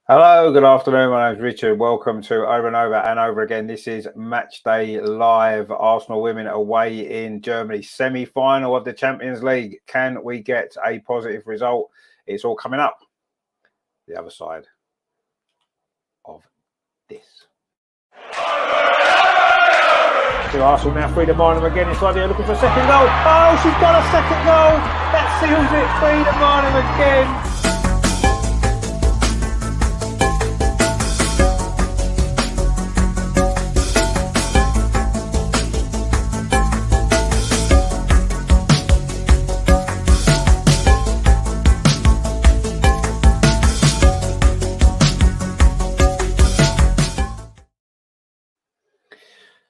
Hello, good afternoon. My name is Richard. Welcome to Over and Over and Over Again. This is Matchday Live. Arsenal women away in Germany. Semi-final of the Champions League. Can we get a positive result? It's all coming up the other side of this. So Arsenal now free to Marnham again inside the area looking for a second goal. Oh, she's got a second goal. That seals it. Free to Marnham again.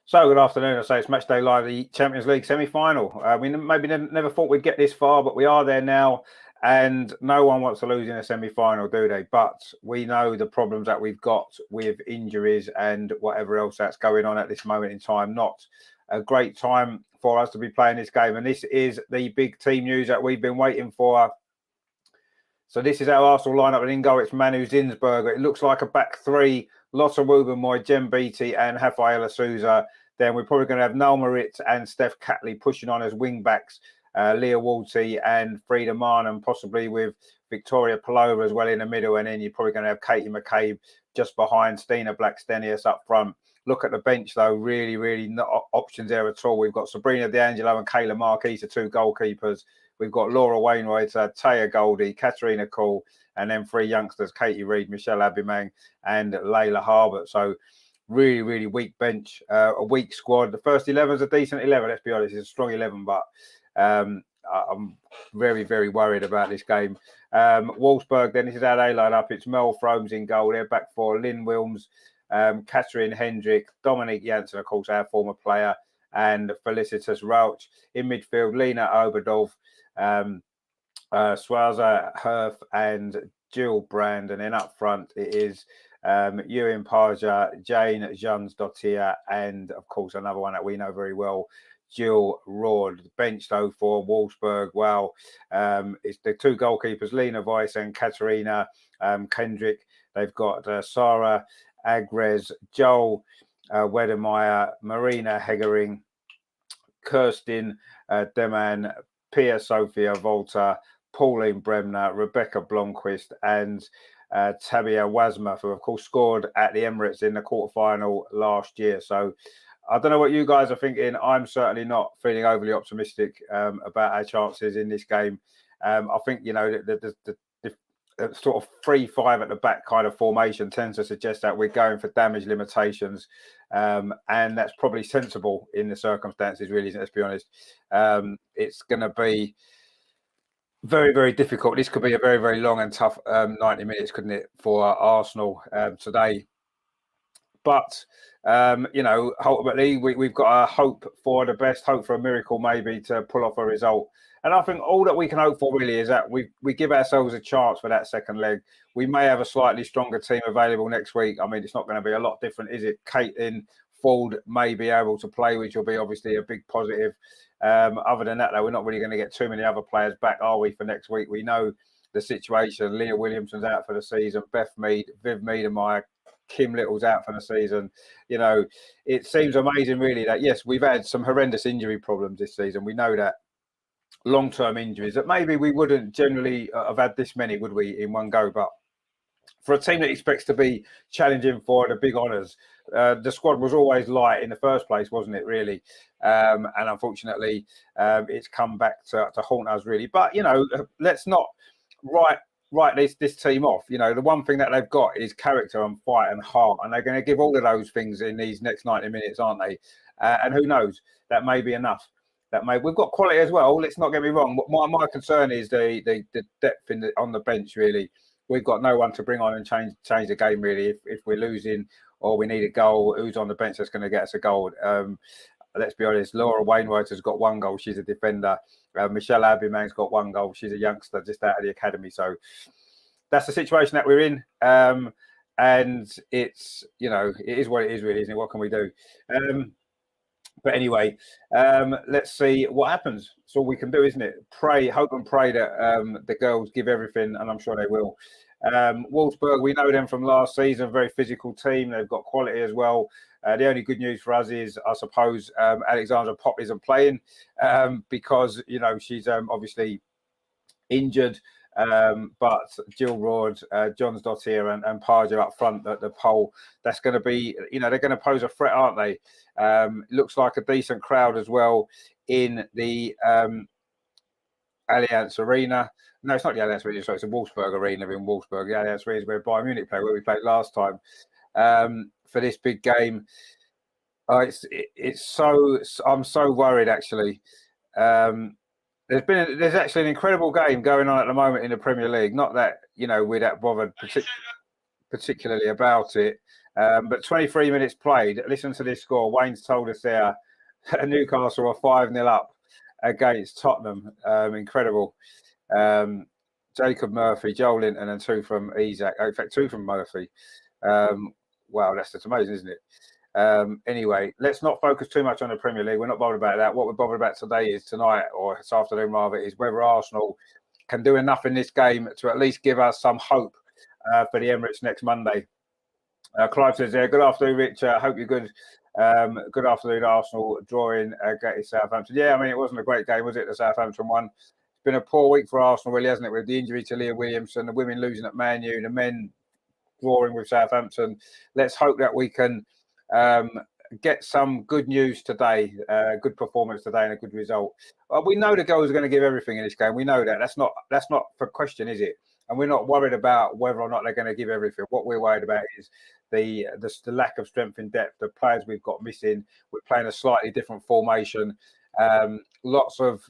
So good afternoon. I say it's Matchday Live, the Champions League semi-final. We maybe never thought we'd get this far, but we are there now. And no one wants to lose in a semi-final, do they? But we know the problems that we've got with injuries and whatever else that's going on at this moment in time. Not a great time for us to be playing this game. And this is the big team news that we've been waiting for. So this is our Arsenal lineup. And in goal, it's Manu Zinsberger. It looks like a back three. Lotta Wubben-Moy, Jem Beattie and Rafaela Souza. Then we're probably going to have Noel Moritz and Steph Catley pushing on as wing-backs. Leah Walty and Frida Marnham, possibly with Victoria Palova as well in the middle. And then you're probably going to have Katie McCabe just behind Stina Blackstenius up front. Look at the bench, though. Really not options there at all. We've got Sabrina D'Angelo and Kayla Marquis, the two goalkeepers. We've got Laura Wainwright, Taya Goldie, Katarina Call, and then three youngsters, Katie Reid, Michelle Abimang, and Layla Harbert. So really weak bench, a weak squad. The first 11 is a decent 11, let's be honest. It's a strong 11, but I'm very worried about this game. Wolfsburg, then this is how they line up. It's Mel Fromes in goal. They're back four. Lynn Wilms, Catherine Hendrick, Dominique Janssen, of course, our former player, and Felicitas Rauch. In midfield, Lena Oberdorf, Swaza Herf, and Jill Brand. And then up front, it is Ewan Parja, Jane Jans-Dottir, and of course another one that we know very well, Jill Roord. Bench though for Wolfsburg, well, it's the two goalkeepers, Lena Weiss and Katarina Kendrick. They've got Sarah Agres, Joel Wedemeyer, Marina Hegering, Kirsten Deman, Pia Sophia Volta, Pauline Bremner, Rebecca Blomqvist, and Tabia Wasma, who of course scored at the Emirates in the quarterfinal last year. So I don't know what you guys are thinking. I'm certainly not feeling overly optimistic about our chances in this game. I think, you know, the sort of 3-5 at the back kind of formation tends to suggest that we're going for damage limitations. And that's probably sensible in the circumstances, really, let's be honest. It's going to be very difficult. This could be a very long and tough 90 minutes, couldn't it, for Arsenal today? But you know, ultimately we've got a hope for the best, hope for a miracle maybe to pull off a result. And I think all that we can hope for really is that we give ourselves a chance for that second leg. We may have a slightly stronger team available next week. I mean, it's not going to be a lot different, is it? Caitlin Ford may be able to play, which will be obviously a big positive. Other than that, though, we're not really going to get too many other players back, are we, for next week? We know the situation. Leah Williamson's out for the season. Beth Mead, Viv Miedemeier, Kim Little's out for the season. You know, it seems amazing, really, that, yes, we've had some horrendous injury problems this season. We know that. Long-term injuries that maybe we wouldn't generally have had this many, would we, in one go? But for a team that expects to be challenging for the big honours, the squad was always light in the first place, wasn't it, really? And unfortunately, it's come back to haunt us, really. But, you know, let's not write this team off. You know, the one thing that they've got is character and fight and heart, and they're going to give all of those things in these next 90 minutes, aren't they? And who knows, that may be enough. We've got quality as well. Let's not get me wrong. My concern is the depth on the bench, really. We've got no one to bring on and change the game, really. If we're losing or we need a goal, who's on the bench that's going to get us a goal? Let's be honest, Laura Wainwright has got one goal. She's a defender. Michelle Abimang's got one goal. She's a youngster just out of the academy. So that's the situation that we're in. And it's, you know, it is what it is, really, isn't it? What can we do? But anyway, let's see what happens. It's all we can do, isn't it? Pray, hope and pray that the girls give everything, and I'm sure they will. Wolfsburg, we know them from last season, very physical team. They've got quality as well. The only good news for us is, I suppose, Alexandra Pop isn't playing because, you know, she's obviously injured. But Jill Roord, Johns Dottier and Parja up front at the pole, that's going to be, you know, they're going to pose a threat, aren't they? Looks like a decent crowd as well in the Allianz Arena. No, it's not the Allianz Arena, sorry, it's the Wolfsburg Arena in Wolfsburg. The Allianz Arena is where Bayern Munich play, where we played last time for this big game. It's so, I'm so worried actually. There's actually an incredible game going on at the moment in the Premier League. Not that, you know, we're that bothered particularly about it, but 23 minutes played. Listen to this score. Wayne's told us there. Newcastle are 5-0 up against Tottenham. Incredible. Jacob Murphy, Joel Linton, and 2 from Isaac. In fact, 2 from Murphy. Wow, that's just amazing, isn't it? Anyway, let's not focus too much on the Premier League. We're not bothered about that. What we're bothered about today is tonight, or this afternoon rather, is whether Arsenal can do enough in this game to at least give us some hope for the Emirates next Monday. Clive says there, good afternoon, Rich. Hope you're good. Good afternoon, Arsenal drawing against Southampton. Yeah, I mean, it wasn't a great game, was it? The Southampton one. It's been a poor week for Arsenal, really, hasn't it? With the injury to Leah Williamson, the women losing at Man U, the men drawing with Southampton. Let's hope that we can get some good news today, good performance today, and a good result. We know the girls are going to give everything in this game. We know that. That's not for question, is it? And we're not worried about whether or not they're going to give everything. What we're worried about is the lack of strength in depth, the players we've got missing. We're playing a slightly different formation. Lots of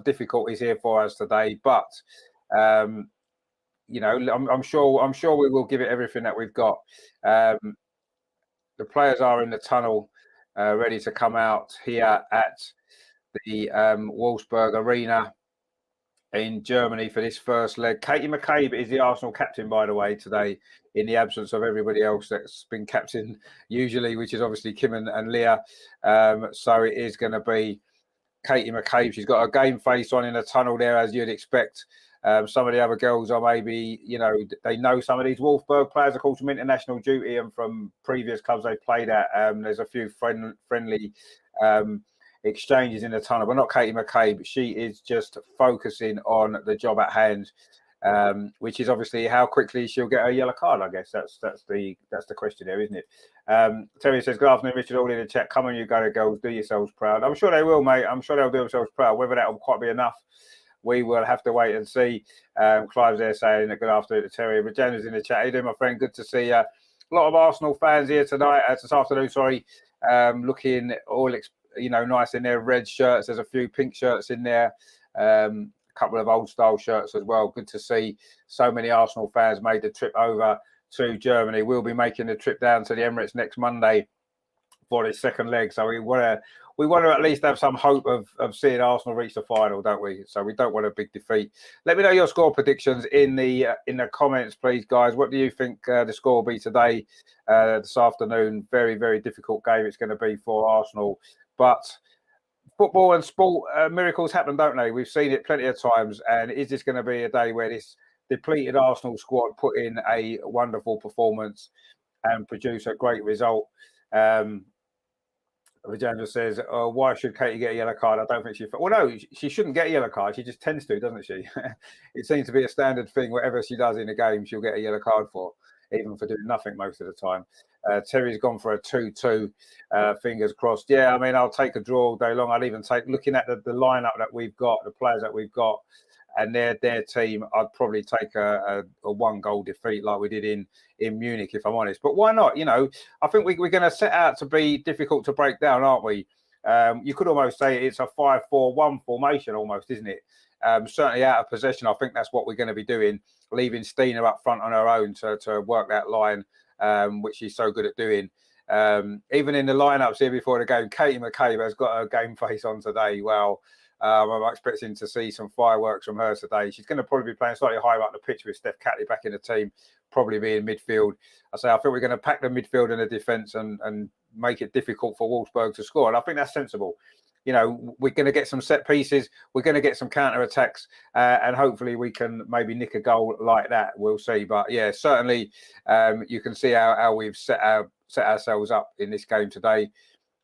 difficulties here for us today, but you know, I'm sure we will give it everything that we've got. The players are in the tunnel, ready to come out here at the Wolfsburg Arena in Germany for this first leg. Katie McCabe is the Arsenal captain, by the way, today, in the absence of everybody else that's been captain usually, which is obviously Kim and Leah. So it is going to be Katie McCabe. She's got a game face on in the tunnel there, as you'd expect. Some of the other girls are maybe, you know, they know some of these Wolfsburg players, of course, from international duty and from previous clubs they played at. There's a few friendly exchanges in the tunnel, but not Katie McCabe. She is just focusing on the job at hand, which is obviously how quickly she'll get a yellow card. I guess that's the question there, isn't it? Terry says, good afternoon, Richard, all in the chat. Come on, you go to girls, do yourselves proud. I'm sure they will, mate. I'm sure they'll do themselves proud. Whether that will quite be enough, we will have to wait and see. Clive's there saying good afternoon to Terry. Regina's in the chat. How you doing, my friend? Good to see you. A lot of Arsenal fans here tonight, this afternoon, sorry, looking all nice in their red shirts. There's a few pink shirts in there, a couple of old style shirts as well. Good to see so many Arsenal fans made the trip over to Germany. We'll be making the trip down to the Emirates next Monday for this second leg. So we want to at least have some hope of seeing Arsenal reach the final, don't we? So we don't want a big defeat. Let me know your score predictions in the comments, please, guys. What do you think the score will be today, this afternoon? Very, very difficult game it's going to be for Arsenal. But football and sport, miracles happen, don't they? We've seen it plenty of times. And is this going to be a day where this depleted Arsenal squad put in a wonderful performance and produce a great result? Virginia says, why should Katie get a yellow card? I don't think she... Well, no, she shouldn't get a yellow card. She just tends to, doesn't she? It seems to be a standard thing. Whatever she does in a game, she'll get a yellow card for, even for doing nothing most of the time. Terry's gone for a 2-2, fingers crossed. Yeah, I mean, I'll take a draw all day long. I'd even take, looking at the lineup that we've got, the players that we've got, and their team, I'd probably take a 1-goal defeat like we did in Munich, if I'm honest. But why not? You know, I think we're going to set out to be difficult to break down, aren't we? You could almost say it's a 5-4-1 formation almost, isn't it? Certainly out of possession, I think that's what we're going to be doing, leaving Stina up front on her own to work that line, which she's so good at doing. Even in the lineups here before the game, Katie McCabe has got her game face on today. Well, I'm expecting to see some fireworks from her today. She's going to probably be playing slightly higher up the pitch with Steph Catley back in the team, probably be in midfield. I think we're going to pack the midfield and the defence and make it difficult for Wolfsburg to score. And I think that's sensible. we're going to get some set pieces, we're going to get some counter attacks, and hopefully we can maybe nick a goal like that. We'll see. But yeah, certainly you can see how we've set ourselves up in this game today,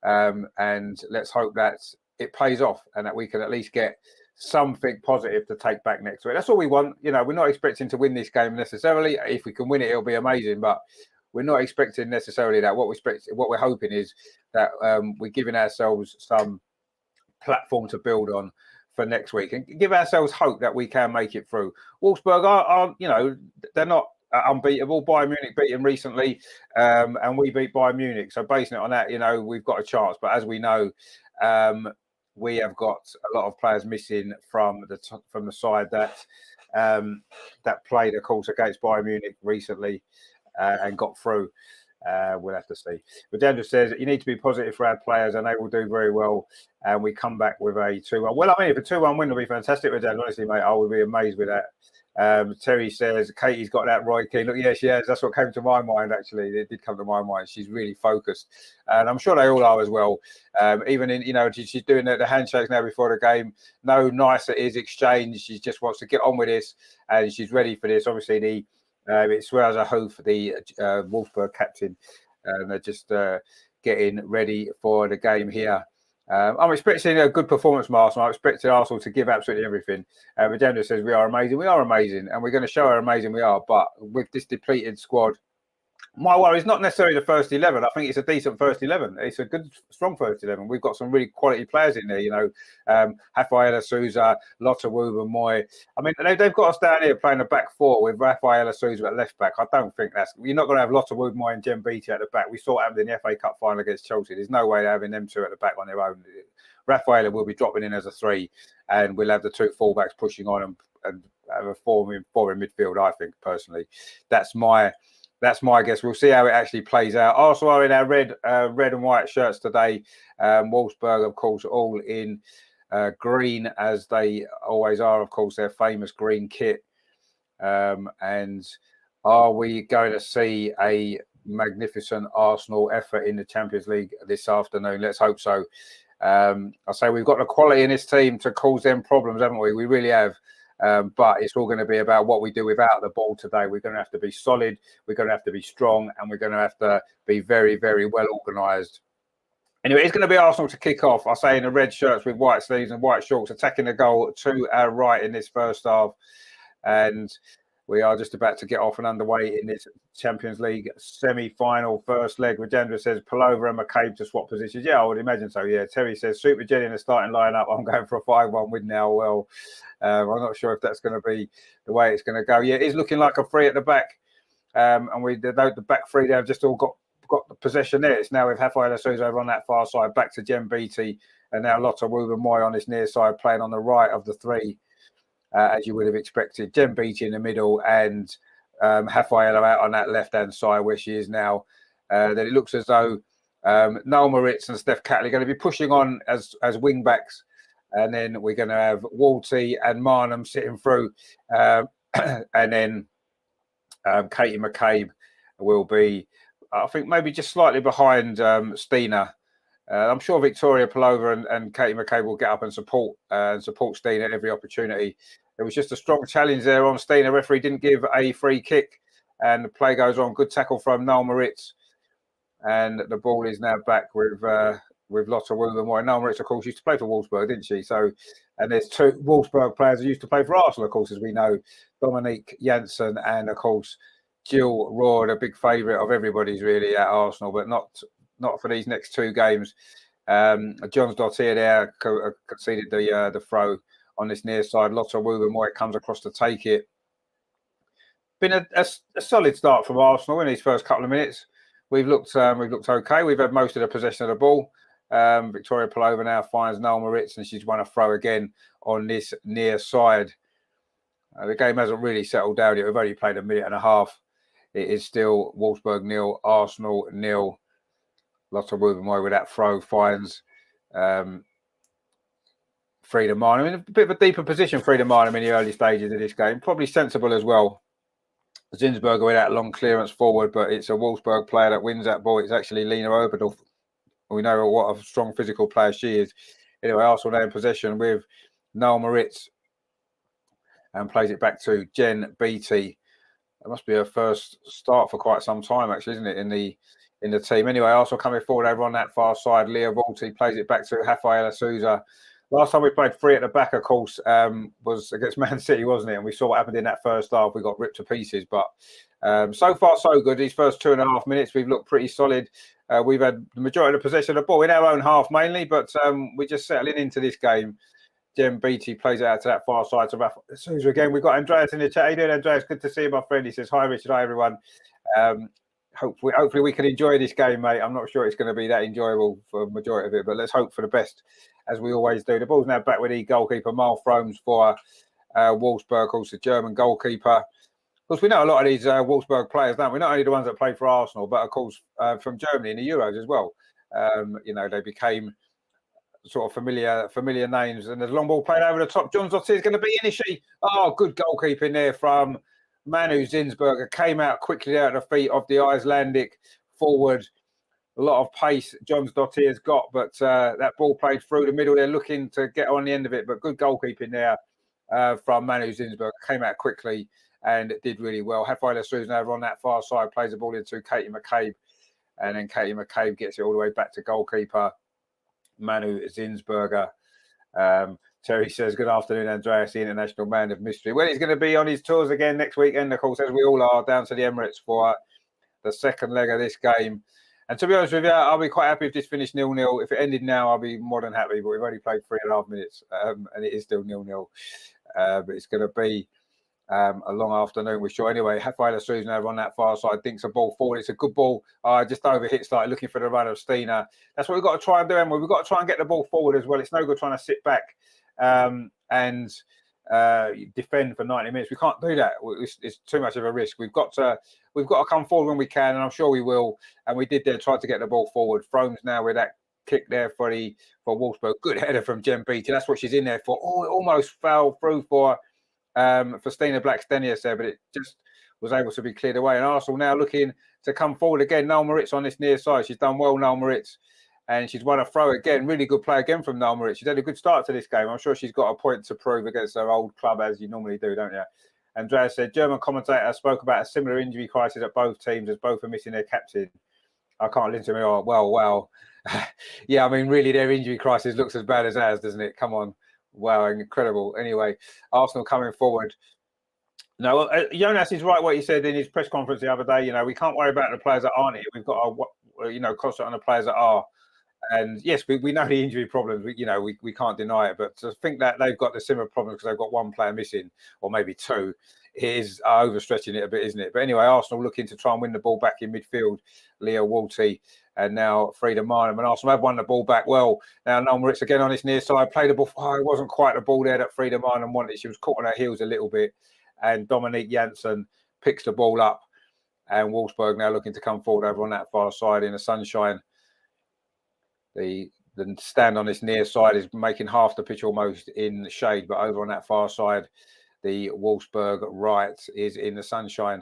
and let's hope that it pays off and that we can at least get something positive to take back next week. That's all we want. We're not expecting to win this game necessarily. If we can win it, it'll be amazing. But we're not expecting necessarily that. What we're hoping is that we're giving ourselves some platform to build on for next week and give ourselves hope that we can make it through. Wolfsburg are they're not unbeatable. Bayern Munich beat them recently, and we beat Bayern Munich. So basing it on that, we've got a chance. But as we know, we have got a lot of players missing from the side that played, of course, against Bayern Munich recently and got through. We'll have to see. But Daniel says you need to be positive for our players, and they will do very well. And we come back with a 2-1. Well, I mean, if a 2-1 win will be fantastic with Daniel. Honestly, mate, I would be amazed with that. Terry says Katie's got that right key. Look, yeah, she has. That's what came to my mind. Actually, it did come to my mind. She's really focused, and I'm sure they all are as well. Even in, she's doing the handshakes now before the game. No niceties exchanged. She just wants to get on with this, and she's ready for this. Obviously, it swears a hope for the Wolfsburg captain. They're just getting ready for the game here. I'm expecting a good performance from Arsenal. I expected Arsenal to give absolutely everything. Magenda says we are amazing. We are amazing, and we're going to show how amazing we are. But with this depleted squad, my worry is not necessarily the first 11. I think it's a decent first 11. It's a good, strong first 11. We've got some really quality players in there, Rafaela Souza, Lotta Wubben-Moy. I mean, they've got us down here playing a back four with Rafaela Souza at left back. I don't think you're not going to have Lotta Wubben-Moy and Jem Beattie at the back. We saw it happen in the FA Cup final against Chelsea. There's no way they're having them two at the back on their own. Rafaela will be dropping in as a 3, and we'll have the 2 fullbacks pushing on and have a 4 in midfield, I think, personally. That's my guess. We'll see how it actually plays out. Arsenal are in our red and white shirts today. Wolfsburg, of course, all in green, as they always are, of course, their famous green kit. And are we going to see a magnificent Arsenal effort in the Champions League this afternoon? Let's hope so. I say we've got the quality in this team to cause them problems, haven't we? We really have. But it's all going to be about what we do without the ball today. We're going to have to be solid, we're going to have to be strong, and we're going to have to be very, very well organised. Anyway, it's going to be Arsenal to kick off. I say in the red shirts with white sleeves and white shorts, attacking the goal to our right in this first half. And we are just about to get off and underway in this Champions League semi-final first leg. Rajendra says Palova and McCabe to swap positions. Yeah, I would imagine so. Yeah, Terry says Super Jenny in the starting lineup. I'm going for a 5-1 win now. Well, I'm not sure if that's going to be the way it's going to go. Yeah, it is looking like a 3 at the back, and the back 3 they've just all got the possession there. It's now with Rafaela Souza over on that far side, back to Jem Beattie, and now Lotta Wubben-Moy on this near side, playing on the right of the 3. As you would have expected. Jem Beattie in the middle and Rafaela out on that left-hand side where she is now. Then it looks as though Noel Moritz and Steph Catley are going to be pushing on as wing-backs. And then we're going to have Walty and Marnham sitting through. And then Katie McCabe will be, I think, maybe just slightly behind Stina. I'm sure Victoria Palova and Katie McCabe will get up and support Stina at every opportunity. There was just a strong challenge there on Stina. Referee didn't give a free kick, and the play goes on. Good tackle from Noel Moritz, and the ball is now back with Lotta Wubben-Moy. Noel Moritz, of course, used to play for Wolfsburg, didn't she? So, and there's 2 Wolfsburg players who used to play for Arsenal, of course, as we know, Dominique Janssen and, of course, Jill Roord, a big favourite of everybody's really at Arsenal, but not for these next 2 games. John's Dottier there conceded the throw on this near side. Lotta Wubben-Moy comes across to take it. Been a solid start from Arsenal in these first couple of minutes. We've looked okay. We've had most of the possession of the ball. Victoria Palova now finds Noel Moritz, and she's won a throw again on this near side. The game hasn't really settled down yet. We've only played a minute and a half. It is still Wolfsburg 0, Arsenal 0. Lotta Wubben-Moy with that throw finds Frida Marnham in a bit of a deeper position. Frida Marnham in the early stages of this game, probably sensible as well. Zinsberger with that long clearance forward, but it's a Wolfsburg player that wins that ball. It's actually Lena Oberdorf. We know what a strong physical player she is. Anyway, Arsenal now in possession with Noel Moritz and plays it back to Jen Beattie. It must be her first start for quite some time, actually, isn't it, in the team? Anyway, Arsenal coming forward over on that far side. Leah Volti plays it back to Rafaela Souza. Last time we played three at the back, of course, was against Man City, wasn't it? And we saw what happened in that first half. We got ripped to pieces. But so far, so good. These first 2.5 minutes, we've looked pretty solid. We've had the majority of the possession of the ball in our own half mainly, but we're just settling into this game. Jem Beattie plays it out to that far side to Rafa Souza again. We've got Andreas in the chat. How you doing, Andreas? Good to see you, my friend. He says, hi, Richard. Hi, everyone. Hopefully we can enjoy this game, mate. I'm not sure it's going to be that enjoyable for the majority of it, but let's hope for the best, as we always do. The ball's now back with the goalkeeper, Mal Fromes, for Wolfsburg, also German goalkeeper. Of course, we know a lot of these Wolfsburg players, don't we? Not only the ones that play for Arsenal, but of course from Germany in the Euros as well. They became sort of familiar names. And there's a long ball played over the top. John Zotti is going to be in, is she? Oh, good goalkeeping there from Manu Zinsberger. Came out quickly out of the feet of the Icelandic forward. A lot of pace John Zotti has got, but that ball played through the middle. They're looking to get on the end of it, but good goalkeeping there from Manu Zinsberger. Came out quickly and did really well. Rafaela Souza over on that far side, plays the ball into Katie McCabe, and then Katie McCabe gets it all the way back to goalkeeper Manu Zinsberger. Terry says, good afternoon, Andreas, the international man of mystery. Well, he's going to be on his tours again next weekend, of course, as we all are, down to the Emirates for the second leg of this game. And to be honest with you, I'll be quite happy if this finished 0-0. If it ended now, I'll be more than happy, but we've only played 3.5 minutes, and it is still 0-0. But it's going to be a long afternoon, we're sure. Anyway, Rafaela Souza over on that far side, thinks a ball forward. It's a good ball. Just overhits, like looking for the run of Stina. That's what we've got to try and do, Emma. We've got to try and get the ball forward as well. It's no good trying to sit back and defend for 90 minutes. We can't do that. It's too much of a risk. We've got to come forward when we can, and I'm sure we will. And we did there, try to get the ball forward. Fromes now with that kick there for Wolfsburg. Good header from Jem Beattie. That's what she's in there for. Oh, it almost fell through for Stina Blackstenius there, but it just was able to be cleared away. And Arsenal now looking to come forward again. Noel Moritz on this near side. She's done well, Noel Moritz. And she's won a throw again. Really good play again from Noel Moritz. She's had a good start to this game. I'm sure she's got a point to prove against her old club, as you normally do, don't you? Andreas said, German commentator spoke about a similar injury crisis at both teams as both are missing their captain. I can't listen to me. Oh, well. Yeah, I mean, really, their injury crisis looks as bad as ours, doesn't it? Come on. Wow, incredible. Anyway, Arsenal coming forward. No, Jonas is right what he said in his press conference the other day. We can't worry about the players that aren't here. We've got to, concentrate on the players that are. And yes, we know the injury problems. We can't deny it. But to think that they've got the similar problems because they've got one player missing, or maybe two, is overstretching it a bit, isn't it? But anyway, Arsenal looking to try and win the ball back in midfield. Leah Walty and now Frida Marnham. And Arsenal have won the ball back well. Now Noel Moritz again on his near side. Played the ball. It wasn't quite the ball there that Frida Marnham wanted. She was caught on her heels a little bit. And Dominique Janssen picks the ball up. And Wolfsburg now looking to come forward over on that far side in the sunshine. The stand on this near side is making half the pitch almost in the shade, but over on that far side, the Wolfsburg right is in the sunshine.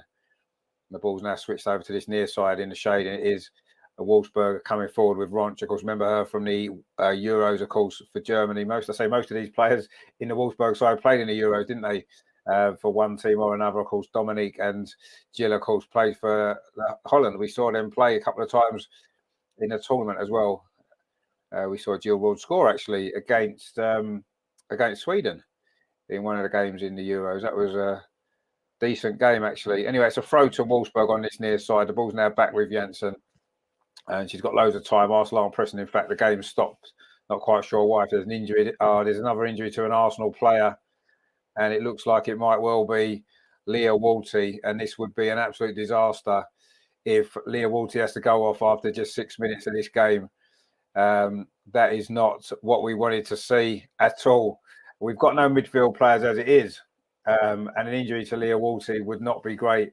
The ball's now switched over to this near side in the shade, and it is a Wolfsburg coming forward with Ronch. Of course, remember her from the Euros, of course, for Germany. Most of these players in the Wolfsburg side played in the Euros, didn't they? For one team or another, of course, Dominique and Jill, of course, played for Holland. We saw them play a couple of times in the tournament as well. We saw Jill Ward score actually against Sweden in one of the games in the Euros. That was a decent game actually. Anyway, it's a throw to Wolfsburg on this near side. The ball's now back with Janssen, and she's got loads of time. Arsenal aren't pressing. In fact, the game stopped. Not quite sure why. If there's an injury, there's another injury to an Arsenal player, and it looks like it might well be Leah Walty, and this would be an absolute disaster if Leah Walty has to go off after just 6 minutes of this game. That is not what we wanted to see at all. We've got no midfield players as it is, and an injury to Leah Walty would not be great.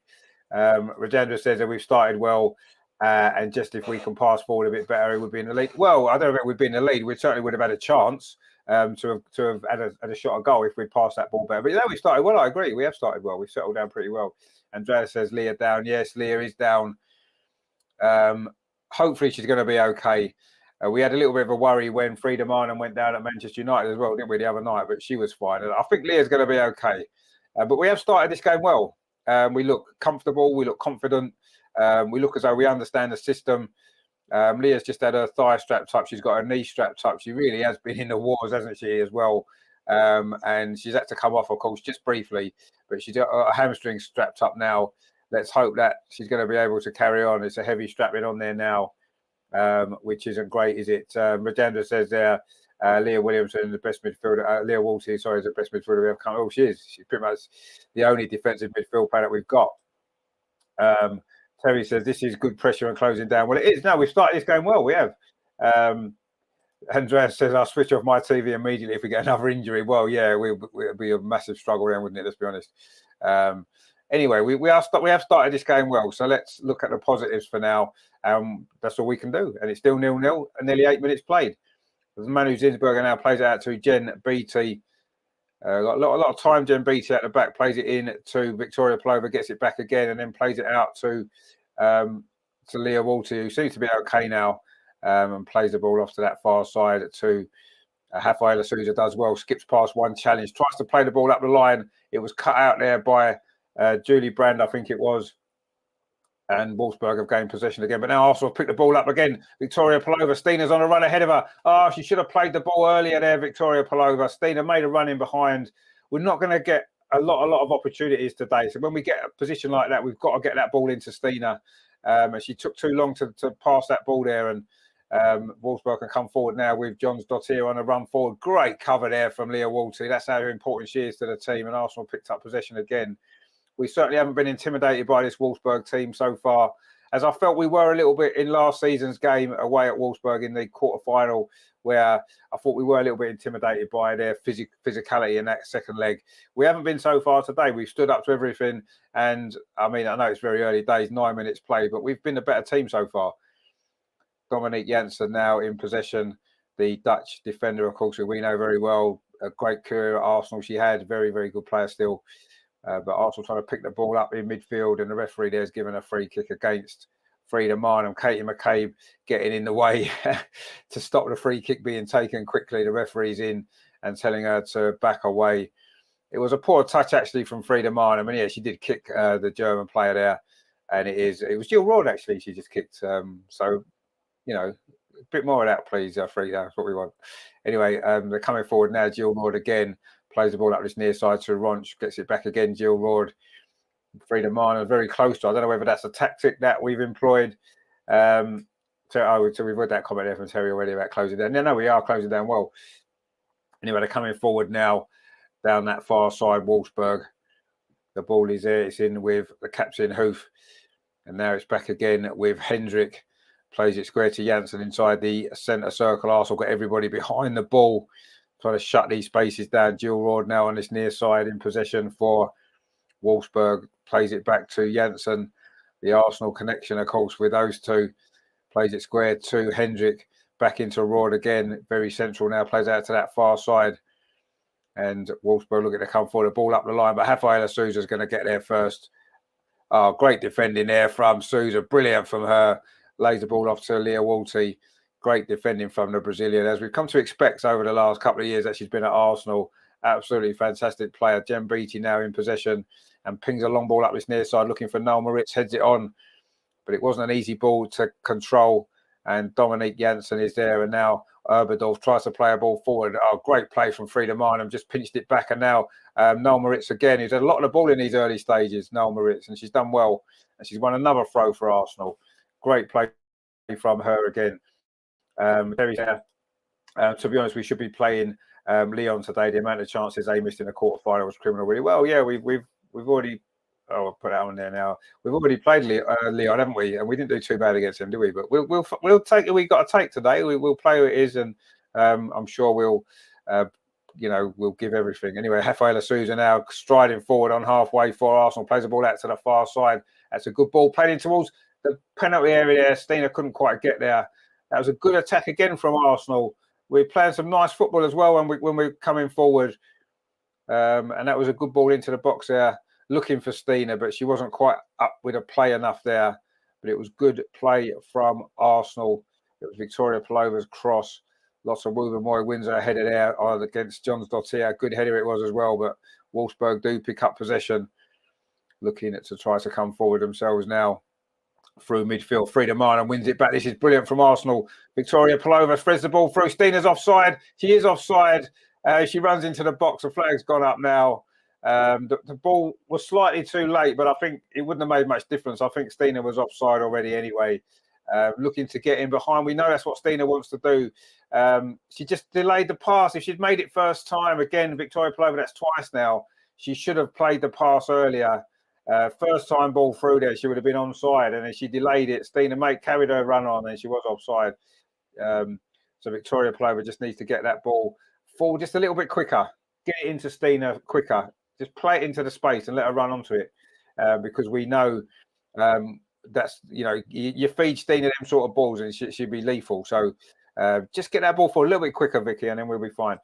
Rajendra says that we've started well, and just if we can pass forward a bit better, it would be in the lead. Well, I don't know if we'd be in the lead. We certainly would have had a chance to have had a shot at goal if we'd passed that ball better. But we started well. I agree. We have started well. We've settled down pretty well. Andrea says Leah down. Yes, Leah is down. Hopefully she's going to be okay. We had a little bit of a worry when Frida Marnham went down at Manchester United as well, didn't we, the other night? But she was fine. And I think Leah's going to be okay. But we have started this game well. We look comfortable. We look confident. We look as though we understand the system. Leah's just had her thigh strapped up. She's got her knee strapped up. She really has been in the wars, hasn't she, as well? And she's had to come off, of course, just briefly. But she's got her hamstring strapped up now. Let's hope that she's going to be able to carry on. It's a heavy strapping on there now. Which isn't great, is it? Rajendra says there, Leah Williamson, the best midfielder. Leah Wolsey, sorry, is the best midfielder we have come. Oh, she is. She's pretty much the only defensive midfield player that we've got. Terry says this is good pressure and closing down. Well, it is. No, we've started this game well. We have. Andreas says I'll switch off my TV immediately if we get another injury. Well, yeah, it'll be a massive struggle then, wouldn't it? Let's be honest. Anyway, we have started this game well, so let's look at the positives for now. That's all we can do, and it's still 0-0 and nearly 8 minutes played. Manu Zinsberger now plays it out to Jen Beattie. Got a lot of time. Jen Beattie at the back plays it in to Victoria Plover, gets it back again, and then plays it out to Leah Walter, who seems to be okay now, and plays the ball off to that far side to Rafaela Souza. Does well, skips past one challenge, tries to play the ball up the line. It was cut out there by Julie Brand, I think it was, and Wolfsburg have gained possession again. But now Arsenal have picked the ball up again. Victoria Palova, Stina's on a run ahead of her. Oh, she should have played the ball earlier there, Victoria Palova. Stina made a run in behind. We're not going to get a lot of opportunities today. So when we get a position like that, we've got to get that ball into Stina. And she took too long to pass that ball there. And Wolfsburg can come forward now with Johns Dottir on a run forward. Great cover there from Leah Walty. That's how important she is to the team. And Arsenal picked up possession again. We certainly haven't been intimidated by this Wolfsburg team so far, as I felt we were a little bit in last season's game away at Wolfsburg in the quarter-final, where I thought we were a little bit intimidated by their physicality in that second leg. We haven't been so far today. We've stood up to everything. And, I mean, I know it's very early days, 9 minutes played, but we've been a better team so far. Dominique Janssen now in possession, the Dutch defender, of course, who we know very well. A great career at Arsenal she had. Very, very good player still. But Arsenal trying to pick the ball up in midfield, and the referee there's given a free kick against Frida Marnham. Katie McCabe getting in the way to stop the free kick being taken quickly. The referee's in and telling her to back away. It was a poor touch actually from Frida Marnham, and yeah, she did kick the German player there, and it was Jill Roord actually. She just kicked. So you know, a bit more of that, please, Frida. That's what we want. Anyway, they're coming forward now. Jill Roord again. Plays the ball up this near side to Ronch, gets it back again. Jill Roord, Frida Marnham very close to. I don't know whether that's a tactic that we've employed. So we've read that comment there from Terry already about closing down. No, we are closing down well. Anyway, they're coming forward now down that far side. Wolfsburg, the ball is there. It's in with the captain Hoof, and now it's back again with Hendrick. Plays it square to Janssen inside the centre circle. Arsenal got everybody behind the ball, trying to shut these spaces down. Jill Roord now on this near side in possession for Wolfsburg. Plays it back to Janssen. The Arsenal connection, of course, with those two. Plays it square to Hendrick. Back into Roord again. Very central now. Plays out to that far side. And Wolfsburg looking to come forward. The ball up the line. But Rafaela Souza is going to get there first. Oh, great defending there from Souza. Brilliant from her. Lays the ball off to Leah Walty. Great defending from the Brazilian, as we've come to expect over the last couple of years that she's been at Arsenal. Absolutely fantastic player. Jen Beattie now in possession and pings a long ball up this near side looking for Noel Moritz, heads it on. But it wasn't an easy ball to control. And Dominique Janssen is there. And now Erberdorf tries to play a ball forward. Oh, great play from Frida Marnham. Just pinched it back. And now Noel Moritz again. He's had a lot of the ball in these early stages, Noel Moritz. And she's done well. And she's won another throw for Arsenal. Great play from her again. To be honest, we should be playing Leon today. The amount of chances they missed in the quarterfinal was criminal. Really well, yeah, we've already. Oh, I'll put that on there now. We've already played Leon, haven't we? And we didn't do too bad against him, did we? But we'll take it. We've got to take today. We'll play who it is, and I'm sure we'll give everything. Anyway, Rafaela Souza now striding forward on halfway for Arsenal. Plays the ball out to the far side. That's a good ball played in towards the penalty area there. Stina couldn't quite get there. That was a good attack again from Arsenal. We're playing some nice football as well when we're coming forward. And that was a good ball into the box there, looking for Stina, but she wasn't quite up with a play enough there. But it was good play from Arsenal. It was Victoria Palova's cross. Lots of Wubben wins her headed out against Johns Dottir. Good header it was as well, but Wolfsburg do pick up possession, looking to try to come forward themselves now through midfield. Frida Martin wins it back. This is brilliant from Arsenal. Victoria Palova threads the ball through. Stina's offside. She is offside. She runs into the box. The flag's gone up now. The ball was slightly too late, but I think it wouldn't have made much difference. I think Stina was offside already anyway. Looking to get in behind. We know that's what Stina wants to do. She just delayed the pass. If she'd made it first time, again, Victoria Palova, that's twice now. She should have played the pass earlier. First time ball through there, she would have been onside, and then she delayed it. Stina carried her run on, and she was offside. So Victoria Palova just needs to get that ball forward just a little bit quicker. Get it into Stina quicker. Just play it into the space and let her run onto it, because we know that's, you feed Stina them sort of balls and she'd be lethal. So just get that ball for a little bit quicker, Vicky, and then we'll be fine.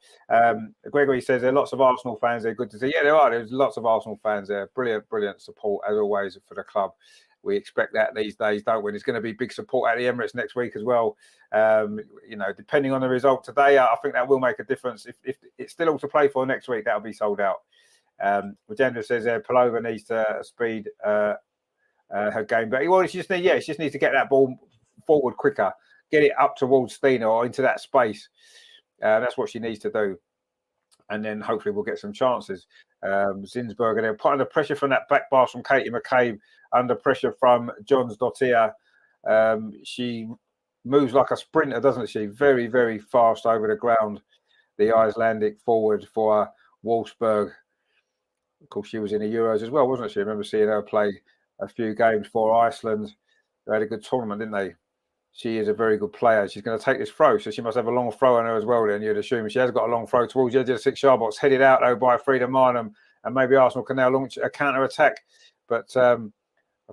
Gregory says there are lots of Arsenal fans there. Good to see. Yeah, there are. There's lots of Arsenal fans there. Brilliant support as always for the club. We expect that these days, don't we? There's going to be big support at the Emirates next week as well. Depending on the result today, I think that will make a difference. If it's still all to play for next week, that'll be sold out. Rajendra says there, Palova needs to speed her game back. Well, she just needs to get that ball forward quicker, get it up towards Stina or into that space. That's what she needs to do, and then hopefully we'll get some chances. Zinsberger there, put under pressure from that back pass from Katie McCabe, under pressure from Johns Dottir. She moves like a sprinter, doesn't she? Very, very fast over the ground. The Icelandic forward for Wolfsburg. Of course, she was in the Euros as well, wasn't she? I remember seeing her play a few games for Iceland. They had a good tournament, didn't they? She is a very good player. She's going to take this throw, so she must have a long throw on her as well. Then you'd assume she has got a long throw towards the edge of the 6-yard box, headed out though by Frida Marnham, and maybe Arsenal can now launch a counter attack. But a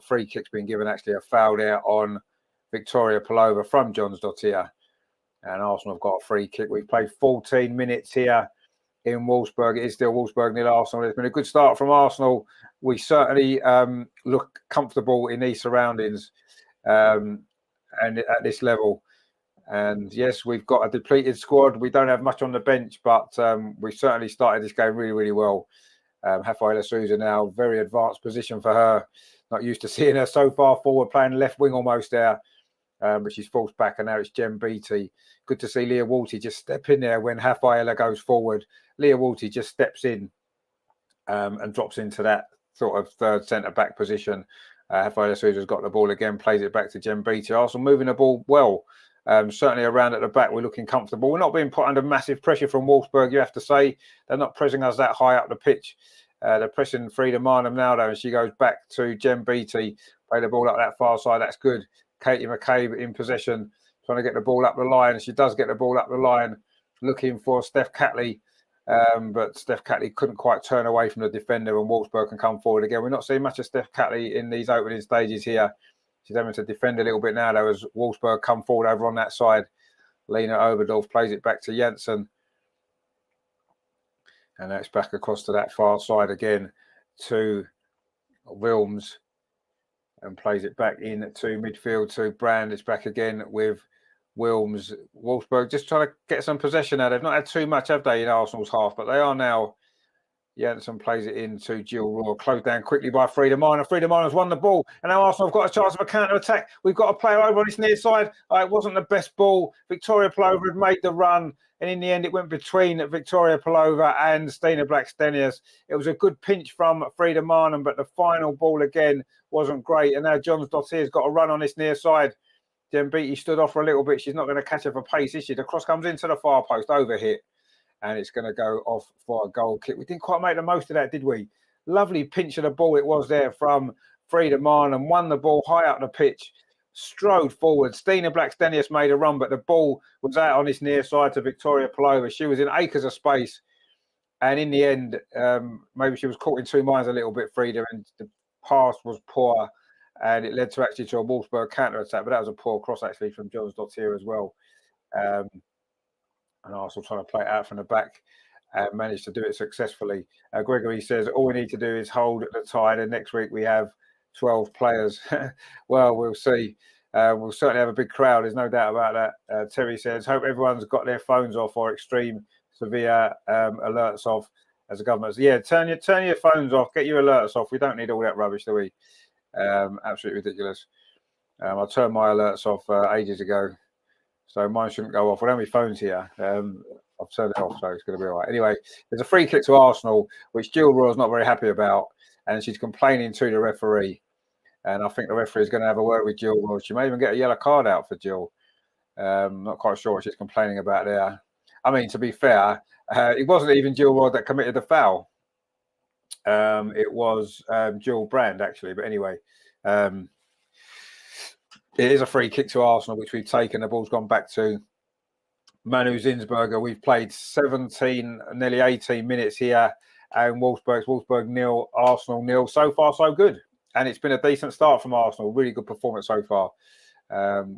free kick's been given, actually a foul there on Victoria Palova from Johns Dottir, and Arsenal have got a free kick. We've played 14 minutes here in Wolfsburg. It is still Wolfsburg nil Arsenal. It's been a good start from Arsenal. We certainly look comfortable in these surroundings. And at this level, and yes, we've got a depleted squad. We don't have much on the bench, but we certainly started this game really, really well. Rafaela Souza now, very advanced position for her. Not used to seeing her so far forward, playing left wing almost there, but she's forced back, and now it's Jem Beattie. Good to see Leah Walty just step in there when Rafaela goes forward. Leah Walty just steps in and drops into that sort of third centre back position. Rafaela Souza's got the ball again, plays it back to Jem Beattie. Arsenal moving the ball well. Certainly around at the back, we're looking comfortable. We're not being put under massive pressure from Wolfsburg, you have to say. They're not pressing us that high up the pitch. They're pressing Frida Marnham now, though, and she goes back to Jem Beattie. Play the ball up that far side. That's good. Katie McCabe in possession, trying to get the ball up the line. She does get the ball up the line, looking for Steph Catley. But Steph Catley couldn't quite turn away from the defender, and Wolfsburg can come forward again. We're not seeing much of Steph Catley in these opening stages here. She's having to defend a little bit now, though, as Wolfsburg come forward over on that side. Lena Oberdorf plays it back to Janssen. And that's back across to that far side again to Wilms, and plays it back in to midfield to Brand. It's back again with Wilms. Wolfsburg just trying to get some possession now. They've not had too much, have they, in Arsenal's half, but they are now. Janssen plays it into Jill Raw, closed down quickly by Frida Marnham. Frida Marnham's won the ball, and now Arsenal have got a chance of a counter attack. We've got a player over on this near side. It wasn't the best ball. Victoria Palova had made the run, and in the end, it went between Victoria Palova and Stina Blackstenius. It was a good pinch from Frida Marnham, but the final ball again wasn't great. And now Johns Dottir's got a run on this near side. Jem Beattie stood off for a little bit. She's not going to catch her for pace, is she? The cross comes into the far post, over hit, and it's going to go off for a goal kick. We didn't quite make the most of that, did we? Lovely pinch of the ball it was there from Frida Marnham. Won the ball high up the pitch, strode forward. Stina Blackstenius made a run, but the ball was out on this near side to Victoria Palova. She was in acres of space, and in the end, maybe she was caught in two minds a little bit, Frida, and the pass was poor. And it led to actually to a Wolfsburg counter-attack, but that was a poor cross actually from Johns Dottir as well. And Arsenal trying to play it out from the back and managed to do it successfully. Gregory says, all we need to do is hold the tide, and next week we have 12 players. Well, we'll see. We'll certainly have a big crowd. There's no doubt about that. Terry says, hope everyone's got their phones off or extreme severe alerts off as the government. So, yeah, turn your phones off. Get your alerts off. We don't need all that rubbish, do we? Absolutely ridiculous. I turned my alerts off ages ago, so mine shouldn't go off. We don't have phones here. I've turned it off, so it's going to be all right. Anyway, there's a free kick to Arsenal, which Jill Roy's not very happy about, and she's complaining to the referee. And I think the referee is going to have a word with Jill Roy. She may even get a yellow card out for Jill. Not quite sure what she's complaining about there. I mean, to be fair, it wasn't even Jill Roy that committed the foul. It was Jill Brand, actually. But anyway, it is a free kick to Arsenal, which we've taken. The ball's gone back to Manu Zinsberger. We've played 17, nearly 18 minutes here. And Wolfsburg 0, Arsenal 0. So far, so good. And it's been a decent start from Arsenal. Really good performance so far.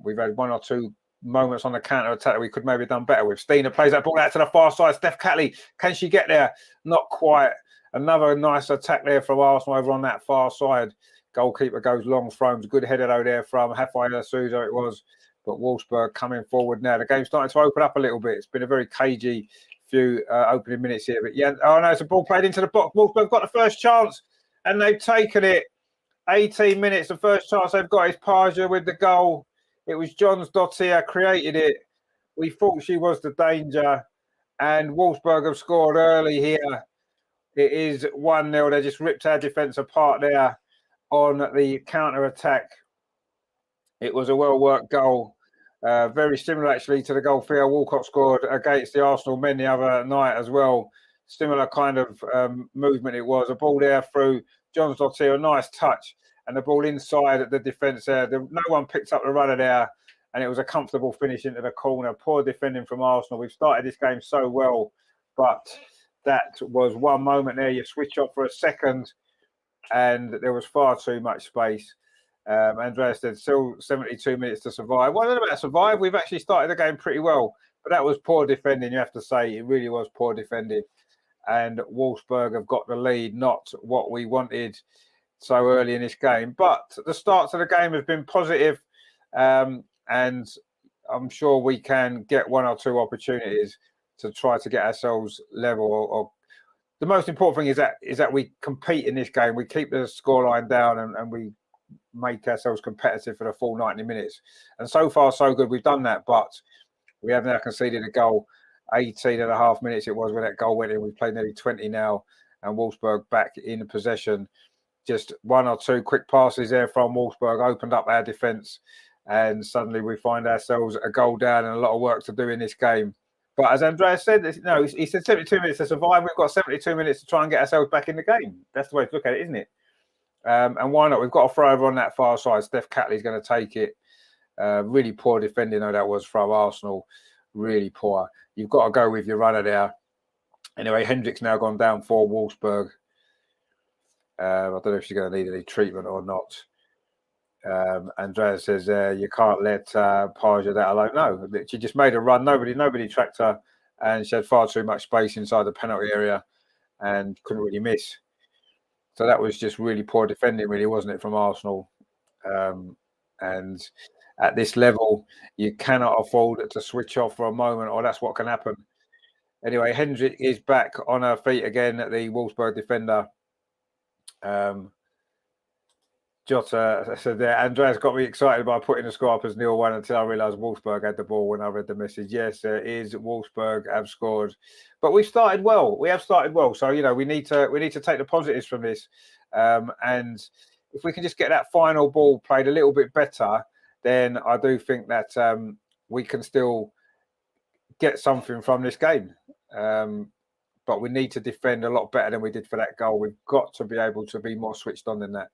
We've had one or two moments on the counter attack that we could maybe have done better with. Stina plays that ball out to the far side. Steph Catley, can she get there? Not quite. Another nice attack there from Arsenal over on that far side. Goalkeeper goes long, throws. Good header though there from Rafaela Souza it was. But Wolfsburg coming forward now. The game's starting to open up a little bit. It's been a very cagey few opening minutes here. But yeah, oh no, it's a ball played into the box. Wolfsburg got the first chance and they've taken it. 18 minutes, the first chance they've got is Paja with the goal. It was Johns Dottier created it. We thought she was the danger. And Wolfsburg have scored early here. It is 1-0. They just ripped our defence apart there on the counter-attack. It was a well-worked goal. Very similar, actually, to the goal Theo Walcott scored against the Arsenal men the other night as well. Similar kind of movement it was. A ball there through Johns Dottier, a nice touch. And the ball inside the defence there. No one picked up the runner there. And it was a comfortable finish into the corner. Poor defending from Arsenal. We've started this game so well. But that was one moment there. You switch off for a second. And there was far too much space. Andreas said, still 72 minutes to survive. Well, I don't know about survive. We've actually started the game pretty well. But that was poor defending, you have to say. It really was poor defending. And Wolfsburg have got the lead. Not what we wanted so early in this game, but the start to the game has been positive, and I'm sure we can get one or two opportunities to try to get ourselves level. Or the most important thing is that we compete in this game. We keep the scoreline down and we make ourselves competitive for the full 90 minutes. And so far, so good. We've done that, but we have now conceded a goal. 18 and a half minutes it was when that goal went in. We've played nearly 20 now, and Wolfsburg back in possession. Just one or two quick passes there from Wolfsburg opened up our defence, and suddenly we find ourselves a goal down and a lot of work to do in this game. But as Andreas said, he said 72 minutes to survive. We've got 72 minutes to try and get ourselves back in the game. That's the way to look at it, isn't it? And why not? We've got a throw over on that far side. Steph Catley's going to take it. Really poor defending, though, that was from Arsenal. Really poor. You've got to go with your runner there. Anyway, Hendrick's now gone down for Wolfsburg. I don't know if she's going to need any treatment or not. Andreas says you can't let Paja that alone. No, she just made a run. Nobody tracked her, and she had far too much space inside the penalty area and couldn't really miss. So that was just really poor defending, really, wasn't it, from Arsenal? And at this level, you cannot afford to switch off for a moment, or that's what can happen. Anyway, Hendrick is back on her feet again, the Wolfsburg defender. Jota said there, Andreas got me excited by putting the score up as 0-1 until I realised Wolfsburg had the ball when I read the message. Yes, it is. Wolfsburg have scored, but we've started well. We have started well, so we need to take the positives from this, and if we can just get that final ball played a little bit better, then I do think that we can still get something from this game. But we need to defend a lot better than we did for that goal. We've got to be able to be more switched on than that.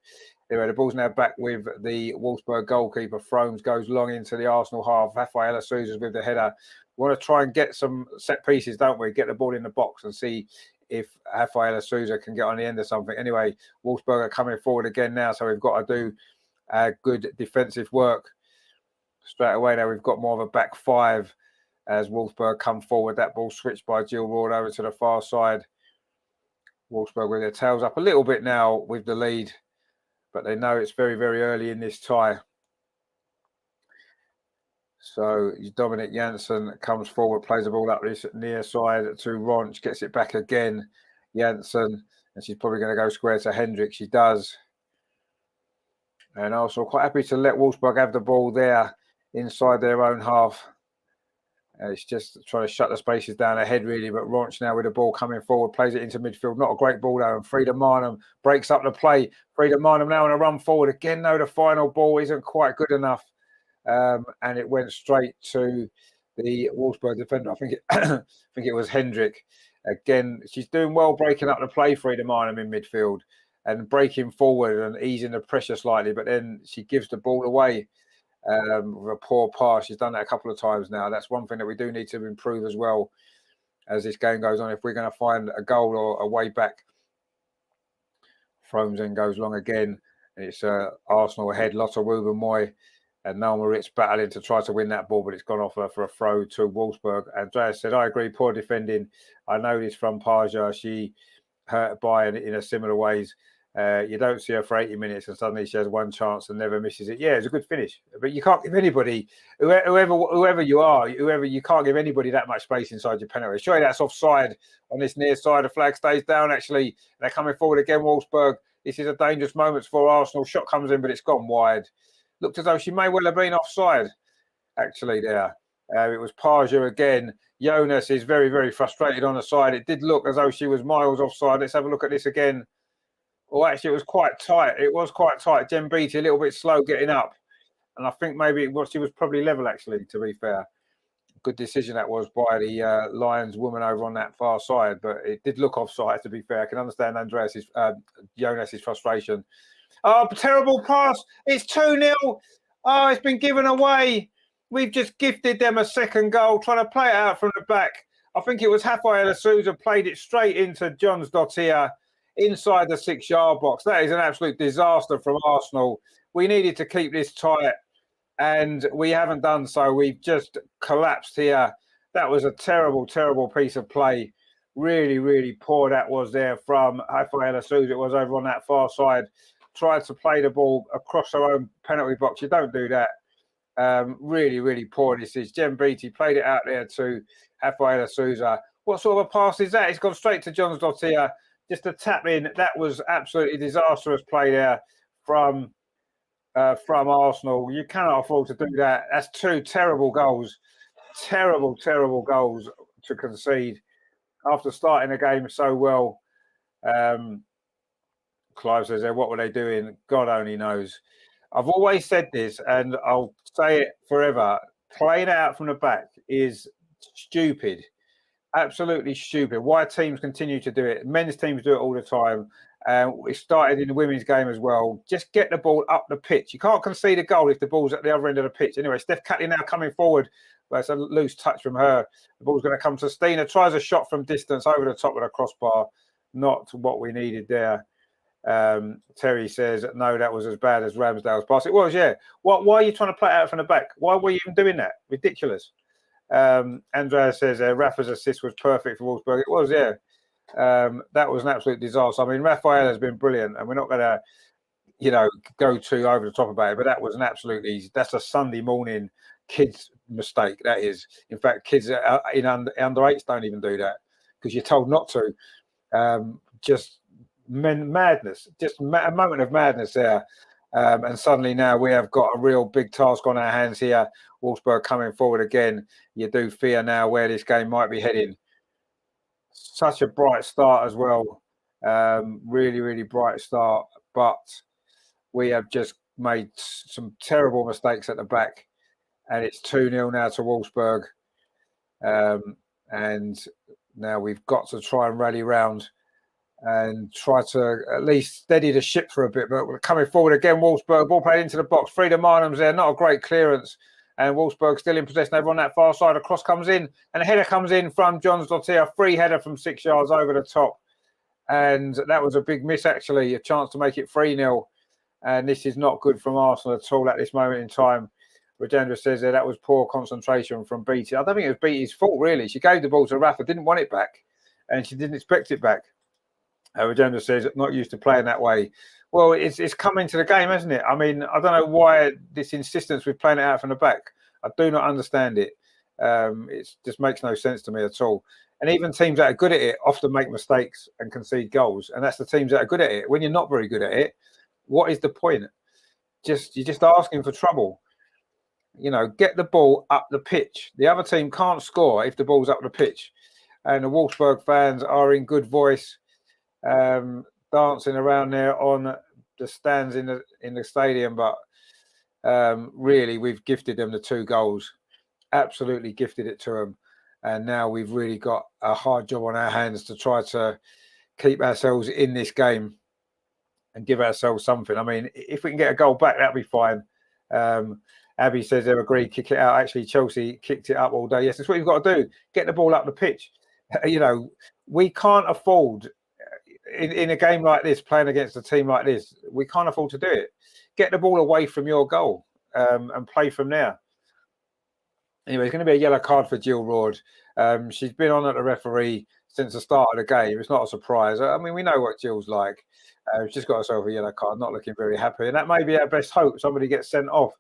Anyway, the ball's now back with the Wolfsburg goalkeeper. Frauen goes long into the Arsenal half. Rafaela Souza with the header. We want to try and get some set pieces, don't we? Get the ball in the box and see if Rafaela Souza can get on the end of something. Anyway, Wolfsburg are coming forward again now, so we've got to do good defensive work. Straight away now, we've got more of a back five as Wolfsburg come forward. That ball switched by Jill Ward over to the far side. Wolfsburg with their tails up a little bit now with the lead, but they know it's very, very early in this tie. So Dominic Janssen comes forward, plays the ball up this near side to Ronch, gets it back again. Janssen, and she's probably going to go square to Hendrick. She does. And Arsenal quite happy to let Wolfsburg have the ball there inside their own half. It's just trying to shut the spaces down ahead, really. But Ronch now with the ball coming forward, plays it into midfield. Not a great ball, though. And Frida Marnham breaks up the play. Frida Marnham now on a run forward. Again, though, the final ball isn't quite good enough. And it went straight to the Wolfsburg defender. I think it was Hendrick. Again, she's doing well breaking up the play, Frida Marnham in midfield and breaking forward and easing the pressure slightly. But then she gives the ball away with a poor pass. She's done that a couple of times now. That's one thing that we do need to improve as well as this game goes on. If we're going to find a goal or a way back, Fromsen goes long again. It's Arsenal ahead. Lotta Ruben-Moy and Noel Moritz battling to try to win that ball, but it's gone off for a throw to Wolfsburg. Andreas said, I agree, poor defending. I know this from Paja. She hurt by in a similar ways. You don't see her for 80 minutes and suddenly she has one chance and never misses it. Yeah, it's a good finish. But you can't give anybody, whoever you are, you can't give anybody that much space inside your penalty. Surely that's offside on this near side. The flag stays down, actually. They're coming forward again, Wolfsburg. This is a dangerous moment for Arsenal. Shot comes in, but it's gone wide. Looked as though she may well have been offside, actually, there. It was Paja again. Jonas is very, very frustrated on the side. It did look as though she was miles offside. Let's have a look at this again. Oh, actually, it was quite tight. It was quite tight. Jen Beattie a little bit slow getting up. And I think maybe she was probably level, actually, to be fair. Good decision that was by the Lions woman over on that far side. But it did look offside, to be fair. I can understand Jonas's frustration. Oh, terrible pass. It's 2-0. Oh, it's been given away. We've just gifted them a second goal, trying to play it out from the back. I think it was Rafaela Souza played it straight into Johns Dottir inside the 6-yard box. That is an absolute disaster from Arsenal. We needed to keep this tight, and we haven't done so. We've just collapsed here. That was a terrible, terrible piece of play. Really, really poor that was there from Rafaela Souza. It was over on that far side. Tried to play the ball across her own penalty box. You don't do that. Really, really poor this is. Jen Beattie played it out there to Rafaela Souza. What sort of a pass is that? It's gone straight to Johns Dottir. Just a tap in. That was absolutely disastrous play there from Arsenal. You cannot afford to do that. That's two terrible goals. Terrible, terrible goals to concede after starting the game so well. Clive says, what were they doing? God only knows. I've always said this, and I'll say it forever. Playing out from the back is stupid. Absolutely stupid. Why teams continue to do it? Men's teams do it all the time. It started in the women's game as well. Just get the ball up the pitch. You can't concede a goal if the ball's at the other end of the pitch. Anyway, Steph Catley now coming forward. Well, it's a loose touch from her. The ball's going to come to Stina. Tries a shot from distance over the top of the crossbar. Not what we needed there. Terry says, no, that was as bad as Ramsdale's pass. It was, yeah. Why are you trying to play it out from the back? Why were you even doing that? Ridiculous. Andrea says, Rafa's assist was perfect for Wolfsburg. It was, yeah. That was an absolute disaster. I mean, Rafael has been brilliant, and we're not going to, go too over the top about it, but that was that's a Sunday morning kids mistake. That is. In fact, kids in under 8s don't even do that because you're told not to. Just madness, just a moment of madness there. And suddenly now we have got a real big task on our hands here. Wolfsburg coming forward again. You do fear now where this game might be heading. Such a bright start as well. Really, really bright start. But we have just made some terrible mistakes at the back. And it's 2-0 now to Wolfsburg. And now we've got to try and rally round and try to at least steady the ship for a bit. But we're coming forward again, Wolfsburg. Ball played into the box. Frida Marnham's there. Not a great clearance. And Wolfsburg still in possession over on that far side. A cross comes in. And a header comes in from Johns Dottir. Free header from 6 yards over the top. And that was a big miss, actually. A chance to make it 3-0. And this is not good from Arsenal at all at this moment in time. Rajendra says that was poor concentration from Beattie. I don't think it was Beattie's fault, really. She gave the ball to Rafa, didn't want it back. And she didn't expect it back. Rajendra says, not used to playing that way. Well, it's come into the game, hasn't it? I mean, I don't know why this insistence with playing it out from the back. I do not understand it. It just makes no sense to me at all. And even teams that are good at it often make mistakes and concede goals. And that's the teams that are good at it. When you're not very good at it, what is the point? You're just asking for trouble. You know, get the ball up the pitch. The other team can't score if the ball's up the pitch. And the Wolfsburg fans are in good voice, dancing around there on the stands in the stadium. But really, we've gifted them the 2 goals. Absolutely gifted it to them. And now we've really got a hard job on our hands to try to keep ourselves in this game and give ourselves something. I mean, if we can get a goal back, that'll be fine. Abby says they'll agree, kick it out. Actually, Chelsea kicked it up all day. Yes, that's what you've got to do. Get the ball up the pitch. You know, we can't afford, in a game like this, playing against a team like this, we can't afford to do it. Get the ball away from your goal and play from there. Anyway, it's going to be a yellow card for Jill Roord. She's been on at the referee since the start of the game. It's not a surprise. I mean, we know what Jill's like. She's just got herself a yellow card, not looking very happy. And that may be our best hope. Somebody gets sent off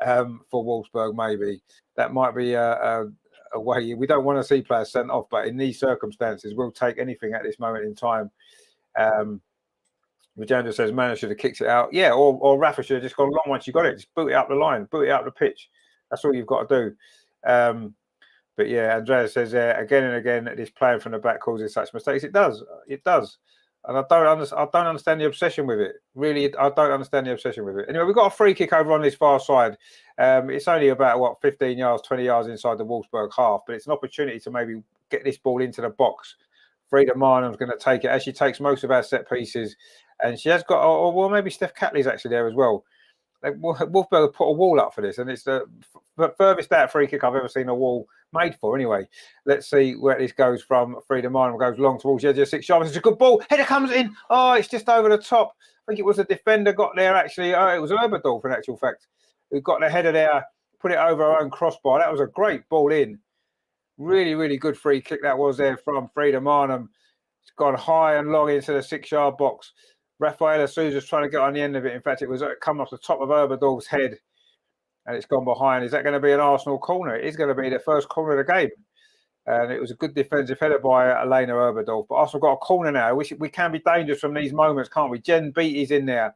for Wolfsburg, maybe. That might be a way. We don't want to see players sent off, but in these circumstances, we'll take anything at this moment in time. Vijay says, Manager should have kicked it out. Yeah, or Rafa should have just gone long once you got it. Just boot it up the line, boot it up the pitch. That's all you've got to do. But yeah, Andrea says again and again this playing from the back causes such mistakes. It does, and I don't understand the obsession with it. Really, I don't understand the obsession with it. Anyway, we've got a free kick over on this far side. It's only about 15 yards, 20 yards inside the Wolfsburg half, but it's an opportunity to maybe get this ball into the box. Frida Marnham's going to take it as she takes most of our set pieces, and she has got. Well, maybe Steph Catley's actually there as well. Wolfsburg have put a wall up for this, and it's the furthest out free kick I've ever seen a wall made for. Anyway, let's see where this goes from. Frida Marnham goes long towards the edge of 6 yards. It's a good ball. Header comes in. Oh, it's just over the top. I think it was a defender got there, actually. Oh, it was Erberdorf, in actual fact, who got the header there, put it over her own crossbar. That was a great ball in. Really, really good free kick that was there from Frida Marnham. It's gone high and long into the 6 yard box. Rafaela Souza's trying to get on the end of it. In fact, it was coming off the top of Erberdorf's head, and it's gone behind. Is that going to be an Arsenal corner? It is going to be the first corner of the game. And it was a good defensive header by Elena Erberdorf. But Arsenal got a corner now. We can be dangerous from these moments, can't we? Jen Beattie's in there.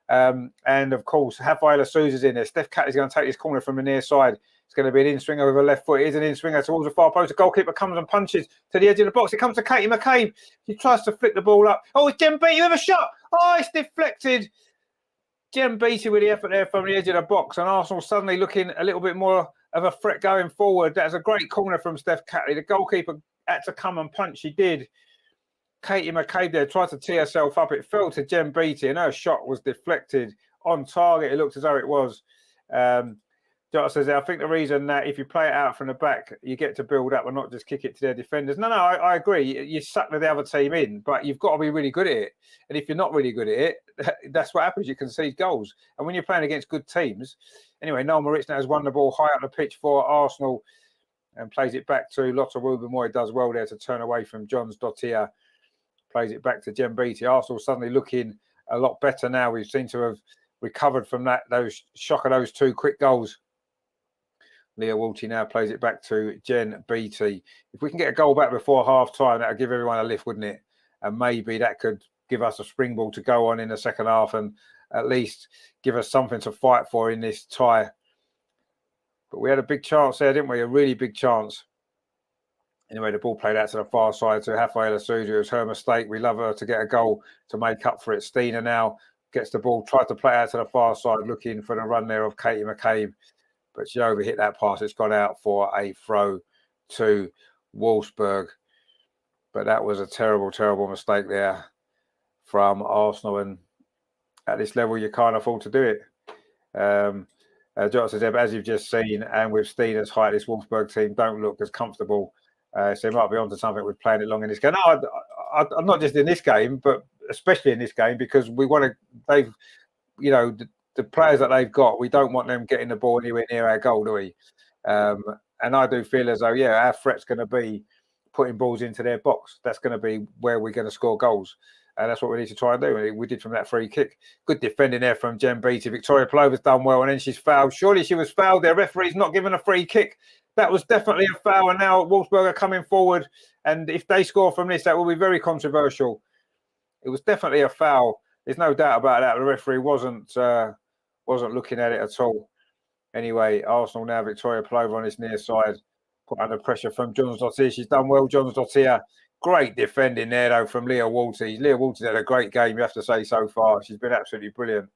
And, of course, Rafaela Souza's in there. Steph Catley's going to take this corner from the near side. It's going to be an in-swinger with a left foot. It is an in-swinger towards the far post. The goalkeeper comes and punches to the edge of the box. It comes to Katie McCabe. She tries to flick the ball up. Oh, it's Jen Beattie with a shot. Oh, it's deflected. Jen Beattie with the effort there from the edge of the box. And Arsenal suddenly looking a little bit more of a threat going forward. That's a great corner from Steph Catley. The goalkeeper had to come and punch. She did. Katie McCabe there tried to tee herself up. It fell to Jen Beattie, and her shot was deflected on target. It looked as though it was. Jota says, I think the reason that if you play it out from the back, you get to build up and not just kick it to their defenders. No, I agree. You suck the other team in, but you've got to be really good at it. And if you're not really good at it, that's what happens. You concede goals. And when you're playing against good teams, anyway, Noel Moritz now has won the ball high up the pitch for Arsenal and plays it back to Lotta Rubenmoy. Does well there to turn away from Johns Dottir. Plays it back to Jen Beattie. Arsenal suddenly looking a lot better now. We've seemed to have recovered from those shock of those 2 quick goals. Leah Walty now plays it back to Jen Beattie. If we can get a goal back before half-time, that would give everyone a lift, wouldn't it? And maybe that could give us a springboard to go on in the second half and at least give us something to fight for in this tie. But we had a big chance there, didn't we? A really big chance. Anyway, the ball played out to the far side to Rafaela Souza. It was her mistake. We love her to get a goal to make up for it. Stina now gets the ball, tried to play out to the far side, looking for the run there of Katie McCabe. But she overhit that pass. It's gone out for a throw to Wolfsburg. But that was a terrible, terrible mistake there from Arsenal. And at this level, you can't afford to do it. Jota says, as you've just seen, and with Stina's height, this Wolfsburg team don't look as comfortable. So they might be onto something with playing it long in this game. No, I'm not just in this game, but especially in this game, because we want to, they've, you know, the players that they've got, we don't want them getting the ball anywhere near our goal, do we? And I do feel as though, yeah, our threat's going to be putting balls into their box. That's going to be where we're going to score goals. And that's what we need to try and do. We did from that free kick. Good defending there from Jen Beattie. Victoria Palover's done well, and then she's fouled. Surely she was fouled there. Referee's not given a free kick. That was definitely a foul. And now Wolfsburg are coming forward. And if they score from this, that will be very controversial. It was definitely a foul. There's no doubt about that. The referee wasn't looking at it at all. Anyway, Arsenal now, Victoria Palover on this near side. Put under pressure from Johnsdottir. She's done well, Johnsdottir. Great defending there, though, from Leah Walters. Leah Walters had a great game, you have to say, so far. She's been absolutely brilliant.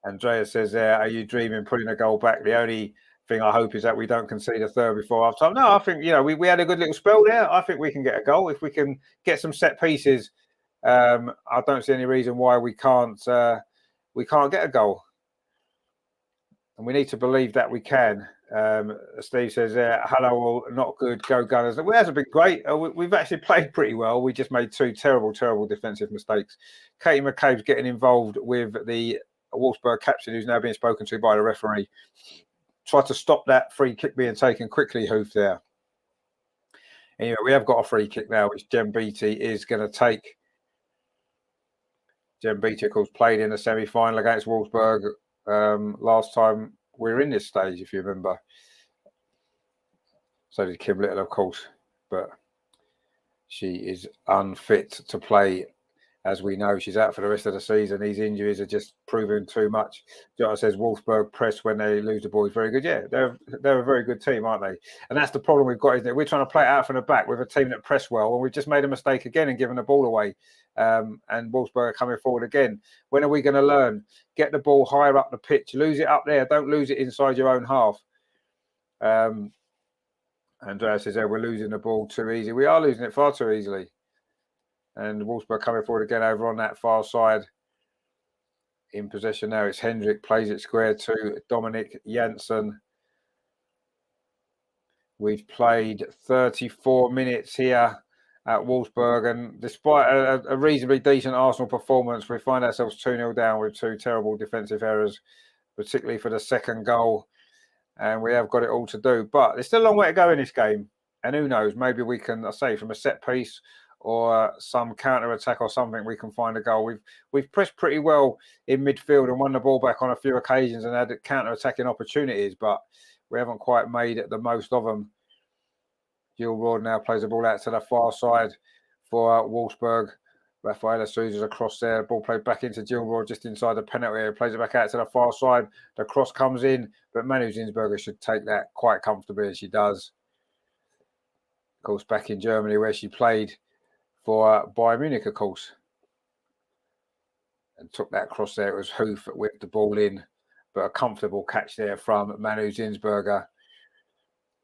Andrea says there, are you dreaming putting a goal back? The only thing I hope is that we don't concede a third before half time. No, I think, we had a good little spell there. I think we can get a goal. If we can get some set pieces, I don't see any reason why we can't get a goal. And we need to believe that we can. Steve says, hello, not good, go Gunners. Well, it hasn't been great. We've actually played pretty well. We just made two terrible defensive mistakes. Katie McCabe's getting involved with the Wolfsburg captain, who's now being spoken to by the referee. Tried to stop that free kick being taken quickly, Hoof there. Anyway, we have got a free kick now, which Jen Beattie is going to take. Jen Beattie, of course, played in the semi-final against Wolfsburg last time we were in this stage, if you remember. So did Kim Little, of course, but she is unfit to play. As we know, she's out for the rest of the season. These injuries are just proving too much. Jota says Wolfsburg press when they lose the ball is very good. Yeah, they're a very good team, aren't they? And that's the problem we've got, isn't it? We're trying to play it out from the back with a team that press well, and we've just made a mistake again and given the ball away. And Wolfsburg are coming forward again. When are we going to learn? Get the ball higher up the pitch. Lose it up there. Don't lose it inside your own half. Andrea says, we're losing the ball too easy. We are losing it far too easily. And Wolfsburg coming forward again over on that far side. In possession now, it's Hendrik, plays it square to Dominic Janssen. We've played 34 minutes here at Wolfsburg, and despite a reasonably decent Arsenal performance, we find ourselves 2-0 down with two terrible defensive errors, particularly for the second goal. And we have got it all to do. But there's still a long way to go in this game. And who knows, maybe we can, I say, from a set piece or some counter-attack or something, we can find a goal. We've pressed pretty well in midfield and won the ball back on a few occasions and had counter-attacking opportunities, but we haven't quite made the most of them. Jill Ward now plays the ball out to the far side for Wolfsburg. Rafaela Souza's across there. The ball played back into Jill Ward just inside the penalty area. Plays it back out to the far side. The cross comes in, but Manu Zinsberger should take that quite comfortably, as she does. Of course, back in Germany where she played for Bayern Munich, of course. And took that cross there. It was Hoof that whipped the ball in, but a comfortable catch there from Manu Zinsberger.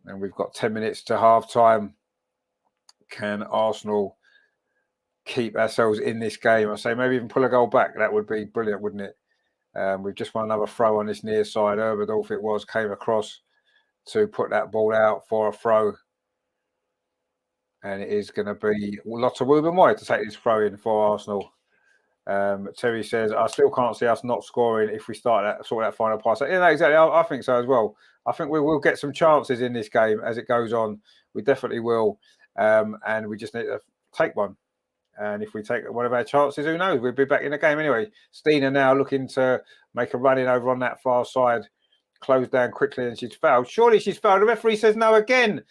And we've got 10 minutes to half-time. Can Arsenal keep ourselves in this game? I say maybe even pull a goal back. That would be brilliant, wouldn't it? We've just won another throw on this near side. Herberdorf it was, came across to put that ball out for a throw. And it is going to be Lotta Wooben-White to take this throw in for Arsenal. Terry says, I still can't see us not scoring if we sort that final pass. Yeah, no, exactly. I think so as well. I think we will get some chances in this game as it goes on. We definitely will. And we just need to take one. And if we take one of our chances, who knows? We'll be back in the game anyway. Stina now looking to make a run in over on that far side. Closed down quickly and she's fouled. Surely she's fouled. The referee says no again.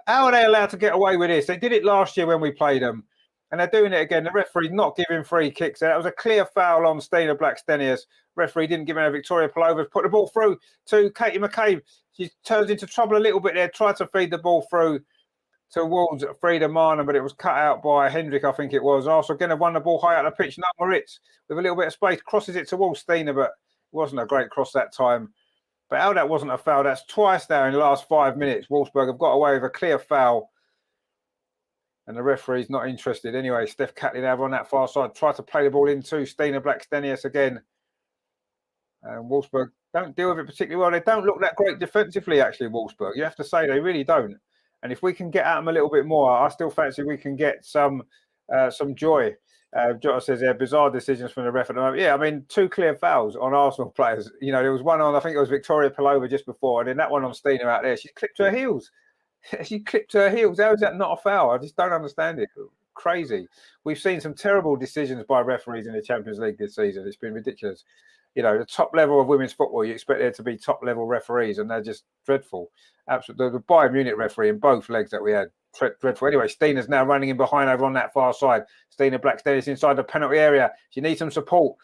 How are they allowed to get away with this? They did it last year when we played them. And they're doing it again. The referee's not giving free kicks. That was a clear foul on Stina Blackstenius. Referee didn't give her. Victoria Palover put the ball through to Katie McCabe. She turns into trouble a little bit there. Tried to feed the ball through towards Frida Marner, but it was cut out by Hendrik, I think it was. Arsenal again have won the ball high out of the pitch. Nut Moritz with a little bit of space. Crosses it towards Stina, but it wasn't a great cross that time. But how that wasn't a foul, that's twice now in the last 5 minutes. Wolfsburg have got away with a clear foul. And the referee's not interested. Anyway, Steph Catley now on that far side. Tried to play the ball into Stina Blackstenius again. And Wolfsburg don't deal with it particularly well. They don't look that great defensively, actually, Wolfsburg. You have to say they really don't. And if we can get at them a little bit more, I still fancy we can get some joy. Jota says there, bizarre decisions from the ref at the moment. Yeah, I mean, 2 clear fouls on Arsenal players. You know, there was one on, I think it was Victoria Palover just before, and then that one on Stina out there. She clipped her heels. She clipped her heels. How is that not a foul? I just don't understand it. crazy. We've seen some terrible decisions by referees in the Champions League this season. It's been ridiculous. You know, the top level of women's football, you expect there to be top level referees, and they're just dreadful. Absolutely. The Bayern Munich referee in both legs that we had, dreadful. Anyway, Stina's now running in behind over on that far side. Stina Blackstone is inside the penalty area. She needs some support.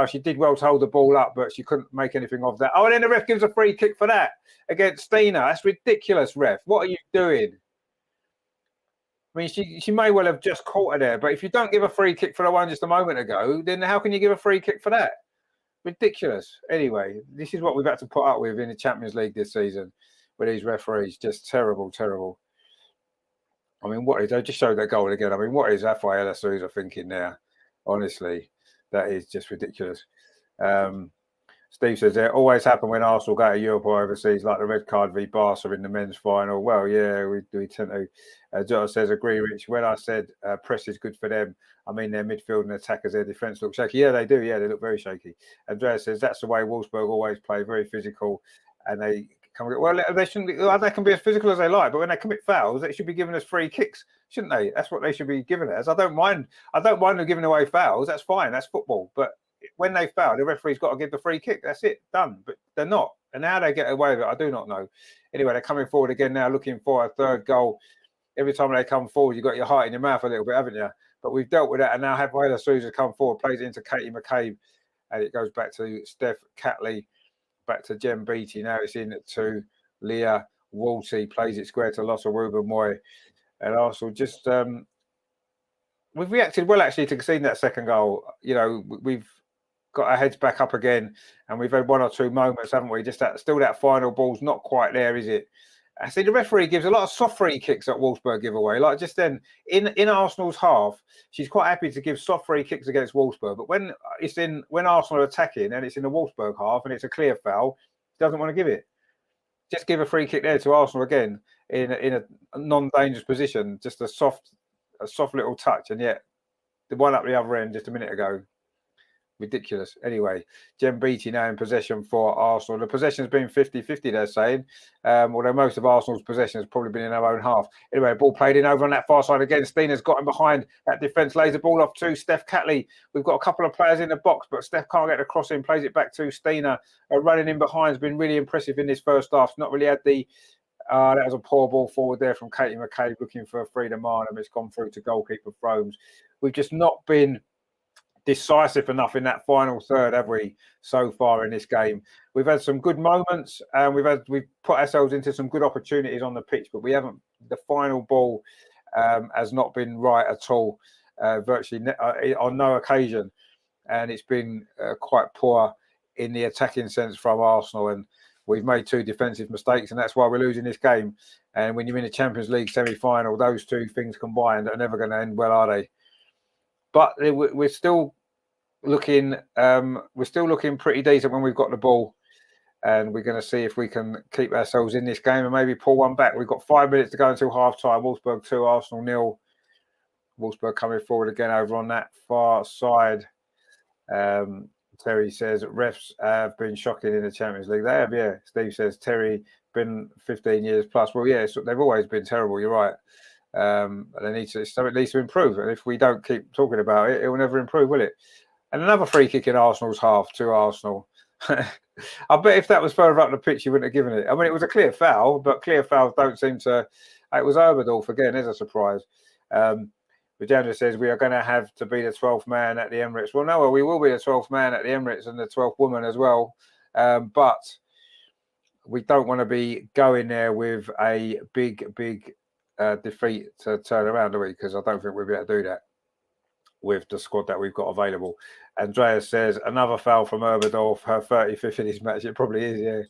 She did well to hold the ball up, but she couldn't make anything of that. Oh, and then the ref gives a free kick for that against Stina. That's ridiculous, ref. What are you doing? I mean, she may well have just caught her there, but if you don't give a free kick for the one just a moment ago, then how can you give a free kick for that? Ridiculous. Anyway, this is what we've had to put up with in the Champions League this season with these referees. Just terrible, terrible. I mean, what is, they just showed that goal again. I mean, what is Rafaela Souza thinking there? Honestly, that is just ridiculous. Steve says it always happen when Arsenal go to Europe or overseas, like the red card v Barca in the men's final. Well, yeah, we tend to. Jota says, agree, Rich. When I said press is good for them, I mean their midfield and attackers, their defence look shaky. Yeah, they do. Yeah, they look very shaky. Andrea says that's the way Wolfsburg always play, very physical, and they come. Well, they shouldn't. They can be as physical as they like, but when they commit fouls, they should be giving us free kicks, shouldn't they? That's what they should be giving us. I don't mind them giving away fouls. That's fine. That's football, but when they foul, the referee's got to give the free kick. That's it, done. But they're not. And how they get away with it, I do not know. Anyway, they're coming forward again now, looking for a third goal. Every time they come forward, you've got your heart in your mouth a little bit, haven't you? But we've dealt with that, and now Rafaela Souza come forward, plays it into Katie McCabe, and it goes back to Steph Catley, back to Jem Beattie. Now it's in to Leah Wolsey, plays it square to Lossa Ruben Moy. And Arsenal just... we've reacted well, actually, to conceding that second goal. You know, we've got our heads back up again, and we've had one or two moments, haven't we? Just that, still that final ball's not quite there, is it? I see the referee gives a lot of soft free kicks at Wolfsburg giveaway. Like just then, in Arsenal's half, she's quite happy to give soft free kicks against Wolfsburg. But when Arsenal are attacking and it's in the Wolfsburg half and it's a clear foul, she doesn't want to give it. Just give a free kick there to Arsenal again in a non-dangerous position. Just a soft little touch, and yet the one up the other end just a minute ago. Ridiculous. Anyway, Jem Beattie now in possession for Arsenal. The possession's been 50-50, they're saying. Although most of Arsenal's possession has probably been in our own half. Anyway, ball played in over on that far side again. Stina's got him behind. That defence lays the ball off to Steph Catley. We've got a couple of players in the box, but Steph can't get the cross in. Plays it back to Stina. Running in behind has been really impressive in this first half. Not really had the... that was a poor ball forward there from Katie McCabe looking for Frida Marnham. It's gone through to goalkeeper Frauen. We've just not been decisive enough in that final third, have we, so far in this game? We've had some good moments, and we've put ourselves into some good opportunities on the pitch, but we haven't. The final ball has not been right at all, virtually on no occasion, and it's been quite poor in the attacking sense from Arsenal. And we've made two defensive mistakes, and that's why we're losing this game. And when you're in a Champions League semi-final, those two things combined are never going to end well, are they? But we're still looking pretty decent when we've got the ball, and we're going to see if we can keep ourselves in this game and maybe pull one back. We've got 5 minutes to go until half-time. Wolfsburg 2, Arsenal 0. Wolfsburg coming forward again over on that far side. Terry says refs have been shocking in the Champions League. They have, yeah. Steve says Terry been 15 years plus. Well, yeah, so they've always been terrible. You're right. They need to, something needs to improve. And if we don't keep talking about it, it will never improve, will it? And another free kick in Arsenal's half to Arsenal. I bet if that was further up the pitch, you wouldn't have given it. I mean, it was a clear foul, but clear fouls don't seem to. It was Oberdorf again. There's a surprise. Vijandra says we are going to have to be the 12th man at the Emirates. Well, no, we will be the 12th man at the Emirates and the 12th woman as well. But we don't want to be going there with a big defeat to turn around, do we? Because I don't think we'll be able to do that with the squad that we've got available. Andreas says another foul from Oberdorf, her 35th in this match. It probably is, yeah.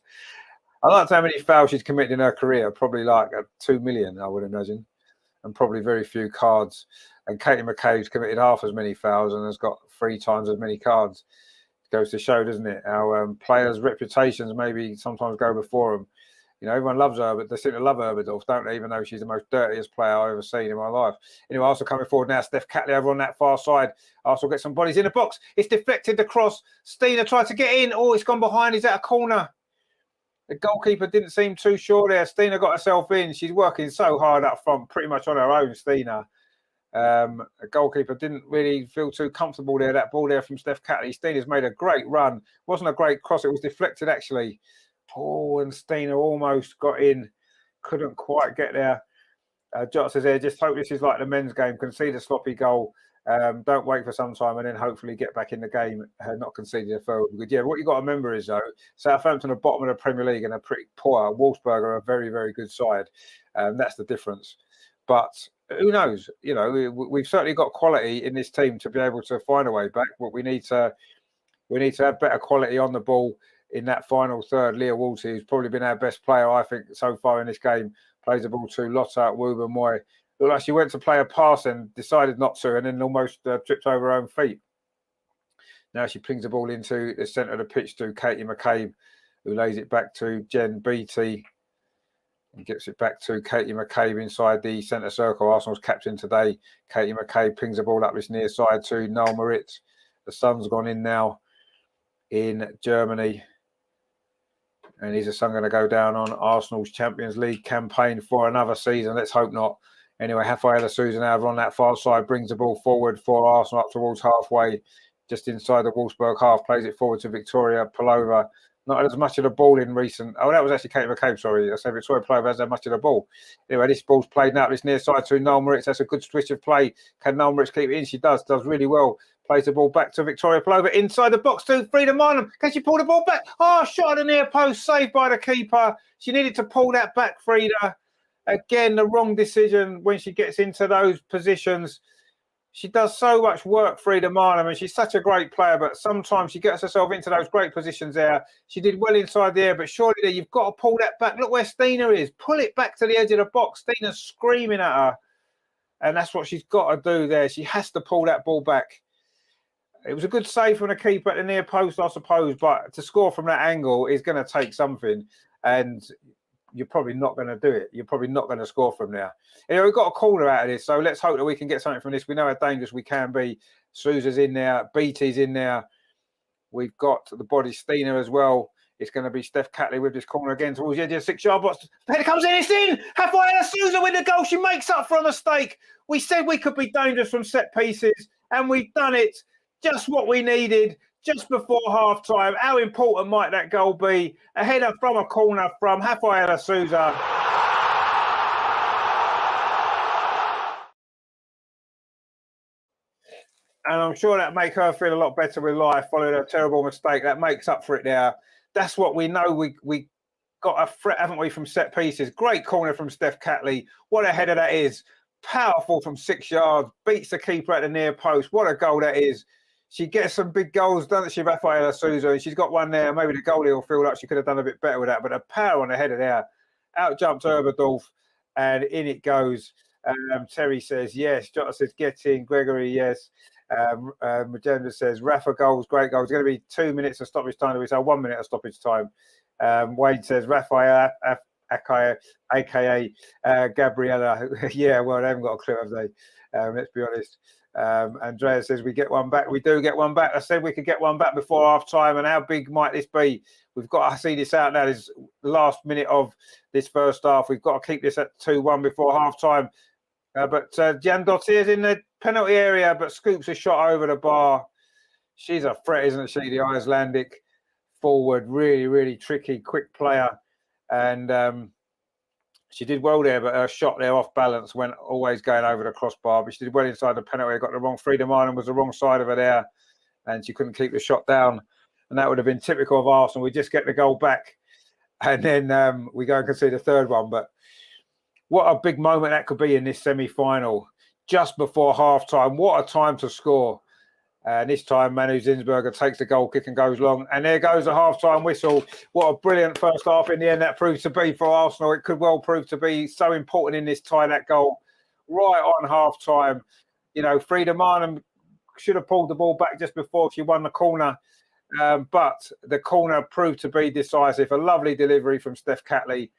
I like how many fouls she's committed in her career. Probably like 2 million, I would imagine. And probably very few cards. And Katie McCabe's committed half as many fouls and has got 3 times as many cards. It goes to show, doesn't it? Our players' reputations maybe sometimes go before them. You know, everyone loves her, but they seem to love Oberdorf, don't they? Even though she's the most dirtiest player I've ever seen in my life. Anyway, Arsenal coming forward now. Steph Catley over on that far side. Arsenal get some bodies in the box. It's deflected the cross. Stina tried to get in. Oh, it's gone behind. He's at a corner. The goalkeeper didn't seem too sure there. Stina got herself in. She's working so hard up front, pretty much on her own, Stina. A goalkeeper didn't really feel too comfortable there. That ball there from Steph Catley. Steiner's made a great run. Wasn't a great cross. It was deflected, actually. Oh, and Steiner almost got in. Couldn't quite get there. Jota says here, just hope this is like the men's game. Concede a sloppy goal. Don't wait for some time and then hopefully get back in the game. Not conceding a third. Yeah, what you got to remember is, though, Southampton are bottom of the Premier League and are pretty poor. Wolfsburg are a very, very good side. That's the difference. But who knows? You know, we've certainly got quality in this team to be able to find a way back. But we need to have better quality on the ball in that final third. Leah Walty, who's probably been our best player, I think, so far in this game, plays the ball to Lotta Woober-Moy. Looked like she went to play a pass and decided not to, and then almost tripped over her own feet. Now she plings the ball into the centre of the pitch to Katie McCabe, who lays it back to Jen Beattie. And gets it back to Katie McCabe inside the centre circle. Arsenal's captain today. Katie McCabe pings the ball up this near side to Noel Moritz. The sun's gone in now in Germany. And is the sun going to go down on Arsenal's Champions League campaign for another season? Let's hope not. Anyway, Rafaela Souza now on that far side brings the ball forward for Arsenal up towards halfway, just inside the Wolfsburg half. Plays it forward to Victoria Pelova. Not as much of the ball in recent. Oh, that was actually Katie McCabe, sorry. I said Victoria Pelova hasn't had much of the ball. Anyway, this ball's played now this near side to Noel Moritz. That's a good switch of play. Can Noel Moritz keep it in? She does really well. Plays the ball back to Victoria Pelova inside the box to Frida Marnham. Can she pull the ball back? Oh, shot at the near post, saved by the keeper. She needed to pull that back, Frida. Again, the wrong decision when she gets into those positions. She does so much work, Frida Marnham, and she's such a great player, but sometimes she gets herself into those great positions there. She did well inside there, but surely there, you've got to pull that back. Look where Steiner is. Pull it back to the edge of the box. Steiner's screaming at her, and that's what she's got to do there. She has to pull that ball back. It was a good save from the keeper at the near post, I suppose, but to score from that angle is going to take something, and you're probably not going to do it. You're probably not going to score from there. Anyway, we've got a corner out of this, so let's hope that we can get something from this. We know how dangerous we can be. Souza's in there. Beattie's in there. We've got the body Steiner as well. It's going to be Steph Catley with this corner again towards the edge of the 6-yard box. Header comes in, it's in! Rafaela Souza with the goal. She makes up for a mistake. We said we could be dangerous from set pieces, and we've done it. Just what we needed. Just before half-time, how important might that goal be? A header from a corner from Rafaela Souza. And I'm sure that make her feel a lot better with life following a terrible mistake. That makes up for it there. That's what we know. We got a threat, haven't we, from set pieces. Great corner from Steph Catley. What a header that is. Powerful from 6 yards. Beats the keeper at the near post. What a goal that is. She gets some big goals, doesn't she, Rafaela Souza? And she's got one there. Maybe the goalie will feel like she could have done a bit better with that. But a power on the header there. Out jumped Herberdorf, and in it goes. Terry says, yes. Jota says, get in. Gregory, yes. Magenda says, Rafa goals, great goals. It's going to be 2 minutes of stoppage time. We say 1 minute of stoppage time. Wayne says, Rafael, aka Gabriella. Yeah, well, they haven't got a clue, have they? Let's be honest. Andrea says we get one back. We do get one back. I said we could get one back before half time. And how big might this be? We've got to see this out now. This last minute of this first half. We've got to keep this at 2-1 before half time. But Jan Dottir is in the penalty area, but scoops a shot over the bar. She's a threat, isn't she? The Icelandic forward, really, really tricky, quick player. And she did well there, but her shot there off balance went always going over the crossbar. But she did well inside the penalty. Got the wrong. Frida Marnham was the wrong side of her there, and she couldn't keep the shot down. And that would have been typical of Arsenal. We just get the goal back, and then we go and concede the third one. But what a big moment that could be in this semi-final, just before half-time. What a time to score. And this time, Manu Zinsberger takes the goal kick and goes long. And there goes the half-time whistle. What a brilliant first half in the end that proved to be for Arsenal. It could well prove to be so important in this tie, that goal. Right on half-time. You know, Frida Marnham should have pulled the ball back just before she won the corner. But the corner proved to be decisive. A lovely delivery from Steph Catley.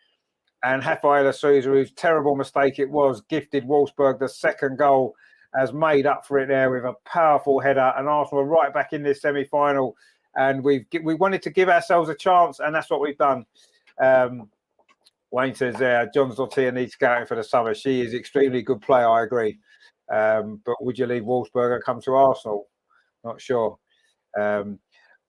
And Rafaela Souza, whose terrible mistake it was, gifted Wolfsburg the second goal, has made up for it there with a powerful header. And Arsenal are right back in this semi-final. And we wanted to give ourselves a chance, and that's what we've done. Wayne says John Dottir needs scouting for the summer. She is an extremely good player, I agree. But would you leave Wolfsburg and come to Arsenal? Not sure.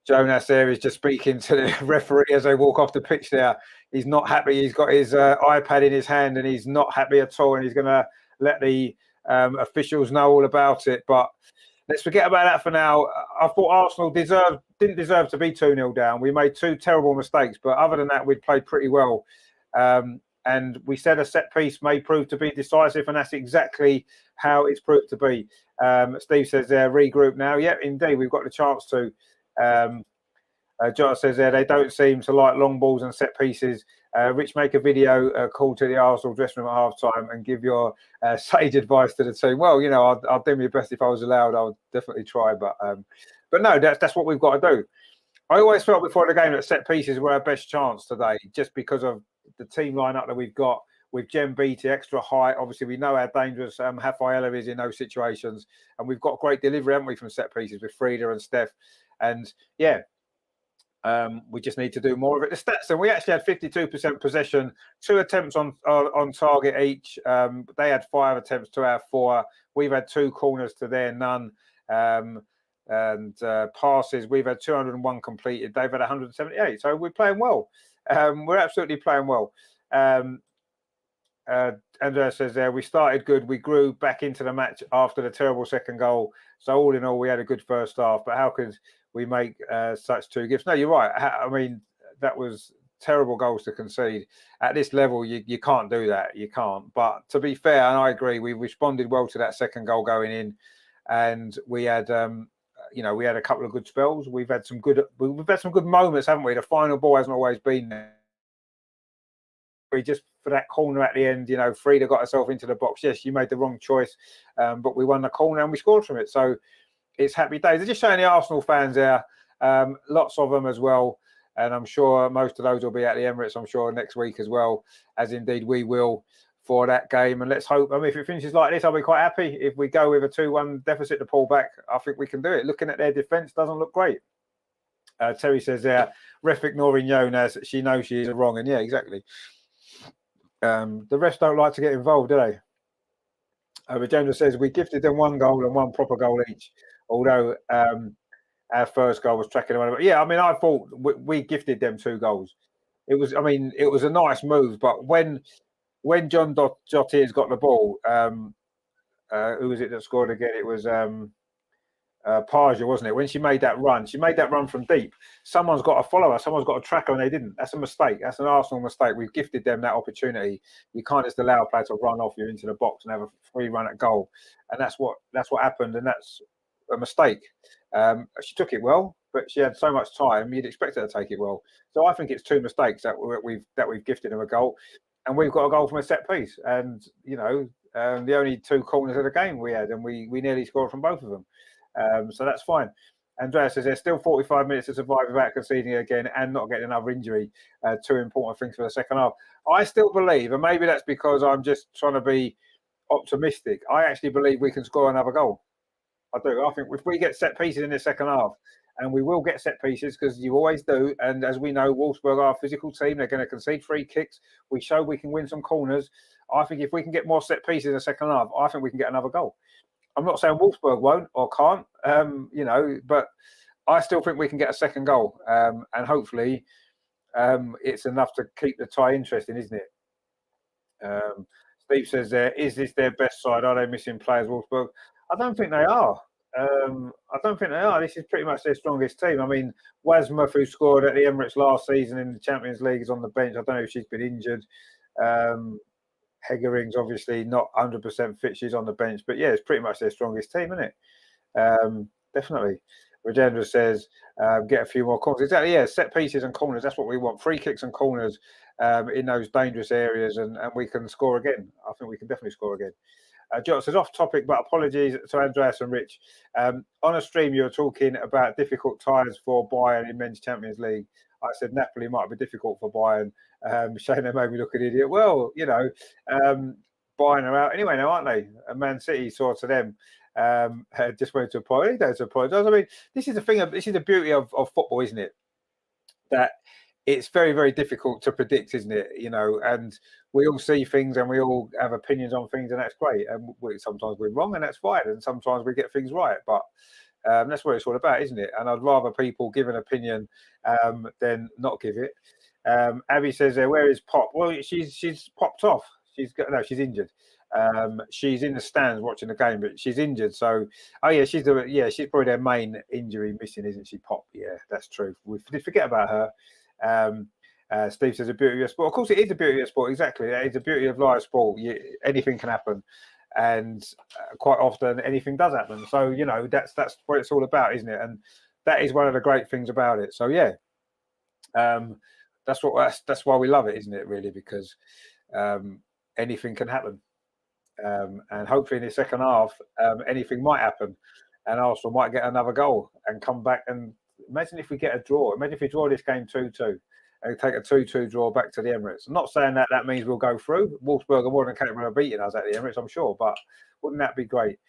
Jonas there is just speaking to the referee as they walk off the pitch there. He's not happy. He's got his iPad in his hand and he's not happy at all. And he's going to let the officials know all about it. But let's forget about that for now. I thought Arsenal didn't deserve to be 2-0 down. We made 2 terrible mistakes. But other than that, we'd played pretty well. And we said a set piece may prove to be decisive. And that's exactly how it's proved to be. Steve says they're regroup now. Yeah, indeed. We've got the chance to. John says there they don't seem to like long balls and set pieces. Rich, make a video call to the Arsenal dressing room at half time and give your sage advice to the team. Well, you know, I'll do my best if I was allowed. I would definitely try, but no, that's what we've got to do. I always felt before the game that set pieces were our best chance today, just because of the team lineup that we've got with Jem Beattie, extra height. Obviously, we know how dangerous Rafaela is in those situations, and we've got great delivery, haven't we, from set pieces with Frida and Steph. And yeah, we just need to do more of it. The stats, and we actually had 52% possession, 2 attempts on target each. They had 5 attempts to our 4. We've had 2 corners to their none. And passes, we've had 201 completed. They've had 178. So we're playing well. We're absolutely playing well. Andrea says there, we started good. We grew back into the match after the terrible second goal. So all in all, we had a good first half. But how could we make such 2 gifts? No, you're right. I mean, that was terrible goals to concede. At this level, you can't do that. You can't. But to be fair, and I agree, we responded well to that second goal going in. And we had, we had a couple of good spells. We've had some good moments, haven't we? The final ball hasn't always been there. We just, for that corner at the end, Frida got herself into the box. Yes, you made the wrong choice, but we won the corner and we scored from it. So it's happy days. They're just showing the Arsenal fans there, lots of them as well. And I'm sure most of those will be at the Emirates, I'm sure, next week as well, as indeed we will for that game. And let's hope, if it finishes like this, I'll be quite happy. If we go with a 2-1 deficit to pull back, I think we can do it. Looking at their defence, doesn't look great. Terry says there, ref ignoring Jonas, she knows she is wrong. And yeah, exactly. The refs don't like to get involved, do they? Regenda says we gifted them 1 goal and 1 proper goal each, although our first goal was tracking them. Yeah, I thought we gifted them 2 goals. It was a nice move, but when John Jotier's got the ball, who was it that scored again? It was Parja, wasn't it? When she made that run from deep. Someone's got to follow her. Someone's got to track her, and they didn't. That's a mistake. That's an Arsenal mistake. We've gifted them that opportunity. You can't just allow a player to run off you into the box and have a free run at goal. And that's what happened, and that's a mistake. She took it well, but she had so much time. You'd expect her to take it well. So I think it's 2 mistakes that we've gifted them a goal, and we've got a goal from a set piece. And the only 2 corners of the game we had, and we nearly scored from both of them. So that's fine. Andrea says there's still 45 minutes to survive without conceding again and not getting another injury. 2 important things for the second half. I still believe, and maybe that's because I'm just trying to be optimistic, I actually believe we can score another goal. I do. I think if we get set pieces in the second half, and we will get set pieces because you always do, and as we know, Wolfsburg are a physical team. They're going to concede free kicks. We show we can win some corners. I think if we can get more set pieces in the second half, I think we can get another goal. I'm not saying Wolfsburg won't or can't, but I still think we can get a second goal. And hopefully it's enough to keep the tie interesting, isn't it? Steve says there, is this their best side? Are they missing players, Wolfsburg? I don't think they are. This is pretty much their strongest team. Wasmuth, who scored at the Emirates last season in the Champions League, is on the bench. I don't know if she's been injured. Hegering's obviously not 100% fit. She's on the bench. But yeah, it's pretty much their strongest team, isn't it? Definitely. Rajendra says, get a few more corners. Exactly, yeah, set pieces and corners. That's what we want. Free kicks and corners in those dangerous areas, and we can score again. I think we can definitely score again. John says, off topic, but apologies to Andreas and Rich. On a stream, you were talking about difficult ties for Bayern in Men's Champions League. I said Napoli might be difficult for Bayern. Shane, they made me look an idiot. Well, Bayern are out anyway now, aren't they? And Man City saw to them. Just wanted to apologise. This is the thing. This is the beauty of football, isn't it? That it's very, very difficult to predict, isn't it? You know, and we all see things and we all have opinions on things, and that's great. And sometimes we're wrong, and that's fine. And sometimes we get things right, but that's what it's all about, isn't it? And I'd rather people give an opinion than not give it. Abby says, "Where is Pop?" Well, she's popped off. She's injured. She's in the stands watching the game, but she's injured. So, oh yeah, she's probably their main injury missing, isn't she? Pop, yeah, that's true. We did forget about her. Steve says, "A beauty of your sport." Of course, it is a beauty of your sport. Exactly, it's a beauty of live sport. Anything can happen, and quite often anything does happen. So you know that's what it's all about, isn't it? And that is one of the great things about it. So yeah, that's why we love it, isn't it? Really, because anything can happen. And hopefully in the second half, anything might happen, and Arsenal might get another goal and come back. And imagine if we get a draw. Imagine if we draw this game 2-2 and take a 2-2 draw back to the Emirates. I'm not saying that means we'll go through. Wolfsburg are more than capable of beating us at the Emirates, I'm sure, but wouldn't that be great?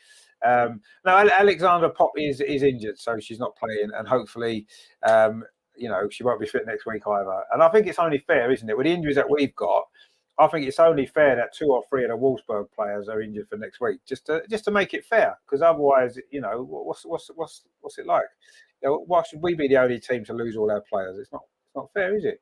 No, Alexandra Pop is injured, so she's not playing, and hopefully, you know, she won't be fit next week either. And I think it's only fair, isn't it, with the injuries that we've got? I think it's only fair that 2 or 3 of the Wolfsburg players are injured for next week, just to make it fair. Because otherwise, you know, what's it like? You know, why should we be the only team to lose all our players? It's not fair, is it?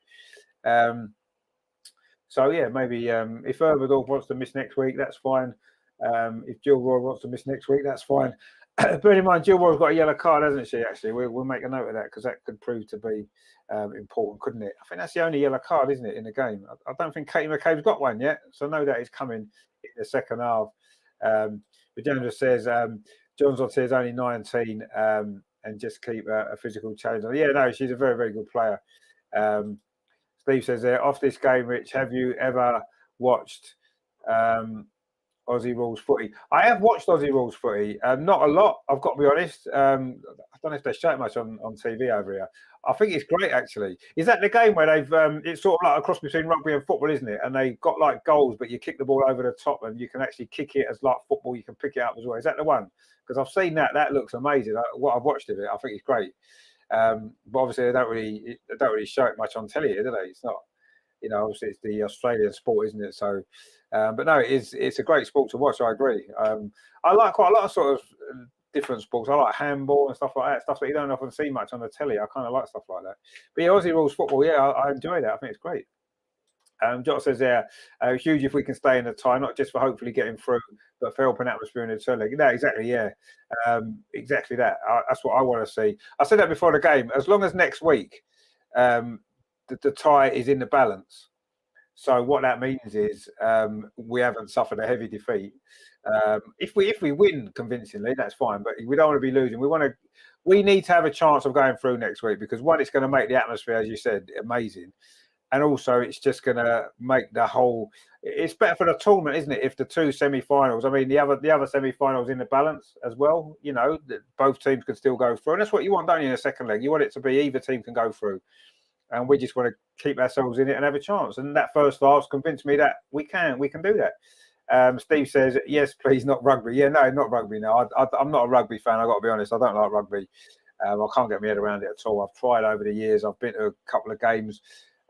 So yeah, maybe if Herberdorf wants to miss next week, that's fine. If Jill Roy wants to miss next week, that's fine. Bear in mind, Jill Roy's got a yellow card, hasn't she? Actually, we'll make a note of that because that could prove to be important, couldn't it? I think that's the only yellow card, isn't it, in the game? I don't think Katie McCabe's got one yet, so no doubt it's coming in the second half. But James says John's on is only 19 and just keep a physical challenge. Yeah, no, she's a very, very good player. Steve says there, off this game, Rich, have you ever watched Aussie Rules footy? I have watched Aussie Rules footy, not a lot, I've got to be honest. I don't know if they show it much on TV over here. I think it's great, actually. Is that the game where they've, it's sort of like a cross between rugby and football, isn't it? And they got like goals, but you kick the ball over the top and you can actually kick it as like football, you can pick it up as well. Is that the one? Because I've seen that looks amazing. What I've watched of it, I think it's great. But obviously they don't really show it much on telly, do they? It's not, you know, obviously it's the Australian sport, isn't it? So, but no, it's a great sport to watch. I agree. I like quite a lot of sort of different sports. I like handball and stuff like that, stuff that you don't often see much on the telly. I kind of like stuff like that. But yeah, Aussie Rules football, yeah, I enjoy that. I think it's great. Jot says there, huge if we can stay in the tie, not just for hopefully getting through, but for helping atmosphere in the third leg. No, exactly, yeah. Exactly that. That's what I want to see. I said that before the game. As long as next week the tie is in the balance. So what that means is we haven't suffered a heavy defeat. If we win convincingly, that's fine. But we don't want to be losing. We need to have a chance of going through next week because one, it's going to make the atmosphere, as you said, amazing. And also, it's just going to make the whole. It's better for the tournament, isn't it? If the 2 semi-finals, I mean, the other semi-finals in the balance as well. You know, both teams can still go through, and that's what you want, don't you? In the second leg, you want it to be either team can go through, and we just want to keep ourselves in it and have a chance. And that first half's convinced me that we can do that. Steve says, yes, please, not rugby. Yeah, no, not rugby. No, I'm not a rugby fan. I've got to be honest. I don't like rugby. I can't get my head around it at all. I've tried over the years. I've been to a couple of games.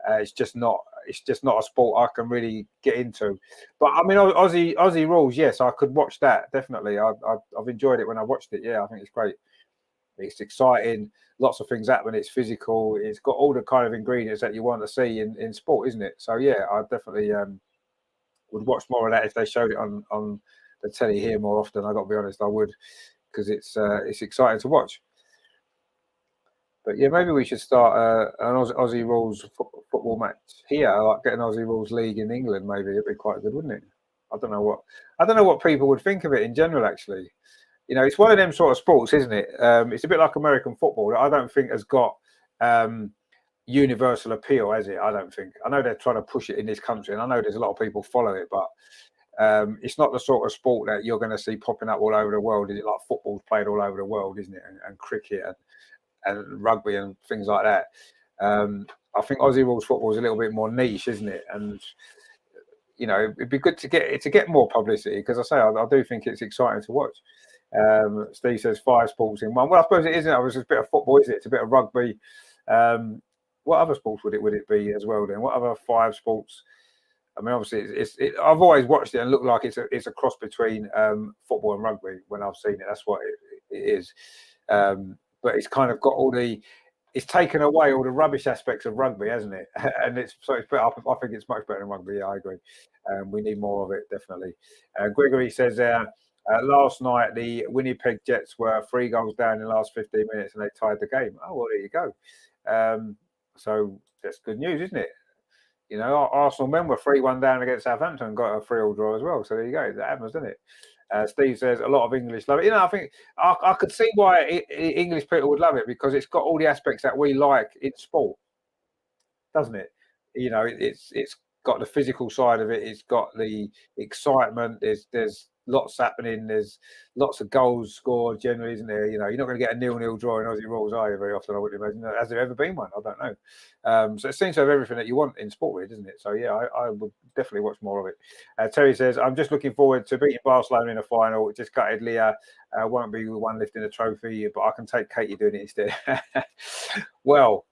It's just not a sport I can really get into. But I mean, Aussie Rules, yes, I could watch that definitely. I've enjoyed it when I watched it. Yeah, I think it's great. It's exciting. Lots of things happen. It's physical. It's got all the kind of ingredients that you want to see in sport, isn't it? So yeah, I definitely would watch more of that if they showed it on the telly here more often. I got to be honest, I would, because it's exciting to watch. But yeah, maybe we should start an Aussie Rules football match here, like get an Aussie Rules league in England. Maybe it'd be quite good, wouldn't it? I don't know what people would think of it in general. Actually, you know, it's one of them sort of sports, isn't it? It's a bit like American football that I don't think has got universal appeal, has it? I don't think. I know they're trying to push it in this country, and I know there's a lot of people follow it, but it's not the sort of sport that you're going to see popping up all over the world. Is it? Like football's played all over the world, isn't it? And cricket and rugby and things like that. I think Aussie Rules football is a little bit more niche, isn't it? And you know, it'd be good to get more publicity because I do think it's exciting to watch. Steve says 5 sports in one. Well, I suppose it isn't. It was just a bit of football, isn't it? It's a bit of rugby. what other sports would it be as well? Then what other 5 sports? I mean, obviously, I've always watched it and looked like it's a cross between football and rugby when I've seen it. That's what it is. But it's kind of got it's taken away all the rubbish aspects of rugby, hasn't it? And it's better. I think it's much better than rugby. Yeah, I agree. We need more of it, definitely. Gregory says last night the Winnipeg Jets were 3 goals down in the last 15 minutes and they tied the game. Oh, well, there you go. So that's good news, isn't it? You know, Arsenal men were 3-1 down against Southampton and got a 3-3 draw as well. So there you go. That happens, doesn't it? Steve says a lot of English love it. You know, I think I could see why English people would love it because it's got all the aspects that we like in sport, doesn't it? You know, it's got the physical side of it. It's got the excitement. There's lots happening. There's lots of goals scored generally, isn't there? You know, you're not going to get a 0-0 draw in Aussie rules, are you? Very often, I would imagine. Has there ever been one? I don't know. So it seems to have everything that you want in sport, really, doesn't it? So yeah, I would definitely watch more of it. Terry says, I'm just looking forward to beating Barcelona in the final. It just gutted Leah. Won't be the one lifting the trophy, but I can take Katie doing it instead. Well.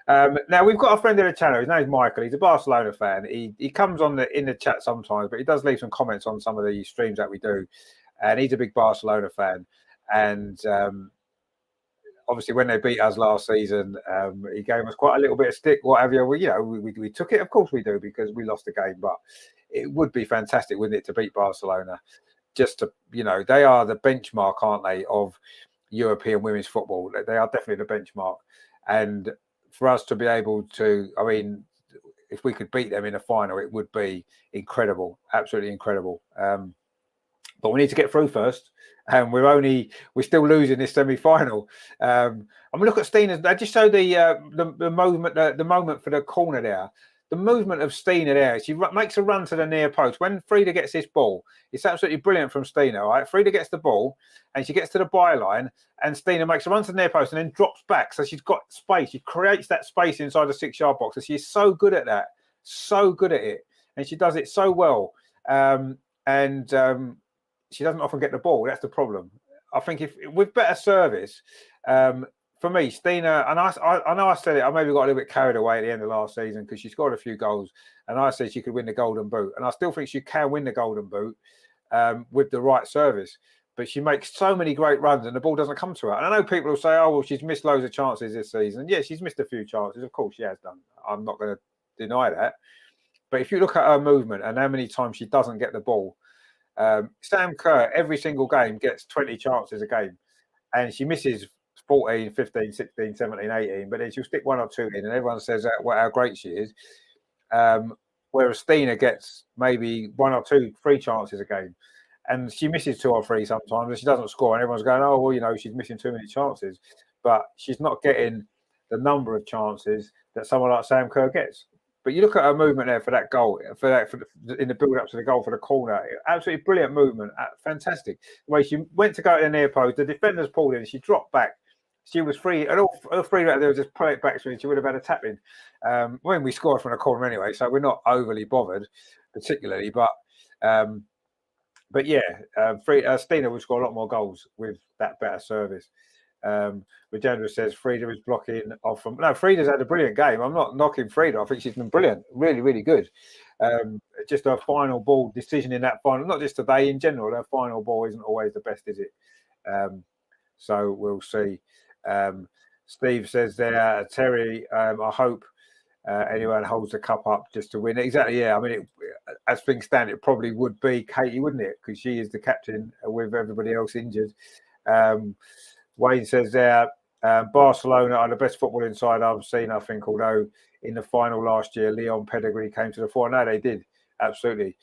Now we've got a friend of the channel. His name's Michael. He's a Barcelona fan. He comes on in the chat sometimes, but he does leave some comments on some of the streams that we do. And he's a big Barcelona fan. And obviously, when they beat us last season, he gave us quite a little bit of stick. Whatever, we took it. Of course we do because we lost the game. But it would be fantastic, wouldn't it, to beat Barcelona? Just to they are the benchmark, aren't they, of European women's football? They are definitely the benchmark, and for us to be able to, I mean, if we could beat them in a final, it would be incredible, absolutely incredible. But we need to get through first, and we're still losing this semi-final. I mean, look at Stina's. I just showed the moment for the corner there. The movement of Stina there. She makes a run to the near post. When Frida gets this ball, it's absolutely brilliant from Stina. Right, Frida gets the ball and she gets to the byline, and Stina makes a run to the near post and then drops back. So she's got space. She creates that space inside the 6-yard box. And she's so good at that, so good at it, and she does it so well. She doesn't often get the ball. That's the problem. I think if with better service. For me, Stina, and I know I said it, I maybe got a little bit carried away at the end of last season because she scored a few goals and I said she could win the Golden Boot. And I still think she can win the Golden Boot with the right service. But she makes so many great runs and the ball doesn't come to her. And I know people will say, oh, well, she's missed loads of chances this season. Yeah, she's missed a few chances. Of course, she has done. I'm not going to deny that. But if you look at her movement and how many times she doesn't get the ball, Sam Kerr, every single game, gets 20 chances a game. And she misses 14, 15, 16, 17, 18, but then she'll stick 1 or 2 in and everyone says how great she is. Whereas Stina gets maybe 1 or 2, 3 chances a game. And she misses 2 or 3 sometimes and she doesn't score. And everyone's going, oh, well, she's missing too many chances. But she's not getting the number of chances that someone like Sam Kerr gets. But you look at her movement there for that goal, in the build-up to the goal for the corner. Absolutely brilliant movement. Fantastic. The way she went to go to the near post, the defenders pulled in, she dropped back. She was free, and all 3 right there just put it back to her. She would have had a tap in. When we scored from the corner anyway, so we're not overly bothered, particularly. But yeah, Stina would score a lot more goals with that better service. Rajendra says Frida is blocking off from. No, Frida's had a brilliant game. I'm not knocking Frida. I think she's been brilliant, really, really good. Just her final ball decision in that final, not just today in general. Her final ball isn't always the best, is it? So we'll see. Steve says there, Terry, I hope anyone holds the cup up just to win. Exactly, yeah. I mean, as things stand, it probably would be Katie, wouldn't it? Because she is the captain with everybody else injured. Wayne says there, Barcelona are the best footballing side I've seen, I think, although in the final last year, Leon Pedigree came to the fore. No, they did. Absolutely.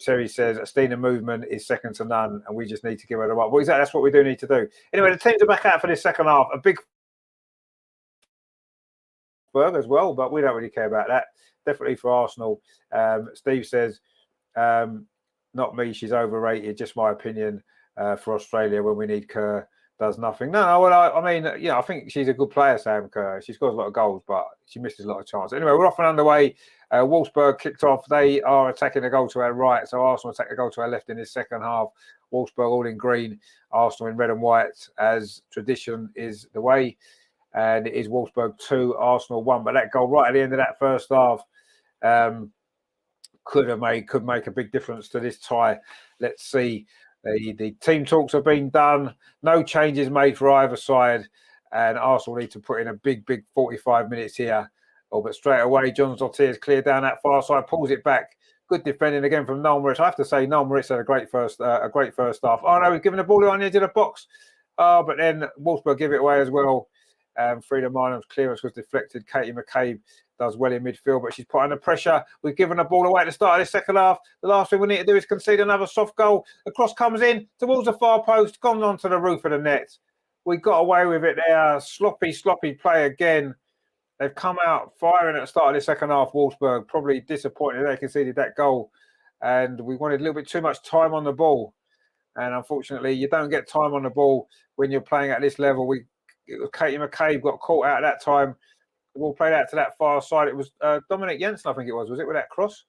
Terry says Stina movement is second to none, and we just need to give her the right. Well, exactly, that's what we do need to do. Anyway, the teams are back out for this second half. A big as well, but we don't really care about that. Definitely for Arsenal. Steve says, not me, she's overrated. Just my opinion. For Australia, when we need Kerr, does nothing. No, well, I mean, I think she's a good player, Sam Kerr. She scores a lot of goals, but she misses a lot of chances. Anyway, we're off and underway. Wolfsburg kicked off. They are attacking the goal to our right, so Arsenal attack the goal to our left in this second half. Wolfsburg all in green, Arsenal in red and white, as tradition is the way. and it is Wolfsburg 2, Arsenal 1. But that goal right at the end of that first half could make a big difference to this tie. Let's see. The team talks have been done. No changes made for either side, and Arsenal need to put in a big 45 minutes here. Oh, but straight away, John Dottier is clear down that far side, pulls it back. Good defending again from Noel Moritz. I have to say, Noel Moritz had a great first half. Oh no, he's given the ball on the edge of the box. Oh, but then Wolfsburg give it away as well. Frida Marnham's clearance was deflected. Katie McCabe does well in midfield, but she's put under pressure. We've given the ball away at the start of this second half. The last thing we need to do is concede another soft goal. The cross comes in towards the far post, gone onto the roof of the net. We got away with it there. Sloppy play again. They've come out firing at the start of the second half, Wolfsburg. Probably disappointed they conceded that goal. And we wanted a little bit too much time on the ball. And unfortunately, you don't get time on the ball when you're playing at this level. Katie McCabe got caught out at that time. The ball played out to that far side. It was Dominic Jensen, I think it was it with that cross?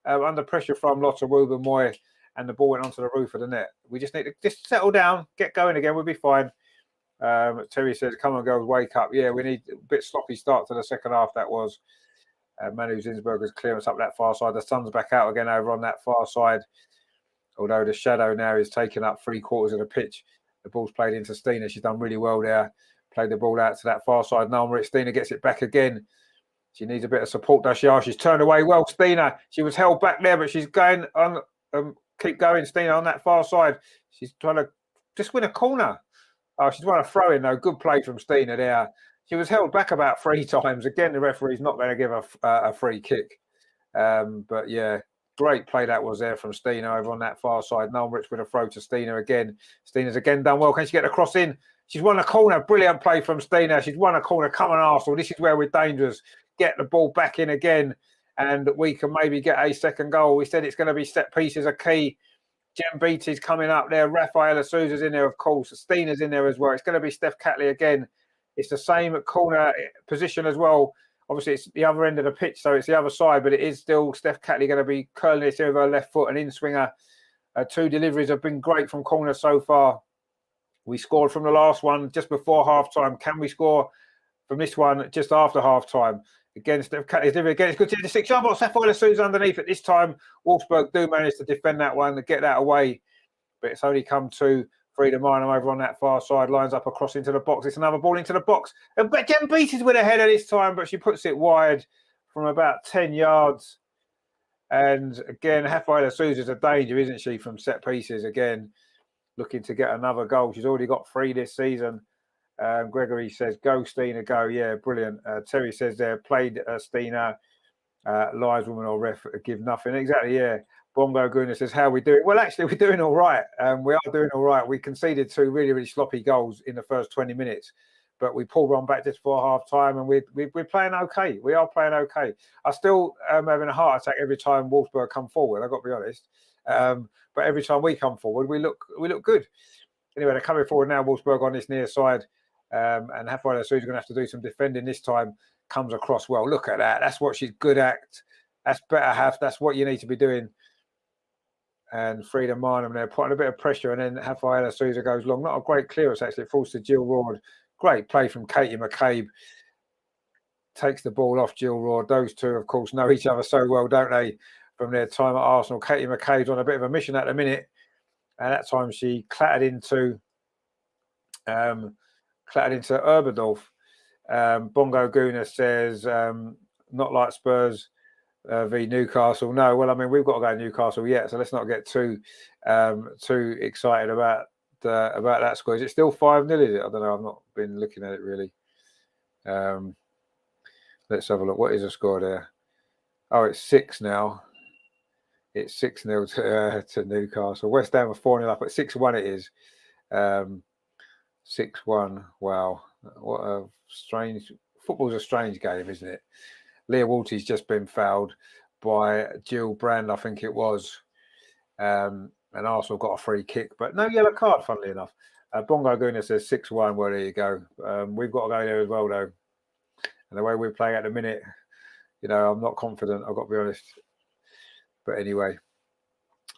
Under pressure from Lotta Ruben-Moy, and the ball went onto the roof of the net. We just need to just settle down, get going again, we'll be fine. Terry says, come on, girls, wake up. Yeah, we need a bit sloppy start to the second half, that was. Manu Zinsberger's clearance up that far side. The sun's back out again over on that far side. Although the shadow now is taking up 3/4 of the pitch. The ball's played into Stina. She's done really well there. Played the ball out to that far side. Now Stina gets it back again. She needs a bit of support, does she? She's turned away well, Stina. She was held back there, but she's going on. Keep going, Stina, on that far side. She's trying to just win a corner. Oh, she's won a throw-in, though. Good play from Stina there. She was held back about 3 times. Again, the referee's not going to give a free kick. But, yeah, great play that was there from Stina over on that far side. Nolrich with a throw to Stina again. Stina's again done well. Can she get the cross in? She's won a corner. Brilliant play from Stina. She's won a corner. Come on, Arsenal. This is where we're dangerous. Get the ball back in again, and we can maybe get a second goal. We said it's going to be set pieces are key. Jem Beattie's coming up there. Rafaela Souza's in there, of course. Stina's in there as well. It's going to be Steph Catley again. It's the same corner position as well. Obviously, it's the other end of the pitch, so it's the other side, but it is still Steph Catley going to be curling this here with her left foot, an in-swinger. 2 deliveries have been great from corner so far. We scored from the last one just before half-time. Can we score from this one just after half-time? Again, Steph Catley's delivery again. It's good to the 6-yard box. Rafaela Souza underneath it this time. Wolfsburg do manage to defend that one and get that away, but it's only come to Frida Marnham over on that far side, lines up across into the box. It's another ball into the box. And Jem Beattie's with a header this time, but she puts it wide from about 10 yards. And again, Rafaela Souza's a danger, isn't she, from set pieces again, looking to get another goal. She's already got 3 this season. Gregory says, go, Stina, go. Yeah, brilliant. Terry says there, played Stina, lies woman or ref, give nothing. Exactly, yeah. Bongo Guna says, how are we doing? Well, actually, we're doing all right. We are doing all right. We conceded 2 really sloppy goals in the first 20 minutes, but we pulled one back just before half-time, and we're playing okay. We are playing okay. I still am having a heart attack every time Wolfsburg come forward, I've got to be honest. But every time we come forward, we look good. Anyway, they're coming forward now, Wolfsburg on this near side. And Rafaela Souza is going to have to do some defending this time. Comes across well. Look at that. That's what she's good at. That's better half. That's what you need to be doing. And Frida Marnham there putting a bit of pressure, and then Rafaela Souza goes long. Not a great clearance, actually. It falls to Jill Rord. Great play from Katie McCabe. Takes the ball off Jill Rord. Those two, of course, know each other so well, don't they, from their time at Arsenal. Katie McCabe's on a bit of a mission at the minute. And that time she clattered into Urberdorf. Bongo Guna says, not like Spurs v Newcastle. No, well, I mean, we've got to go to Newcastle yet, so let's not get too excited about that score. Is it still 5-0, is it? I don't know. I've not been looking at it really. Let's have a look. What is the score there? Oh, it's 6 now. It's 6-0 to Newcastle. West Ham are 4-0 up, but 6-1 it is. 6-1. Wow. What a strange... Football's a strange game, isn't it? Leah Waltie's just been fouled by Jill Brand, I think it was. And Arsenal got a free kick, but no yellow card, funnily enough. Bongo Guna says 6-1. Well, there you go. We've got to go there as well, though. And the way we're playing at the minute, you know, I'm not confident, I've got to be honest. But anyway,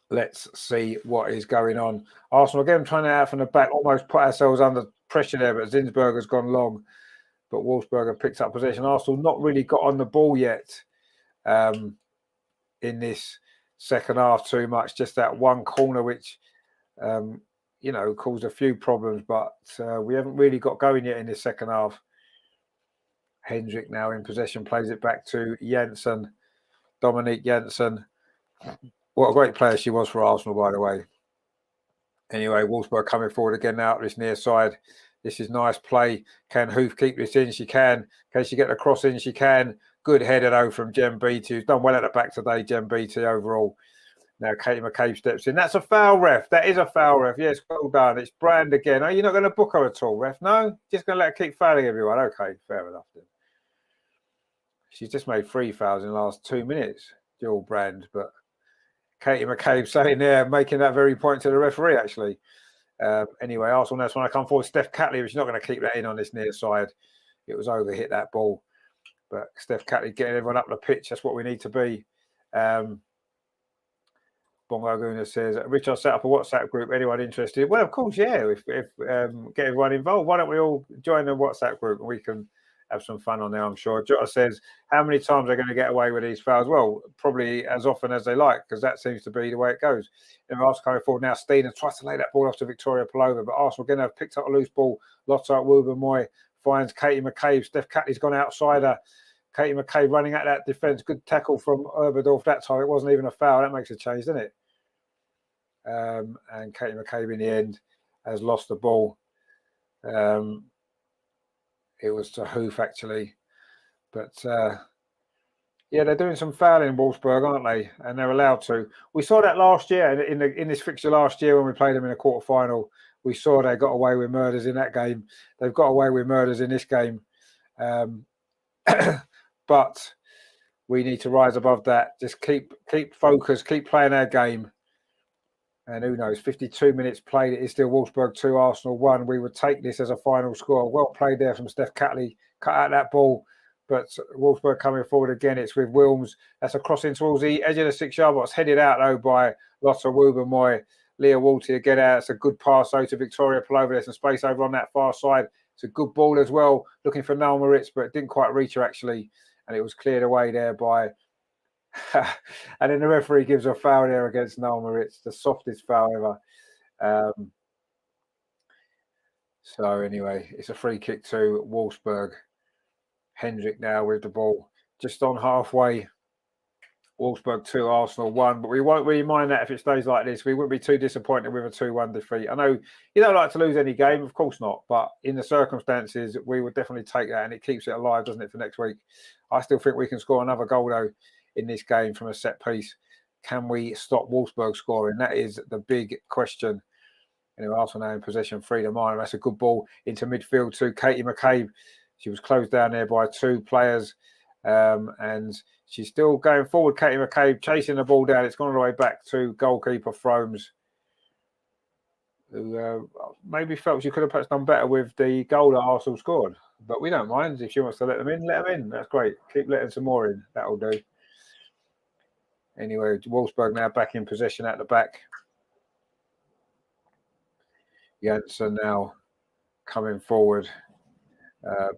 let's see what is going on. Arsenal again trying it out from the back, almost put ourselves under pressure there, but Zinsberger's gone long. but Wolfsburg have picked up possession. Arsenal not really got on the ball yet in this second half too much. Just that one corner which, caused a few problems, but we haven't really got going yet in this second half. Hendrick now in possession, plays it back to Janssen, Dominique Janssen. What a great player she was for Arsenal, by the way. Anyway, Wolfsburg coming forward again now at this near side. This is nice play. Can Hoof keep this in? She can. Can she get the cross in? She can. Good header, though, from Jem Beattie, who's done well at the back today, Jem Beattie, overall. Now, Katie McCabe steps in. That's a foul, ref. That is a foul, ref. Yes, well done. It's Brand again. Are you not going to book her at all, ref? No? Just going to let her keep fouling everyone? Okay, fair enough then. She's just made 3 fouls in the last 2 minutes, Jill Brand, but Katie McCabe saying there, making that very point to the referee, actually. Anyway, Arsenal, that's when I come forward. Steph Catley, but she's not going to keep that in on this near side. It was over, hit that ball. But Steph Catley getting everyone up the pitch. That's what we need to be. Bongo Guna says, Rich, I'll set up a WhatsApp group. Anyone interested? Well, of course, yeah. If get everyone involved, why don't we all join the WhatsApp group and we can have some fun on there, I'm sure. Jota says, how many times are they going to get away with these fouls? Well, probably as often as they like, because that seems to be the way it goes. And Arsenal coming forward now. Steiner tries to lay that ball off to Victoria Pelova, but Arsenal again have picked up a loose ball. Lotta Wubermoy finds Katie McCabe. Steph Catley's gone outside her. Katie McCabe running at that defence. Good tackle from Herberdorf that time. It wasn't even a foul. That makes a change, doesn't it? And Katie McCabe in the end has lost the ball. It was to Hoof, actually. But, yeah, they're doing some fouling in Wolfsburg, aren't they? And they're allowed to. We saw that last year, in this fixture last year when we played them in a quarter-final. We saw they got away with murders in that game. They've got away with murders in this game. But we need to rise above that. Just keep focused, keep playing our game. And who knows, 52 minutes played, it is still Wolfsburg 2, Arsenal 1. We would take this as a final score. Well played there from Steph Catley, cut out that ball. But Wolfsburg coming forward again, it's with Wilms. That's a crossing towards the edge of the 6-yard box, headed out, though, by Lotta Wubermoy. Leah Walty again out. It's a good pass, though, to Victoria Pelova. There's some space over on that far side. It's a good ball as well, looking for Noel Moritz, but it didn't quite reach her, actually. And it was cleared away there by... and then the referee gives a foul there against Noel Moritz, the softest foul ever. So anyway, it's a free kick to Wolfsburg. Hendrick now with the ball, just on halfway. Wolfsburg 2, Arsenal 1, but we won't really mind that if it stays like this. We wouldn't be too disappointed with a 2-1 defeat. I know you don't like to lose any game, of course not, but in the circumstances, we would definitely take that, and it keeps it alive, doesn't it, for next week? I still think we can score another goal, though, in this game from a set piece. Can we stop Wolfsburg scoring? That is the big question. Anyway, Arsenal now in possession, freedom line. That's a good ball into midfield to Katie McCabe. She was closed down there by 2 players, and she's still going forward. Katie McCabe chasing the ball down. It's gone all the way back to goalkeeper Fromes, who maybe felt she could have perhaps done better with the goal that Arsenal scored. But we don't mind. If she wants to let them in, let them in. That's great. Keep letting some more in. That'll do. Anyway, Wolfsburg now back in possession at the back. Janssen now coming forward.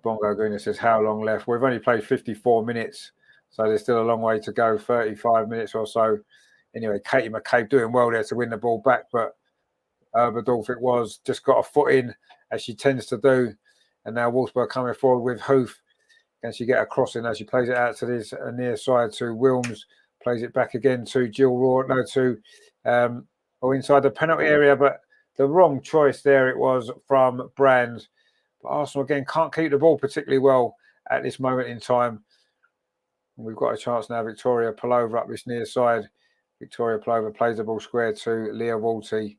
Bongo Guna says, how long left? We've only played 54 minutes, so there's still a long way to go, 35 minutes or so. Anyway, Katie McCabe doing well there to win the ball back, but Herberdorf it was, just got a foot in, as she tends to do. And now Wolfsburg coming forward with Hoof. Can she get a crossing as she plays it out to this near side to Wilms? Plays it back again to Jill Raw, inside the penalty area, but the wrong choice there it was from Brand. But Arsenal again can't keep the ball particularly well at this moment in time. And we've got a chance now. Victoria Pelova up this near side. Victoria Pelova plays the ball square to Leah Walty.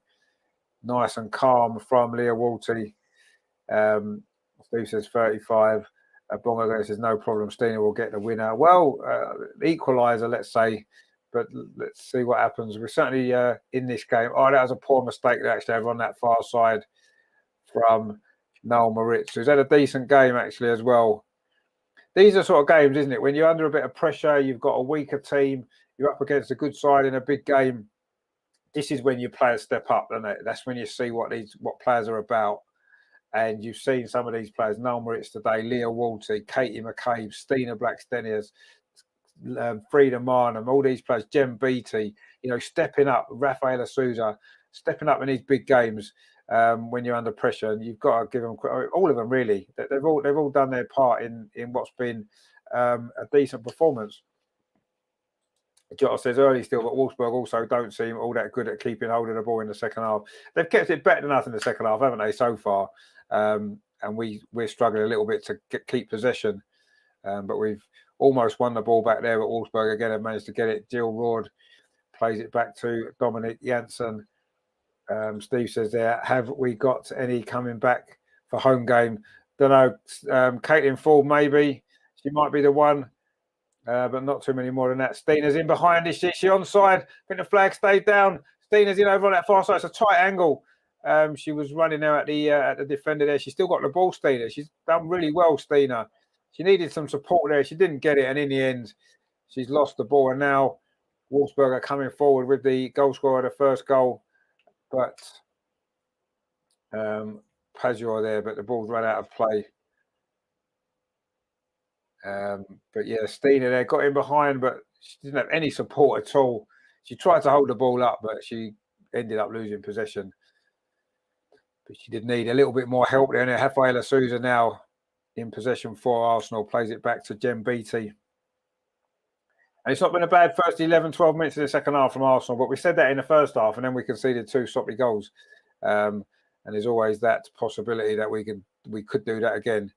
Nice and calm from Leah Walty. Steve says 35. Bongo says no problem. Steiner will get the winner. Well, equaliser, let's say, but let's see what happens. We're certainly in this game. Oh, that was a poor mistake they actually have on that far side from Noel Moritz, who's had a decent game actually as well. These are sort of games, isn't it? When you're under a bit of pressure, you've got a weaker team, you're up against a good side in a big game. This is when your players step up, isn't it? That's when you see what players are about. And you've seen some of these players, Noel Moritz today, Leah Walty, Katie McCabe, Stina Blackstenius, Frida Marnham, all these players, Jem Beattie, stepping up, Rafaela Souza, stepping up in these big games when you're under pressure. And you've got to give them, all of them really, they've all done their part in what's been a decent performance. Jota says early still, but Wolfsburg also don't seem all that good at keeping hold of the ball in the second half. They've kept it better than us in the second half, haven't they, so far? And we're struggling a little bit to keep possession. But we've almost won the ball back there, but Wolfsburg again have managed to get it. Jill Roord plays it back to Dominic Janssen. Steve says there, have we got any coming back for home game? Don't know. Caitlin Ford, maybe. She might be the one. But not too many more than that. Stina's in behind. Is she onside? I think the flag stayed down. Stina's in over on that far side. It's a tight angle. She was running there at the defender there. She's still got the ball, Stina. She's done really well, Stina. She needed some support there. She didn't get it. And in the end, she's lost the ball. And now Wolfsburg are coming forward with the goal scorer of the first goal. But Pajor there, but the ball's run out of play. But yeah, Stina there got in behind, but she didn't have any support at all. She tried to hold the ball up, but she ended up losing possession. But she did need a little bit more help there. And Rafaela Souza now in possession for Arsenal, plays it back to Jem Beattie. And it's not been a bad first 11, 12 minutes in the second half from Arsenal, but we said that in the first half, and then we conceded 2 sloppy goals. And there's always that possibility that we could do that again.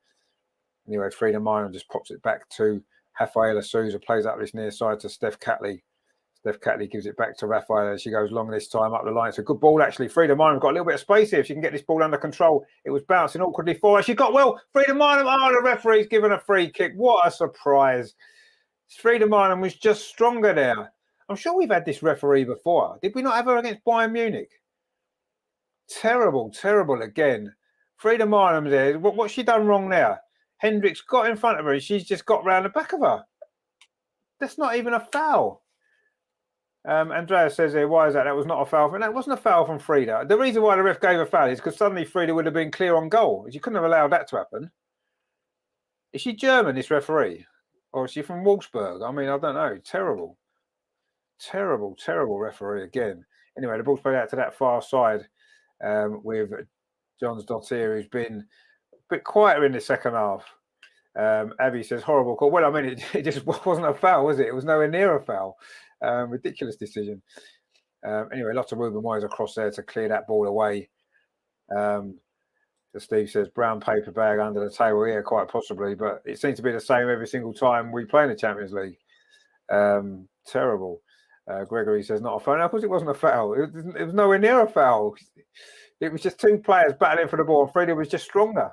Anyway, Frida Marnham just pops it back to Rafaela Souza, plays up this near side to Steph Catley. Steph Catley gives it back to Rafaela. She goes long this time up the line. It's a good ball, actually. Frida Marnham got a little bit of space here. If she can get this ball under control. It was bouncing awkwardly for her. She got well. Frida Marnham. Oh, the referee's given a free kick. What a surprise. Frida Marnham was just stronger there. I'm sure we've had this referee before. Did we not have her against Bayern Munich? Terrible, terrible again. Frida Marnham there. What's she done wrong there? Hendricks got in front of her and she's just got round the back of her. That's not even a foul. Andrea says here, why is that? That was not a foul. That wasn't a foul from Frida. The reason why the ref gave a foul is because suddenly Frida would have been clear on goal. She couldn't have allowed that to happen. Is she German, this referee? Or is she from Wolfsburg? I mean, I don't know. Terrible. Terrible, terrible referee again. Anyway, the ball's played out to that far side with Johns Dottir, who's been a bit quieter in the second half. Abby says, horrible call. Well, I mean, it just wasn't a foul, was it? It was nowhere near a foul. Ridiculous decision. Anyway, lots of Ruben Wise across there to clear that ball away. So Steve says, brown paper bag under the table. Yeah, quite possibly. But it seems to be the same every single time we play in the Champions League. Terrible. Gregory says, not a foul. No, of course it wasn't a foul. It was nowhere near a foul. It was just 2 players battling for the ball. Frida was just stronger.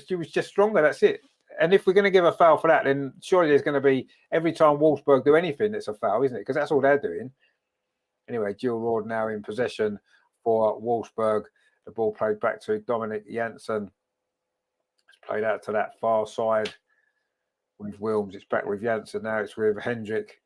She was just stronger. That's it. And if we're going to give a foul for that, then surely there's going to be every time Wolfsburg do anything that's a foul, isn't it? Because that's all they're doing. Anyway, Jill Roord now in possession for Wolfsburg. The ball played back to Dominic Janssen. It's played out to that far side with Wilms. It's back with Janssen now. It's with Hendrick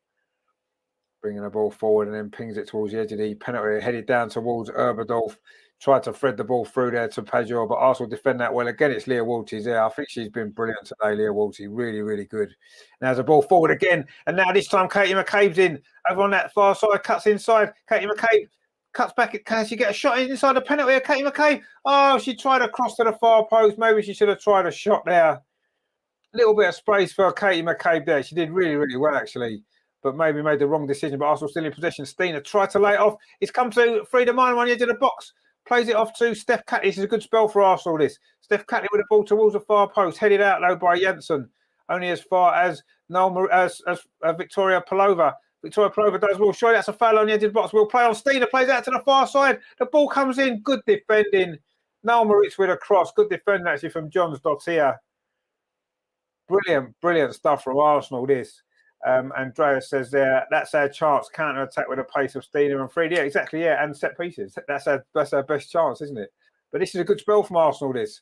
bringing the ball forward and then pings it towards the edge of the penalty. Headed down towards Erberdorf. Tried to thread the ball through there to Pajor, but Arsenal defend that well. Again, it's Leah Walty's there. I think she's been brilliant today, Leah Walty. Really, really good. Now there's a ball forward again. And now this time Katie McCabe's in. Over on that far side, cuts inside. Katie McCabe cuts back. Can she get a shot inside the penalty? Katie McCabe. Oh, she tried to cross to the far post. Maybe she should have tried a shot there. A little bit of space for Katie McCabe there. She did really, really well, actually. But maybe made the wrong decision. But Arsenal still in possession. Stina tried to lay it off. It's come to Frida Marnham on the edge of the box. Plays it off to Steph Catley. This is a good spell for Arsenal, this. Steph Catley with the ball towards the far post. Headed out, though, by Janssen. Only as far as Victoria Palova. Victoria Palova does well. Surely that's a foul on the edge of the box. We'll play on Stina. Plays out to the far side. The ball comes in. Good defending. Noel Moritz with a cross. Good defending, actually, from Johns Dottir. Brilliant, brilliant stuff from Arsenal, this. Andreas says there, that's our chance, counter-attack with the pace of Stina and Frida. Yeah, exactly, yeah, and set pieces. That's our best chance, isn't it? But this is a good spell from Arsenal, this.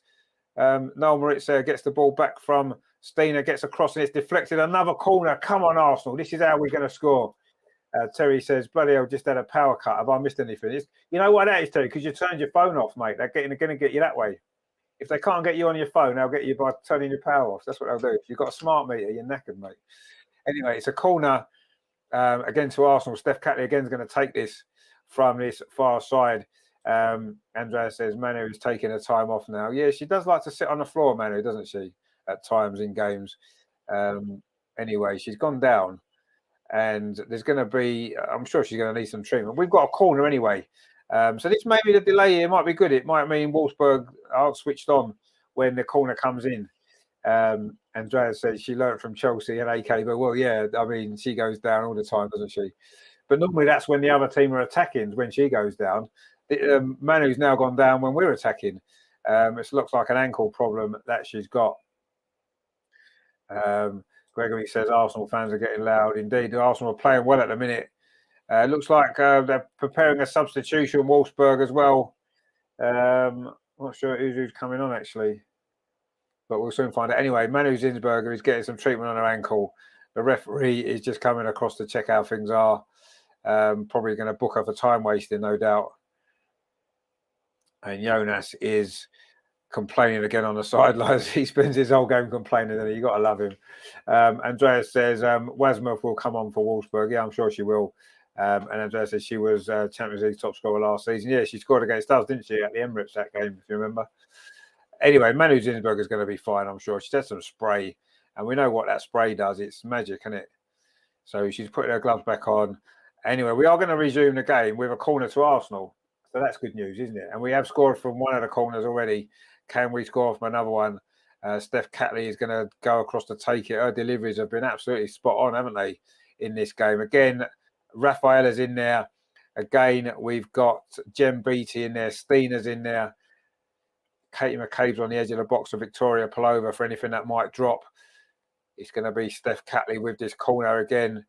Noel Moritz gets the ball back from Stina, gets across and it's deflected. Another corner. Come on, Arsenal. This is how we're going to score. Terry says, bloody hell, just had a power cut. Have I missed anything? You know why that is, Terry? Because you turned your phone off, mate. They're going to get you that way. If they can't get you on your phone, they'll get you by turning your power off. That's what they'll do. If you've got a smart meter, you're knackered, mate. Anyway, it's a corner again to Arsenal. Steph Catley again is going to take this from this far side. Andrea says Manu is taking her time off now. Yeah, she does like to sit on the floor, Manu, doesn't she? At times in games. Anyway, she's gone down, and there's going to be. I'm sure she's going to need some treatment. We've got a corner anyway. So this may be the delay here might be good. It might mean Wolfsburg aren't switched on when the corner comes in. Andrea says she learned from Chelsea and AK, but well, yeah, I mean, she goes down all the time, doesn't she? But normally that's when the other team are attacking, when she goes down. Manu's now gone down when we're attacking. It looks like an ankle problem that she's got. Gregory says Arsenal fans are getting loud. Indeed, Arsenal are playing well at the minute. It looks like they're preparing a substitution, Wolfsburg as well. Not sure who's coming on actually, but we'll soon find out. Anyway, Manu Zinsberger is getting some treatment on her ankle. The referee is just coming across to check how things are. Probably going to book her for time wasting, no doubt. And Jonas is complaining again on the sidelines. He spends his whole game complaining, and you got to love him. Andreas says Wasmuth will come on for Wolfsburg. Yeah, I'm sure she will. And Andrea says she was Champions League top scorer last season. Yeah, she scored against us, didn't she, at the Emirates that game, if you remember. Anyway, Manu Zinsberger is going to be fine, I'm sure. She's had some spray, and we know what that spray does. It's magic, isn't it? So she's putting her gloves back on. Anyway, we are going to resume the game with a corner to Arsenal. So that's good news, isn't it? And we have scored from one of the corners already. Can we score from another one? Steph Catley is going to go across to take it. Her deliveries have been absolutely spot on, haven't they, in this game? Again, Rafaela's in there. Again, we've got Jem Beattie in there. Steena's in there. Katie McCabe's on the edge of the box for Victoria Pelova for anything that might drop. It's going to be Steph Catley with this corner again.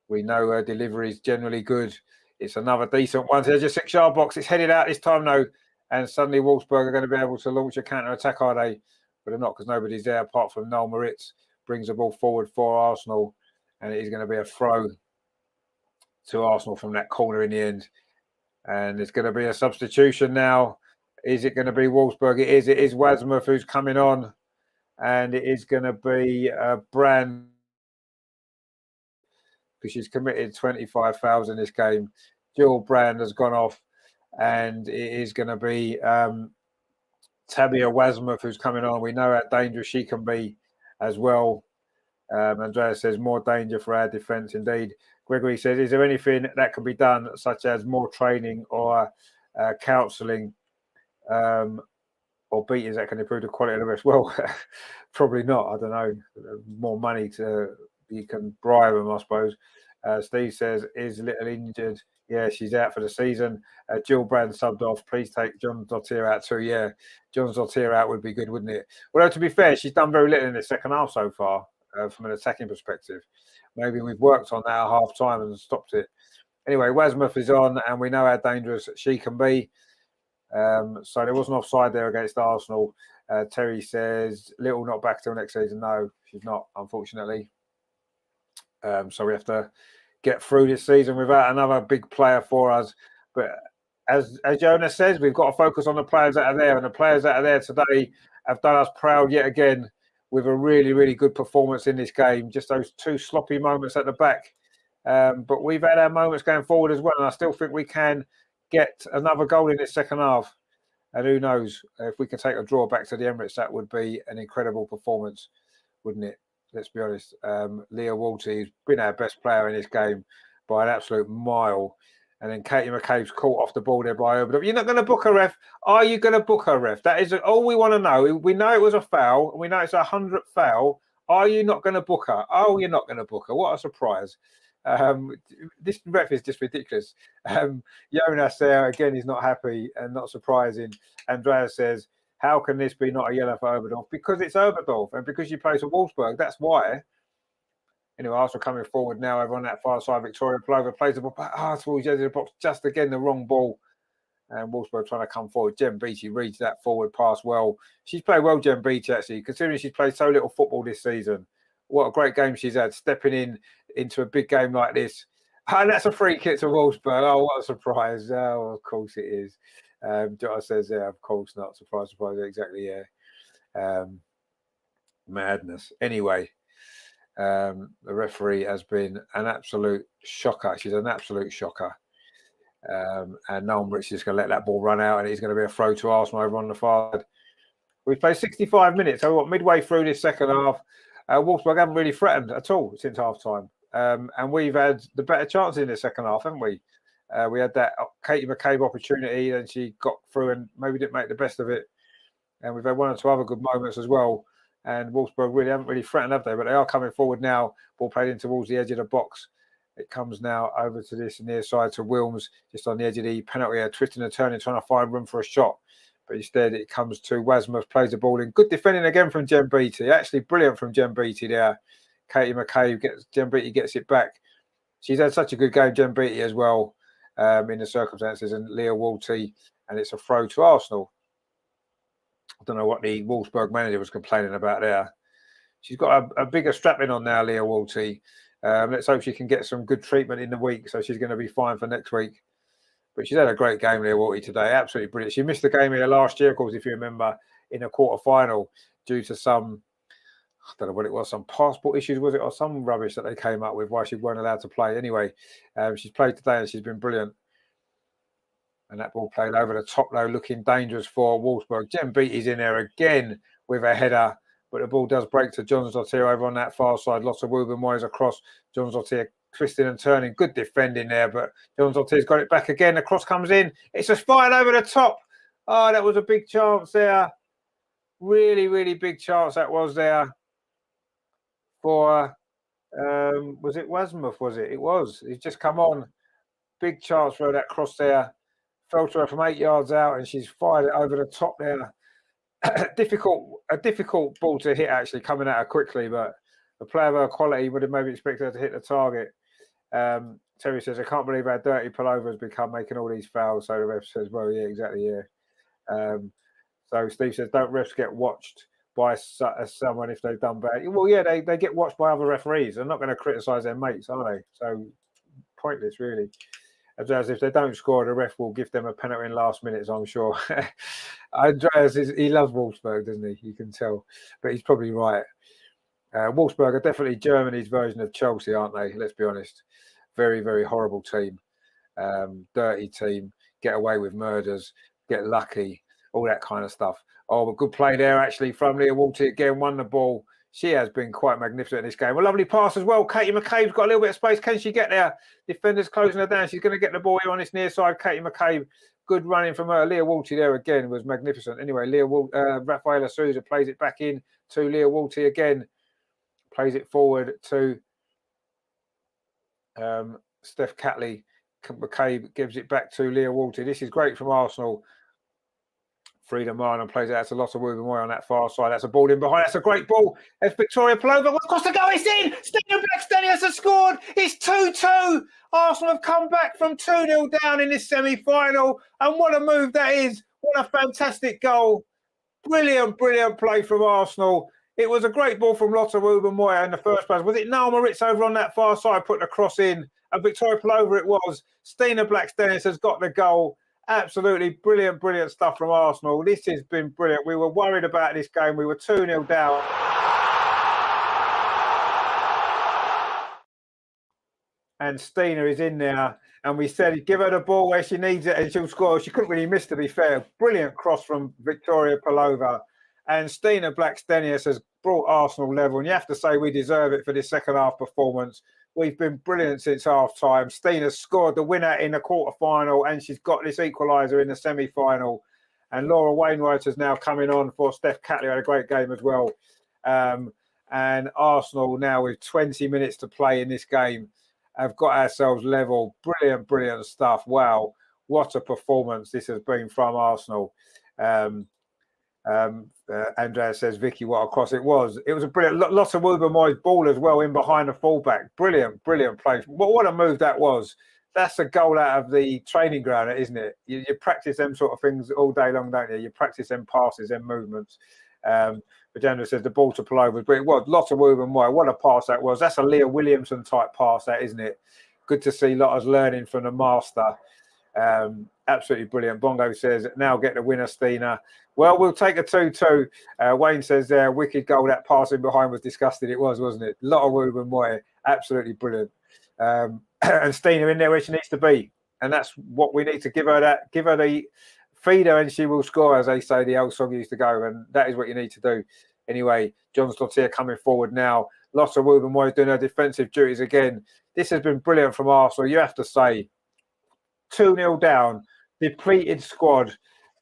We know her delivery is generally good. It's another decent one. There's a 6-yard box. It's headed out this time, though. And suddenly Wolfsburg are going to be able to launch a counter-attack, are they? But they're not, because nobody's there apart from Noel Moritz. Brings the ball forward for Arsenal. And it is going to be a throw to Arsenal from that corner in the end. And it's going to be a substitution now. Is it going to be Wolfsburg? It is. It is Wasmuth who's coming on. And it is going to be Brand, because she's committed 25 fouls in this game. Jill Brand has gone off. And it is going to be Tabia Wasmuth who's coming on. We know how dangerous she can be as well. Andrea says more danger for our defence indeed. Gregory says, is there anything that can be done, such as more training or counselling or beatings that can improve the quality of the rest? Well, probably not. I don't know. More money you can bribe them, I suppose. Steve says, is Little injured? Yeah, she's out for the season. Jill Brand subbed off. Please take John Dottier out too. Yeah, John Dottier out would be good, wouldn't it? Although, to be fair, she's done very little in the second half so far from an attacking perspective. Maybe we've worked on that at half time and stopped it. Anyway, Wasmuth is on, and we know how dangerous she can be. So there wasn't offside there against Arsenal. Terry says, Little not back till next season. No, she's not, unfortunately. So we have to get through this season without another big player for us. But as Jonas says, we've got to focus on the players that are there. And the players that are there today have done us proud yet again with a really, really good performance in this game. Just those 2 sloppy moments at the back. But we've had our moments going forward as well. And I still think we can get another goal in this second half. And who knows, if we can take a draw back to the Emirates, that would be an incredible performance, wouldn't it? Let's be honest. Leah Waltey has been our best player in this game by an absolute mile. And then Katie McCabe's caught off the ball there by her. You're not going to book a ref. Are you going to book a ref? That is all we want to know. We know it was a foul. We know it's a 100th foul. Are you not going to book her? Oh, you're not going to book her. What a surprise. This ref is just ridiculous. Jonas there, again, is not happy and not surprising. Andreas says, how can this be not a yellow for Oberdorf? Because it's Oberdorf and because she plays for Wolfsburg. That's why. Anyway, Arsenal coming forward now over on that far side. Victoria Pelova plays the ball back towards the edge of the box. Just again, the wrong ball. And Wolfsburg trying to come forward. Jem Beattie reads that forward pass well. She's played well, Jem Beattie, actually, considering she's played so little football this season. What a great game she's had, stepping into a big game like this. And that's a free kick to Wolfsburg. Oh, what a surprise. Oh, of course it is. Jota says, yeah, of course not. Surprise, surprise. Exactly, yeah. Madness. Anyway, the referee has been an absolute shocker. She's an absolute shocker. And Noel Rich is going to let that ball run out, and it's going to be a throw to Arsenal over on the far side. We've played 65 minutes. So what? Midway through this second half, Wolfsburg haven't really threatened at all since half time. And we've had the better chance in the second half, haven't we? We had that Katie McCabe opportunity, and she got through and maybe didn't make the best of it. And we've had one or two other good moments as well. And Wolfsburg really haven't really threatened, have they? But they are coming forward now. Ball played in towards the edge of the box. It comes now over to this near side to Wilms, just on the edge of the penalty area, twisting and turning, trying to find room for a shot. But instead, it comes to Wasmuth, plays the ball in. Good defending again from Jen Beattie. Actually, brilliant from Jen Beattie there. Katie McCabe Jen Beattie gets it back. She's had such a good game, Jen Beattie, as well, in the circumstances. And Leah Walty, and it's a throw to Arsenal. I don't know what the Wolfsburg manager was complaining about there. She's got a bigger strapping on now, Leah Walty. Let's hope she can get some good treatment in the week, so she's going to be fine for next week. But she's had a great game, Leah Walty, today. Absolutely brilliant. She missed the game here last year, of course, if you remember, in a quarter-final due to some, I don't know what it was, some passport issues, was it, or some rubbish that they came up with why she weren't allowed to play. Anyway, she's played today and she's been brilliant. And that ball played over the top, though, looking dangerous for Wolfsburg. Jen Beattie's in there again with a header, but the ball does break to John Zottier over on that far side. Lots of Wubenmoyes across. John Zottier twisting and turning. Good defending there, but John Zottier's got it back again. The cross comes in. It's just fired over the top. Oh, that was a big chance there. Really, really big chance that was there for, was it Wasmuth, was it? It was. He's just come on. Big chance for that cross there. Fell to her from 8 yards out, and she's fired it over the top there. A difficult ball to hit, actually, coming at her quickly, but a player of her quality would have maybe expected her to hit the target. Terry says, I can't believe how dirty Palova has become, making all these fouls. So the ref says, well, yeah, exactly, yeah. So Steve says, don't refs get watched by someone if they've done bad? Well, yeah, they get watched by other referees. They're not going to criticise their mates, are they? So pointless, really. As if they don't score, the ref will give them a penalty in last minutes, I'm sure. Andreas, he loves Wolfsburg, doesn't he? You can tell. But he's probably right. Wolfsburg are definitely Germany's version of Chelsea, aren't they? Let's be honest. Very, very horrible team. Dirty team. Get away with murders. Get lucky. All that kind of stuff. Oh, but good play there, actually, from Leah Walty again. Won the ball. She has been quite magnificent in this game. A lovely pass as well. Katie McCabe's got a little bit of space. Can she get there? Defenders closing her down. She's going to get the ball here on this near side. Katie McCabe, good running from her. Leah Walty there again was magnificent. Anyway, Rafaela Souza plays it back in to Leah Walty again. Plays it forward to Steph Catley. McCabe gives it back to Leah Walty. This is great from Arsenal. Frida Marlon plays it. That's a lot of moving away on that far side. That's a ball in behind. That's a great ball. It's Victoria Palova. Across the goal. It's in. Stina Blackstenius has scored. It's 2-2. Arsenal have come back from 2-0 down in this semi-final. And what a move that is. What a fantastic goal. Brilliant, brilliant play from Arsenal. It was a great ball from Lotta Wubenmoyer in the first place. Was it Noel Moritz over on that far side put the cross in? And Victoria Palova it was. Stina Blackstenius has got the goal. Absolutely brilliant, brilliant stuff from Arsenal. This has been brilliant. We were worried about this game. We were 2-0 down. And Stina is in there. And we said, give her the ball where she needs it and she'll score. She couldn't really miss, to be fair. Brilliant cross from Victoria Palova. And Stina Blackstenius has brought Arsenal level. And you have to say we deserve it for this second half performance. We've been brilliant since half-time. Stina scored the winner in the quarter-final, and she's got this equaliser in the semi-final. And Laura Wainwright is now coming on for Steph Catley. Had a great game as well. And Arsenal now with 20 minutes to play in this game have got ourselves level. Brilliant, brilliant stuff. Wow, what a performance this has been from Arsenal. Andrea says, Vicky, what a cross it was. It was a brilliant, lots of Wubenmoy's ball as well in behind the fullback. Brilliant, brilliant play. What a move that was. That's a goal out of the training ground, isn't it? You practice them sort of things all day long, don't you? You practice them passes, them movements. But Andrea says the ball to Palova, but it was lots of Wubenmoy. What a pass that was. That's a Leah Williamson type pass, that, isn't it? Good to see Lotta's learning from the master. Absolutely brilliant. Bongo says, now get the winner, Stina. Well, we'll take a 2-2. Wayne says, wicked goal. That passing behind was disgusting. It was, wasn't it? A lot of Ruben Moy. Absolutely brilliant. And Stina in there where she needs to be. And that's what we need to give her that. Give her the feeder and she will score, as they say, the old song used to go. And that is what you need to do. Anyway, John Stottier coming forward now. Lots of Ruben Moy doing her defensive duties again. This has been brilliant from Arsenal, you have to say. 2-0 down, depleted squad.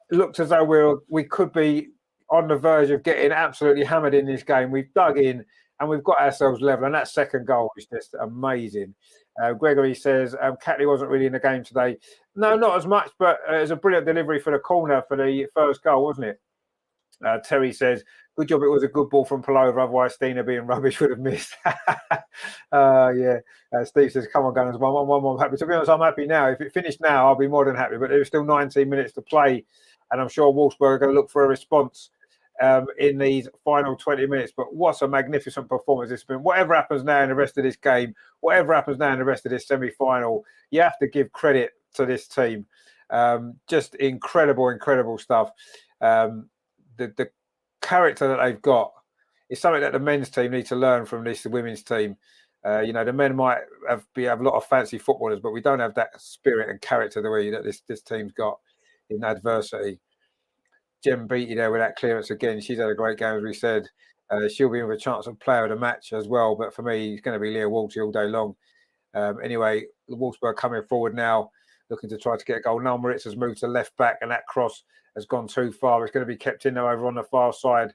Looked as though we could be on the verge of getting absolutely hammered in this game. We've dug in and we've got ourselves level. And that second goal is just amazing. Gregory says, Catley wasn't really in the game today. No, not as much, but it was a brilliant delivery for the corner for the first goal, wasn't it? Terry says, good job it was a good ball from Palova, otherwise Stina being rubbish would have missed. Yeah. Steve says, come on, Gunners. I'm happy. To be honest, I'm happy now. If it finished now, I'll be more than happy. But there's still 19 minutes to play. And I'm sure Wolfsburg are going to look for a response in these final 20 minutes. But what a magnificent performance it's been. Whatever happens now in the rest of this game, whatever happens now in the rest of this semi-final, you have to give credit to this team. Just incredible stuff. The character that they've got is something that the men's team need to learn from this women's team. The men might have a lot of fancy footballers, but we don't have that spirit and character the way that this team's got in adversity. Jem Beattie there with that clearance again. She's had a great game, as we said. She'll be with a chance of player of the match as well. But for me, it's going to be Leah Walty all day long. Anyway, Wolfsburg coming forward now, looking to try to get a goal. Noel Moritz has moved to left back, and that cross has gone too far. It's going to be kept in there over on the far side.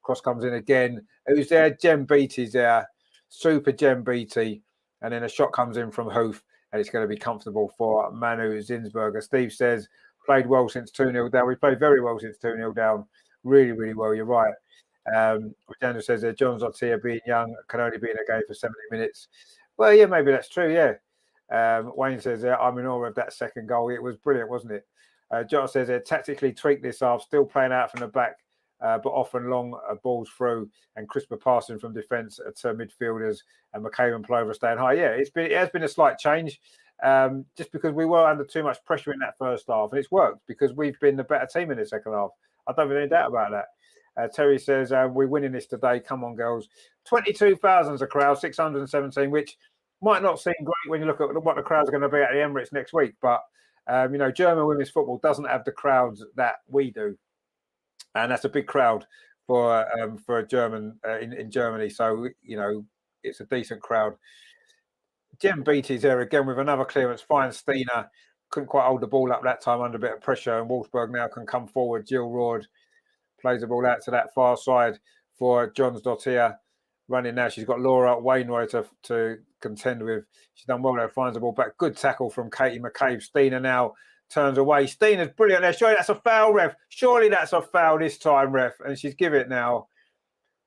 Cross comes in again. Who's there? Jem Beattie's there. Super Jem Beattie. And then a shot comes in from Hoof, and it's going to be comfortable for Manu Zinsberger. Steve says, played well since 2-0 down. We played very well since 2-0 down. Really well. You're right. Daniel says that John Zottier, being young, can only be in a game for 70 minutes. Well, yeah, maybe that's true, yeah. Wayne says, I'm in awe of that second goal. It was brilliant, wasn't it? John says, tactically tweaked this half, still playing out from the back, but often long balls through and crisper passing from defence to midfielders, and McCabe and Plover staying high. Yeah, it has been a slight change, just because we were under too much pressure in that first half, and it's worked because we've been the better team in the second half. I don't have any doubt about that. Terry says, we're winning this today. Come on, girls. 22,000's a crowd, 617, which might not seem great when you look at what the crowds are going to be at the Emirates next week, but German women's football doesn't have the crowds that we do, and that's a big crowd for a German in Germany. So it's a decent crowd. Jem Beattie's there again with another clearance. Fine, Stina couldn't quite hold the ball up that time under a bit of pressure, and Wolfsburg now can come forward. Jill Roord plays the ball out to that far side for Johns Dottir. Running now, she's got Laura Wainwright to contend with. She's done well there, finds the ball back. Good tackle from Katie McCabe. Stina now turns away. Stina's brilliant there. Surely that's a foul, ref. Surely that's a foul this time, ref. And she's given it now.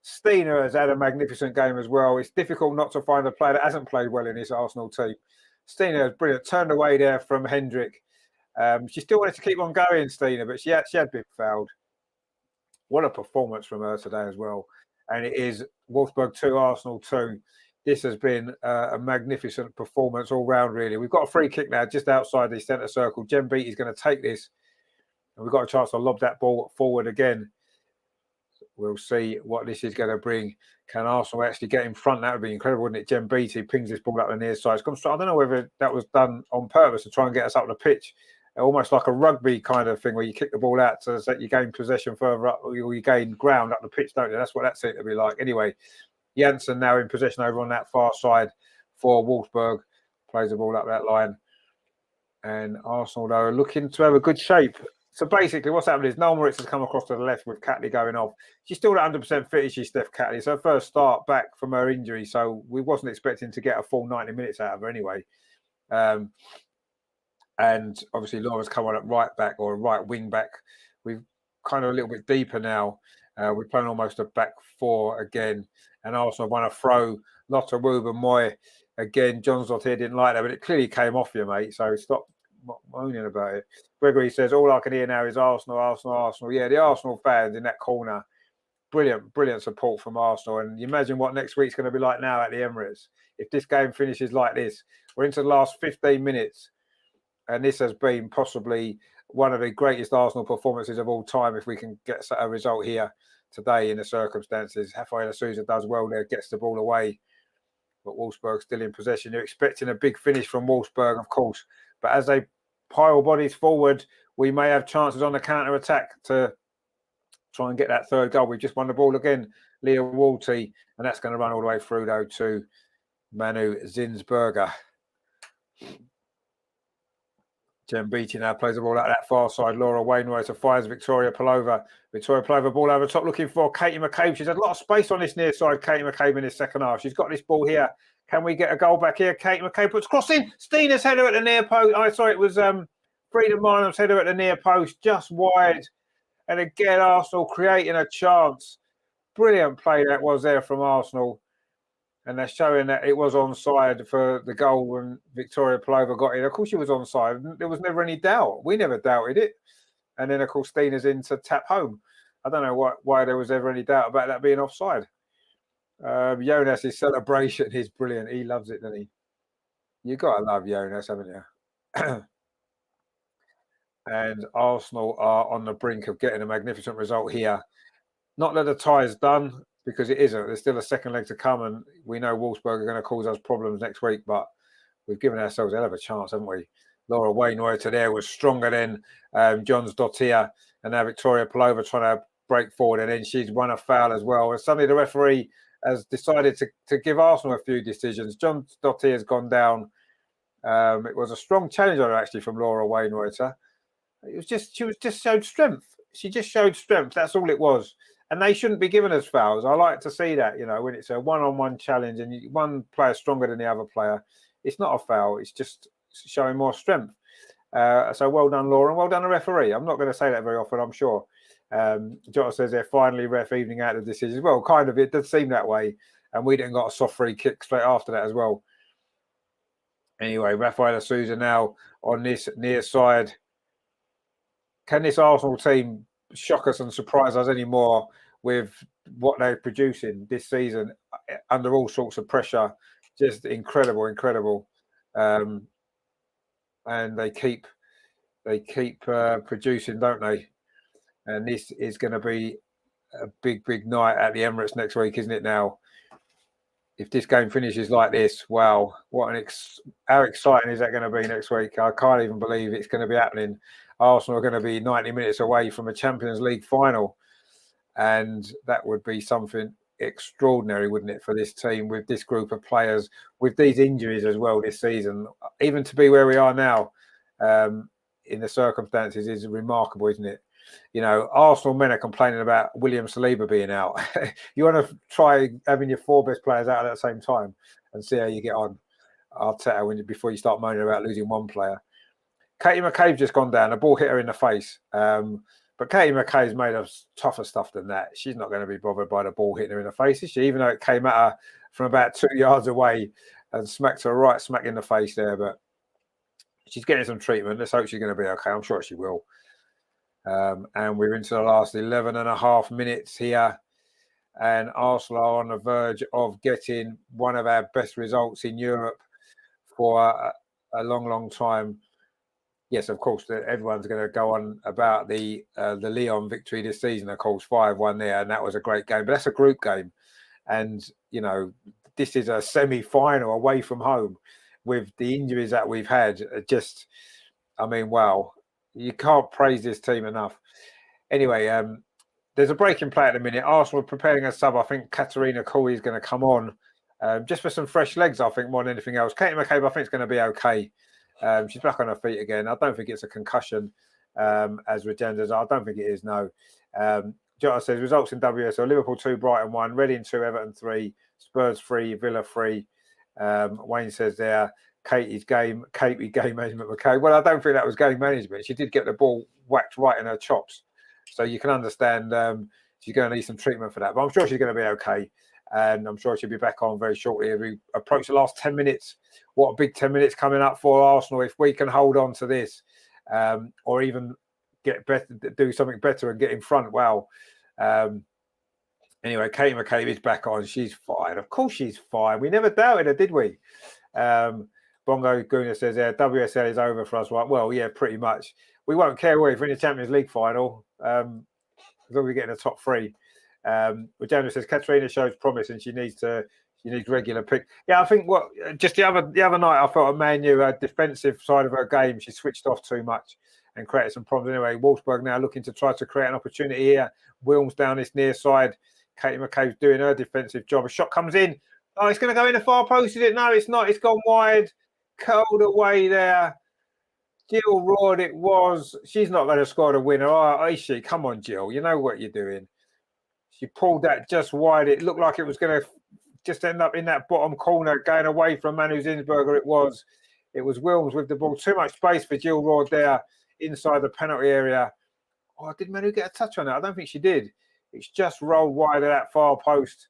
Stina has had a magnificent game as well. It's difficult not to find a player that hasn't played well in this Arsenal team. Stina is brilliant. Turned away there from Hendrick. She still wanted to keep on going, Stina, but she had been fouled. What a performance from her today as well. And it is Wolfsburg 2, Arsenal 2. This has been a magnificent performance all round, really. We've got a free kick now just outside the centre circle. Jem Beattie is going to take this. And we've got a chance to lob that ball forward again. We'll see what this is going to bring. Can Arsenal actually get in front? That would be incredible, wouldn't it? Jem Beattie pings this ball up the near side. It's gone straight. I don't know whether that was done on purpose to try and get us up the pitch. Almost like a rugby kind of thing where you kick the ball out so that you gain possession further up, or you gain ground up the pitch, don't you? That's what that seemed to be like. Anyway, Janssen now in possession over on that far side for Wolfsburg. Plays the ball up that line. And Arsenal, though, are looking to have a good shape. So basically what's happened is Noel Moritz has come across to the left with Catley going off. She's still not 100% fit, is she, Steph Catley? It's her first start back from her injury, so we wasn't expecting to get a full 90 minutes out of her anyway. And obviously Laura's come on at right back or right wing back. We've kind of a little bit deeper now. We're playing almost a back four again. And Arsenal won a throw. Lotta Ruben Moy. Again, John Zott here didn't like that, but it clearly came off you, mate. So stop moaning about it. Gregory says, all I can hear now is Arsenal, Arsenal, Arsenal. Yeah, the Arsenal fans in that corner. Brilliant support from Arsenal. And you imagine what next week's going to be like now at the Emirates. If this game finishes like this, we're into the last 15 minutes. And this has been possibly one of the greatest Arsenal performances of all time if we can get a result here today in the circumstances. Rafael Sousa does well there, gets the ball away, but Wolfsburg still in possession. You're expecting a big finish from Wolfsburg, of course, but as they pile bodies forward, we may have chances on the counter-attack to try and get that third goal. We've just won the ball again, Leo Walty, and that's going to run all the way through, though, to Manu Zinsberger. Jen Beattie now plays the ball out that far side. Laura Wainwright fires Victoria Pelova. Victoria Pelova ball over top looking for Katie McCabe. She's had a lot of space on this near side, Katie McCabe, in this second half. She's got this ball here. Can we get a goal back here? Katie McCabe puts crossing. Stina's header at the near post. I saw it was Frida Marnham's header at the near post, just wide. And again, Arsenal creating a chance. Brilliant play that was there from Arsenal. And they're showing that it was onside for the goal when Victoria Pelova got in. Of course, she was onside. There was never any doubt. We never doubted it. And then, of course, Stina's in to tap home. I don't know why there was ever any doubt about that being offside. Jonas' celebration is brilliant. He loves it, doesn't he? You've got to love Jonas, haven't you? And Arsenal are on the brink of getting a magnificent result here. Not that the tie is done, because it isn't. There's still a second leg to come, and we know Wolfsburg are going to cause us problems next week, but we've given ourselves a hell of a chance, haven't we? Laura Wainwright there was stronger than John's Dottir, and now Victoria Pelova trying to break forward, and then she's won a foul as well. And suddenly the referee has decided to give Arsenal a few decisions. John Dottir has gone down. It was a strong challenge on her, actually, from Laura Wainwright. She just showed strength. She just showed strength. That's all it was. And they shouldn't be giving us fouls. I like to see that, when it's a one-on-one challenge and one player stronger than the other player. It's not a foul. It's just showing more strength. So well done, Laura, and well done, the referee. I'm not going to say that very often, I'm sure. Jota says they're finally ref evening out the decisions. Well, kind of. It does seem that way. And we didn't got a soft free kick straight after that as well. Anyway, Rafael Sousa now on this near side. Can this Arsenal team shock us and surprise us anymore with what they're producing this season under all sorts of pressure? Just incredible. And they keep producing, don't they? And this is going to be a big night at the Emirates next week, isn't it? Now, if this game finishes like this, wow, how exciting is that going to be next week? I can't even believe it's going to be happening. Arsenal are going to be 90 minutes away from a Champions League final. And that would be something extraordinary, wouldn't it, for this team with this group of players, with these injuries as well this season. Even to be where we are now in the circumstances is remarkable, isn't it? Arsenal men are complaining about William Saliba being out. You want to try having your four best players out at the same time and see how you get on. Arteta, before you start moaning about losing one player. Katie McCabe's just gone down. The ball hit her in the face. But Katie McCabe's made of tougher stuff than that. She's not going to be bothered by the ball hitting her in the face, is she? Even though it came at her from about 2 yards away and smacked her right smack in the face there. But she's getting some treatment. Let's hope she's going to be okay. I'm sure she will. And we're into the last 11 and a half minutes here. And Arsenal are on the verge of getting one of our best results in Europe for a long time. Yes, of course, everyone's going to go on about the Lyon victory this season, of course, 5-1 there, and that was a great game. But that's a group game. And, this is a semi-final away from home with the injuries that we've had. Wow. You can't praise this team enough. Anyway, there's a break in play at the minute. Arsenal are preparing a sub. I think Katarina Cooley is going to come on just for some fresh legs, I think, more than anything else. Katie McCabe, I think, is going to be okay. She's back on her feet again. I don't think it's a concussion, as Regenda. I don't think it is, no. Jota says, results in WSL, Liverpool 2, Brighton 1, Reading 2, Everton 3, Spurs 3, Villa 3. Wayne says there, Katie game management. Okay, well, I don't think that was game management. She did get the ball whacked right in her chops. So you can understand she's going to need some treatment for that. But I'm sure she's going to be okay. And I'm sure she'll be back on very shortly as we approach the last 10 minutes. What a big 10 minutes coming up for Arsenal if we can hold on to this or even get better, do something better and get in front. Wow. Anyway, Katie McCabe is back on. She's fine. Of course she's fine. We never doubted her, did we? Bongo Guna says, "Yeah, WSL is over for us." Right? Well, yeah, pretty much. We won't care if we're in the Champions League final, as long as we get in the top three. But Daniel says Katrina shows promise, and she needs regular pick. Yeah, I think just the other night I felt a Man U, her defensive side of her game, she switched off too much and created some problems. Anyway, Wolfsburg now looking to try to create an opportunity here. Wilms down this near side. Katie McCabe's doing her defensive job. A shot comes in. Oh, it's going to go in the far post, is it? No, it's not. It's gone wide. Curled away there. Jill Roard it was. She's not going to score the winner, is she? Come on, Jill. You know what you're doing. She pulled that just wide. It looked like it was going to just end up in that bottom corner, going away from Manu Zinsberger. It was Wilms with the ball. Too much space for Jill Roard there inside the penalty area. Oh, did Manu get a touch on it? I don't think she did. It's just rolled wide of that far post.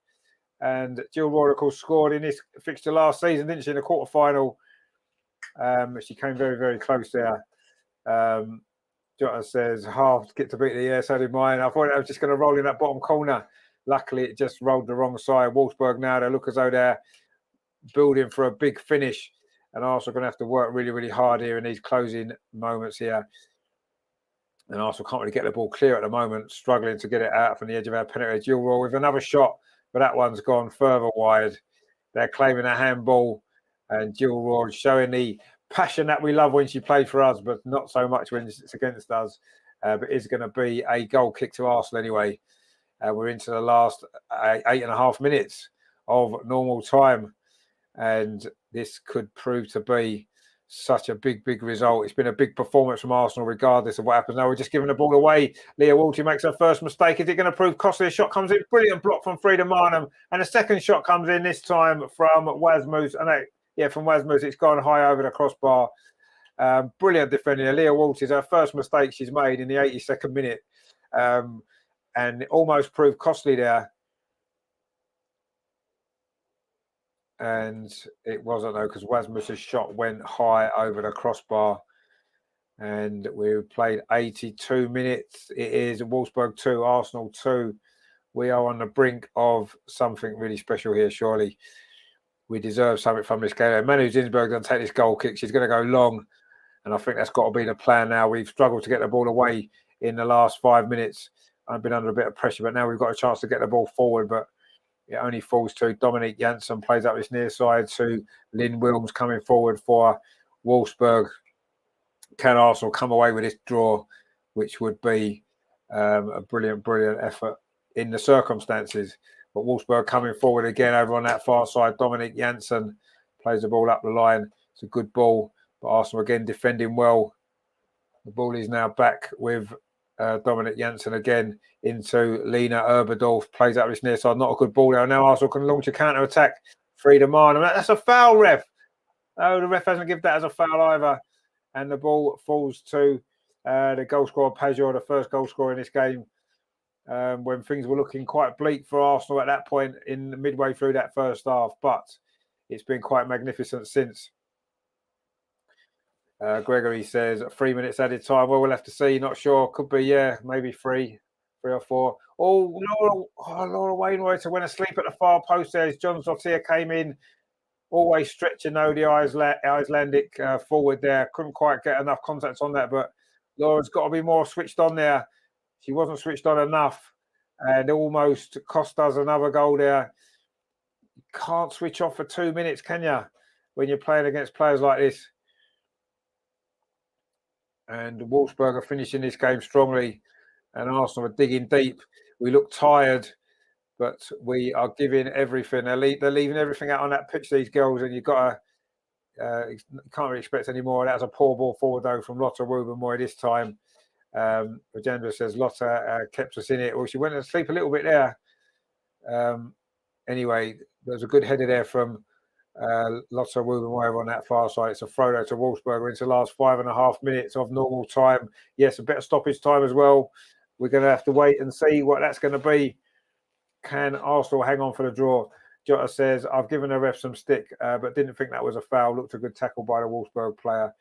And Jill Roard, of course, scored in this fixture last season, didn't she, in the quarterfinal? She came very, very close there. Jota says, half get to beat the air, so did mine. I thought it was just going to roll in that bottom corner. Luckily, it just rolled the wrong side. Wolfsburg now, they look as though they're building for a big finish. And Arsenal are going to have to work really, really hard here in these closing moments here. And Arsenal can't really get the ball clear at the moment, struggling to get it out from the edge of our penalty. Jill Roar with another shot, but that one's gone further wide. They're claiming a handball, and Jill Roar showing the passion that we love when she played for us, but not so much when it's against us. But it's going to be a goal kick to Arsenal anyway. We're into the last 8.5 minutes of normal time, and this could prove to be such a big, big result. It's been a big performance from Arsenal, regardless of what happens. Now we're just giving the ball away. Leah Walty makes her first mistake. Is it going to prove costly? A shot comes in, brilliant block from Frida Marnham, and a second shot comes in this time from Wasmus. And from Wasmus, it's gone high over the crossbar. Brilliant defending. Leah Walty is her first mistake she's made in the 82nd minute, and it almost proved costly there. And it wasn't, though, because Wasmus's shot went high over the crossbar. And we've played 82 minutes. It is Wolfsburg 2, Arsenal 2. We are on the brink of something really special here, surely. We deserve something from this game. Manu Zinsberg doesn't take this goal kick. She's going to go long. And I think that's got to be the plan now. We've struggled to get the ball away in the last 5 minutes. I've been under a bit of pressure, but now we've got a chance to get the ball forward. But it only falls to Dominique Janssen, plays up this near side to Lynn Wilms coming forward for Wolfsburg. Can Arsenal come away with this draw, which would be a brilliant, brilliant effort in the circumstances? But Wolfsburg coming forward again over on that far side. Dominique Janssen plays the ball up the line. It's a good ball, but Arsenal again defending well. The ball is now back with Dominic Janssen again into Lena Erberdorf, plays out this near side. Not a good ball there. Now Arsenal can launch a counter attack. Frida Marnham. That's a foul, ref. Oh, the ref hasn't given that as a foul either. And the ball falls to the goal scorer, Pajor, the first goal scorer in this game, when things were looking quite bleak for Arsenal at that point in midway through that first half. But it's been quite magnificent since. Gregory says 3 minutes added time. Well, we'll have to see. Not sure. Could be, maybe three or four. Oh, Laura Wainwright went asleep at the far post there as John Zotia came in. Always stretching the Icelandic forward there. Couldn't quite get enough contact on that, but Laura's got to be more switched on there. She wasn't switched on enough and almost cost us another goal there. You can't switch off for 2 minutes, can you, when you're playing against players like this? And Wolfsburg are finishing this game strongly, and Arsenal are digging deep. We look tired, but we are giving everything. They're leaving everything out on that pitch, these girls, and you've got to can't really expect any more. That was a poor ball forward, though, from Lotta Rubenmoy this time. Rajendra says Lotta kept us in it. Well, she went to sleep a little bit there. Anyway, there was a good header there from Lotta Rubenmoy on that far side. It's a throw there to Wolfsburg into the last 5.5 minutes of normal time. Yes, a bit of stoppage time as well. We're going to have to wait and see what that's going to be. Can Arsenal hang on for the draw? Jota says, I've given the ref some stick, but didn't think that was a foul. Looked a good tackle by the Wolfsburg player.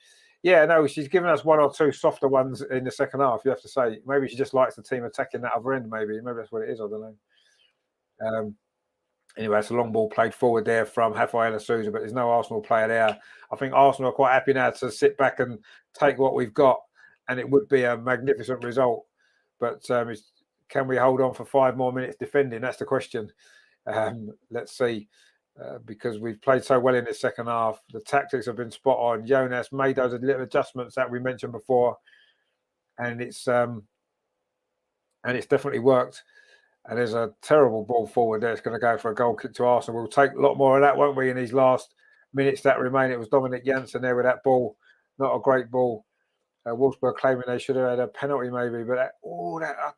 Yeah, no, she's given us one or two softer ones in the second half, you have to say. Maybe she just likes the team attacking that other end, maybe. Maybe that's what it is, I don't know. Anyway, it's a long ball played forward there from Rafaela Souza, but there's no Arsenal player there. I think Arsenal are quite happy now to sit back and take what we've got, and it would be a magnificent result. But can we hold on for 5 more minutes defending? That's the question. Let's see. Because we've played so well in the second half. The tactics have been spot on. Jonas made those little adjustments that we mentioned before, and it's definitely worked. And there's a terrible ball forward there. It's going to go for a goal kick to Arsenal. We'll take a lot more of that, won't we, in these last minutes that remain. It was Dominic Janssen there with that ball. Not a great ball. Wolfsburg claiming they should have had a penalty maybe, but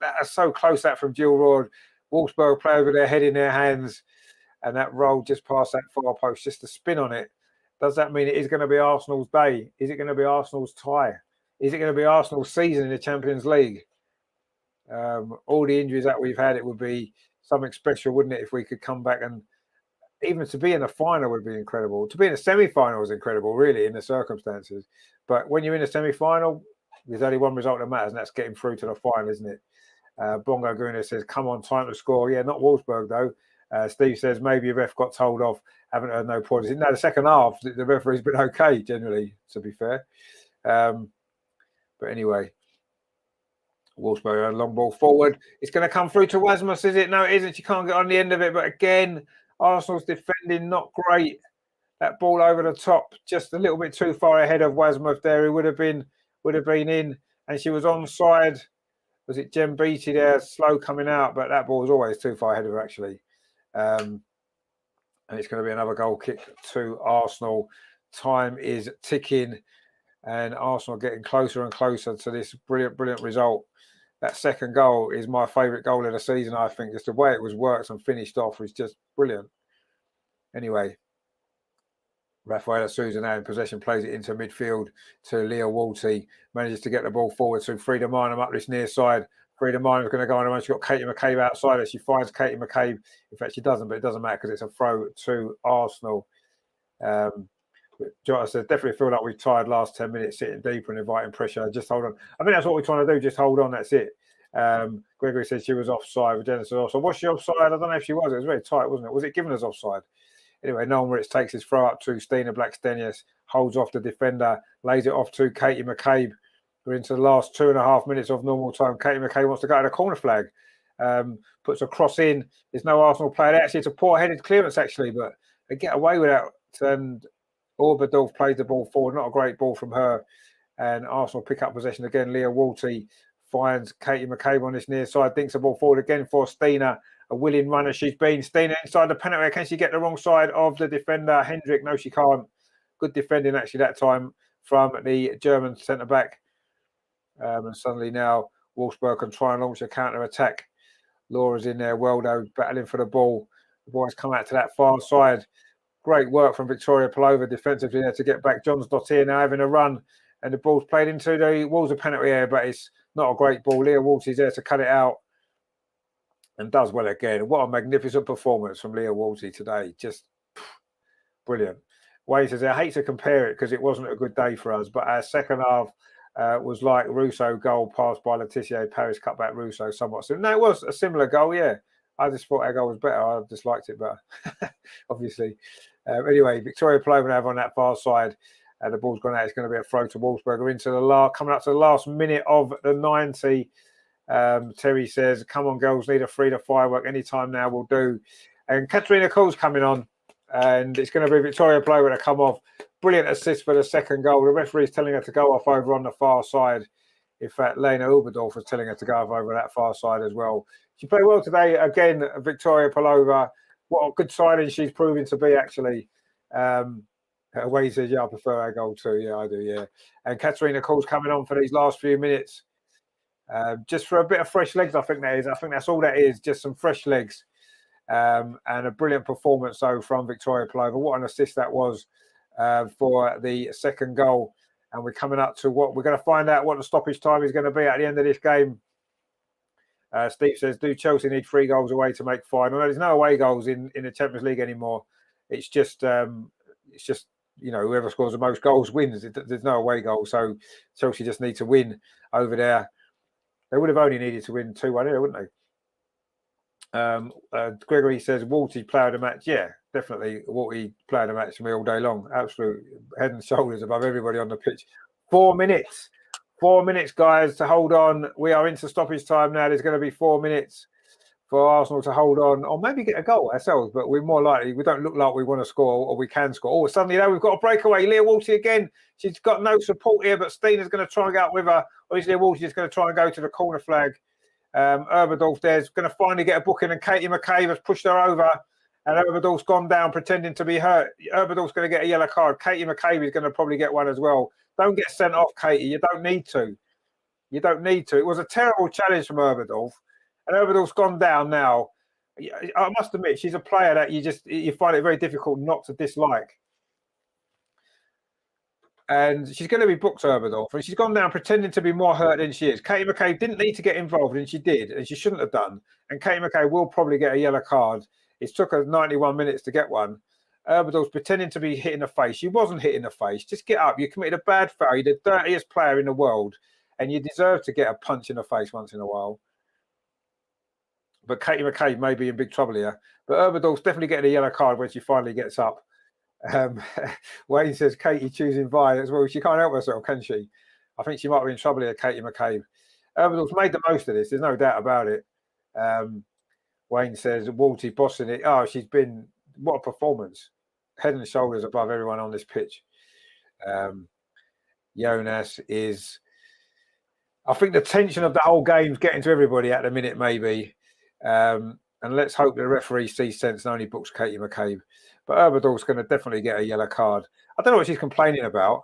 that's so close, that from Jill Roord. Wolfsburg play over their head in their hands, and that roll just past that far post, just a spin on it. Does that mean it is going to be Arsenal's day? Is it going to be Arsenal's tie? Is it going to be Arsenal's season in the Champions League? All the injuries that we've had, it would be something special, wouldn't it, if we could come back, and even to be in a final would be incredible. To be in a semi-final is incredible, really, in the circumstances. But when you're in a semi-final, there's only one result that matters, and that's getting through to the final, isn't it? Bongo Guna says, come on, time to score. Yeah, not Wolfsburg, though. Steve says, maybe a ref got told off. Haven't heard no points. No, the second half, the referee's been okay, generally, to be fair. But anyway, Wolfsburg, a long ball forward. It's going to come through to Wasmus, is it? No, it isn't. You can't get on the end of it. But again, Arsenal's defending not great. That ball over the top, just a little bit too far ahead of Wasmus there. He would have been in, and she was onside. Was it Jem Beattie there? Slow coming out, but that ball was always too far ahead of her, actually. And it's going to be another goal kick to Arsenal. Time is ticking, and Arsenal getting closer and closer to this brilliant result. That second goal is my favourite goal of the season, I think. Just the way it was worked and finished off was just brilliant. Anyway, Rafaela Souza now in possession, plays it into midfield to Leah Walty, manages to get the ball forward to Frida Marnham up this near side. Frida Marnham's going to go on, and she's got Katie McCabe outside her. She finds Katie McCabe. In fact, she doesn't, but it doesn't matter because it's a throw to Arsenal. I said, definitely feel like we've tired last 10 minutes sitting deeper and inviting pressure. Just hold on. I think that's what we're trying to do. Just hold on. That's it. Gregory said she was offside. Virginia said offside. Was she offside? I don't know if she was. It was very tight, wasn't it? Was it given as offside? Anyway, Nolan Ritz takes his throw up to Stina Blackstenius, holds off the defender, lays it off to Katie McCabe. We're into the last 2.5 minutes of normal time. Katie McCabe wants to go to the corner flag. Puts a cross in. There's no Arsenal player there. Actually, it's a poor-headed clearance, actually, but they get away with that. And Orbadolf plays the ball forward. Not a great ball from her. And Arsenal pick up possession again. Leah Walty finds Katie McCabe on this near side. Dinks the ball forward again for Stina. A willing runner she's been. Stina inside the penalty. Can she get the wrong side of the defender? Hendrick, no, she can't. Good defending, actually, that time from the German centre-back. And suddenly now Wolfsburg can try and launch a counter-attack. Laura's in there. Weldo battling for the ball. The boys come out to that far side. Great work from Victoria Palova defensively there to get back. Johns Dottier now having a run, and the ball's played into the walls of penalty area, but it's not a great ball. Leah Walty's there to cut it out and does well again. What a magnificent performance from Leah Walty today. Just brilliant. Wayne says, I hate to compare it because it wasn't a good day for us, but our second half was like Russo goal passed by Letitia. Paris cut back Russo somewhat. So, no, it was a similar goal, yeah. I just thought our goal was better. I just liked it better, obviously. Anyway, Victoria Palova on that far side. The ball's gone out. It's going to be a throw to Wolfsburg. Into the coming up to the last minute of the 90. Terry says, come on, girls, need a Frida firework anytime now will do. And Katarina Kuhl's coming on, and it's going to be Victoria Palova to come off. Brilliant assist for the second goal. The referee's telling her to go off over on the far side. In fact, Lena Oberdorf was telling her to go off over that far side as well. She played well today. Again, Victoria Palova. What a good signing she's proving to be, actually. Wayne says, yeah, I prefer our goal too. Yeah, I do, yeah. And Katarina Kuhl's coming on for these last few minutes. Just for a bit of fresh legs, I think that is. I think that's all that is, just some fresh legs. And a brilliant performance, though, from Victoria Palova. What an assist that was for the second goal. And we're coming up to what we're going to find out what the stoppage time is going to be at the end of this game. Steve says, do Chelsea need 3 goals away to make final? No, there's no away goals in the Champions League anymore. It's just you know, whoever scores the most goals wins. There's no away goal. So Chelsea just need to win over there. They would have only needed to win 2-1 here, wouldn't Gregory says Walty player of the match. Yeah, definitely Walty player of the match for me all day long. Absolute head and shoulders above everybody on the pitch. 4 minutes. 4 minutes, guys, to hold on. We are into stoppage time now. There's going to be 4 minutes for Arsenal to hold on, or maybe get a goal ourselves, but we're more likely, we don't look like we want to score, or we can score. Oh, suddenly, we've got a breakaway. Leah Walty again. She's got no support here, but Stina's going to try and get out with her. Or is Leah Walty just going to try and go to the corner flag? Urberdorf there's going to finally get a booking, and Katie McCabe has pushed her over, and Urberdorf's gone down pretending to be hurt. Urberdorf's going to get a yellow card. Katie McCabe is going to probably get one as well. Don't get sent off, Katie. You don't need to. You don't need to. It was a terrible challenge from Urberdorf, and Urberdorf's gone down now. I must admit, she's a player that you find it very difficult not to dislike. And she's going to be booked, Urberdorf, and she's gone down pretending to be more hurt than she is. Katie McCabe didn't need to get involved, and she did, and she shouldn't have done. And Katie McCabe will probably get a yellow card. It took her 91 minutes to get one. Urberdorf's pretending to be hitting the face. She wasn't hitting the face. Just get up. You committed a bad foul. You're the dirtiest player in the world, and you deserve to get a punch in the face once in a while. But Katie McCabe may be in big trouble here. But Urberdorf's definitely getting a yellow card when she finally gets up. Wayne says Katie choosing violence. Well, she can't help herself, can she? I think she might be in trouble here, Katie McCabe. Urberdorf's made the most of this. There's no doubt about it. Wayne says Walty bossing it. Oh, she's been, what a performance. Head and shoulders above everyone on this pitch. Jonas is, I think the tension of the whole game's getting to everybody at the minute, maybe. And let's hope the referee sees sense and only books Katie McCabe. But Urberdorf's going to definitely get a yellow card. I don't know what she's complaining about.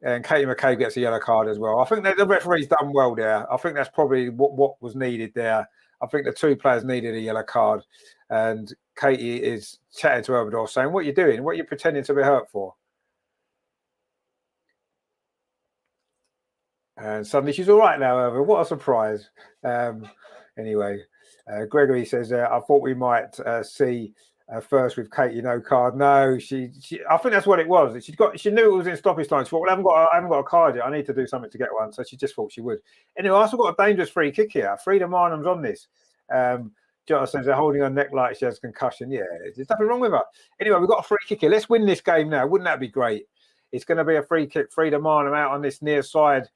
And Katie McCabe gets a yellow card as well. I think that the referee's done well there. I think that's probably what was needed there. I think the two players needed a yellow card. And Katie is chatting to Urberdorf saying, what are you doing? What are you pretending to be hurt for? And suddenly she's all right now, Urberdorf. What a surprise. Anyway, Gregory says, I thought we might see first with Katie no card. No, she I think that's what it was. She knew it was in stoppage time. She thought, well, I haven't got a card yet. I need to do something to get one. So she just thought she would. Anyway, I also got a dangerous free kick here. Frida Marnham's on this. Jonathan says they're holding her neck like she has concussion. Yeah, there's nothing wrong with her. Anyway, we've got a free kick here. Let's win this game now. Wouldn't that be great? It's going to be a free kick. Frida Marnham out on this near side.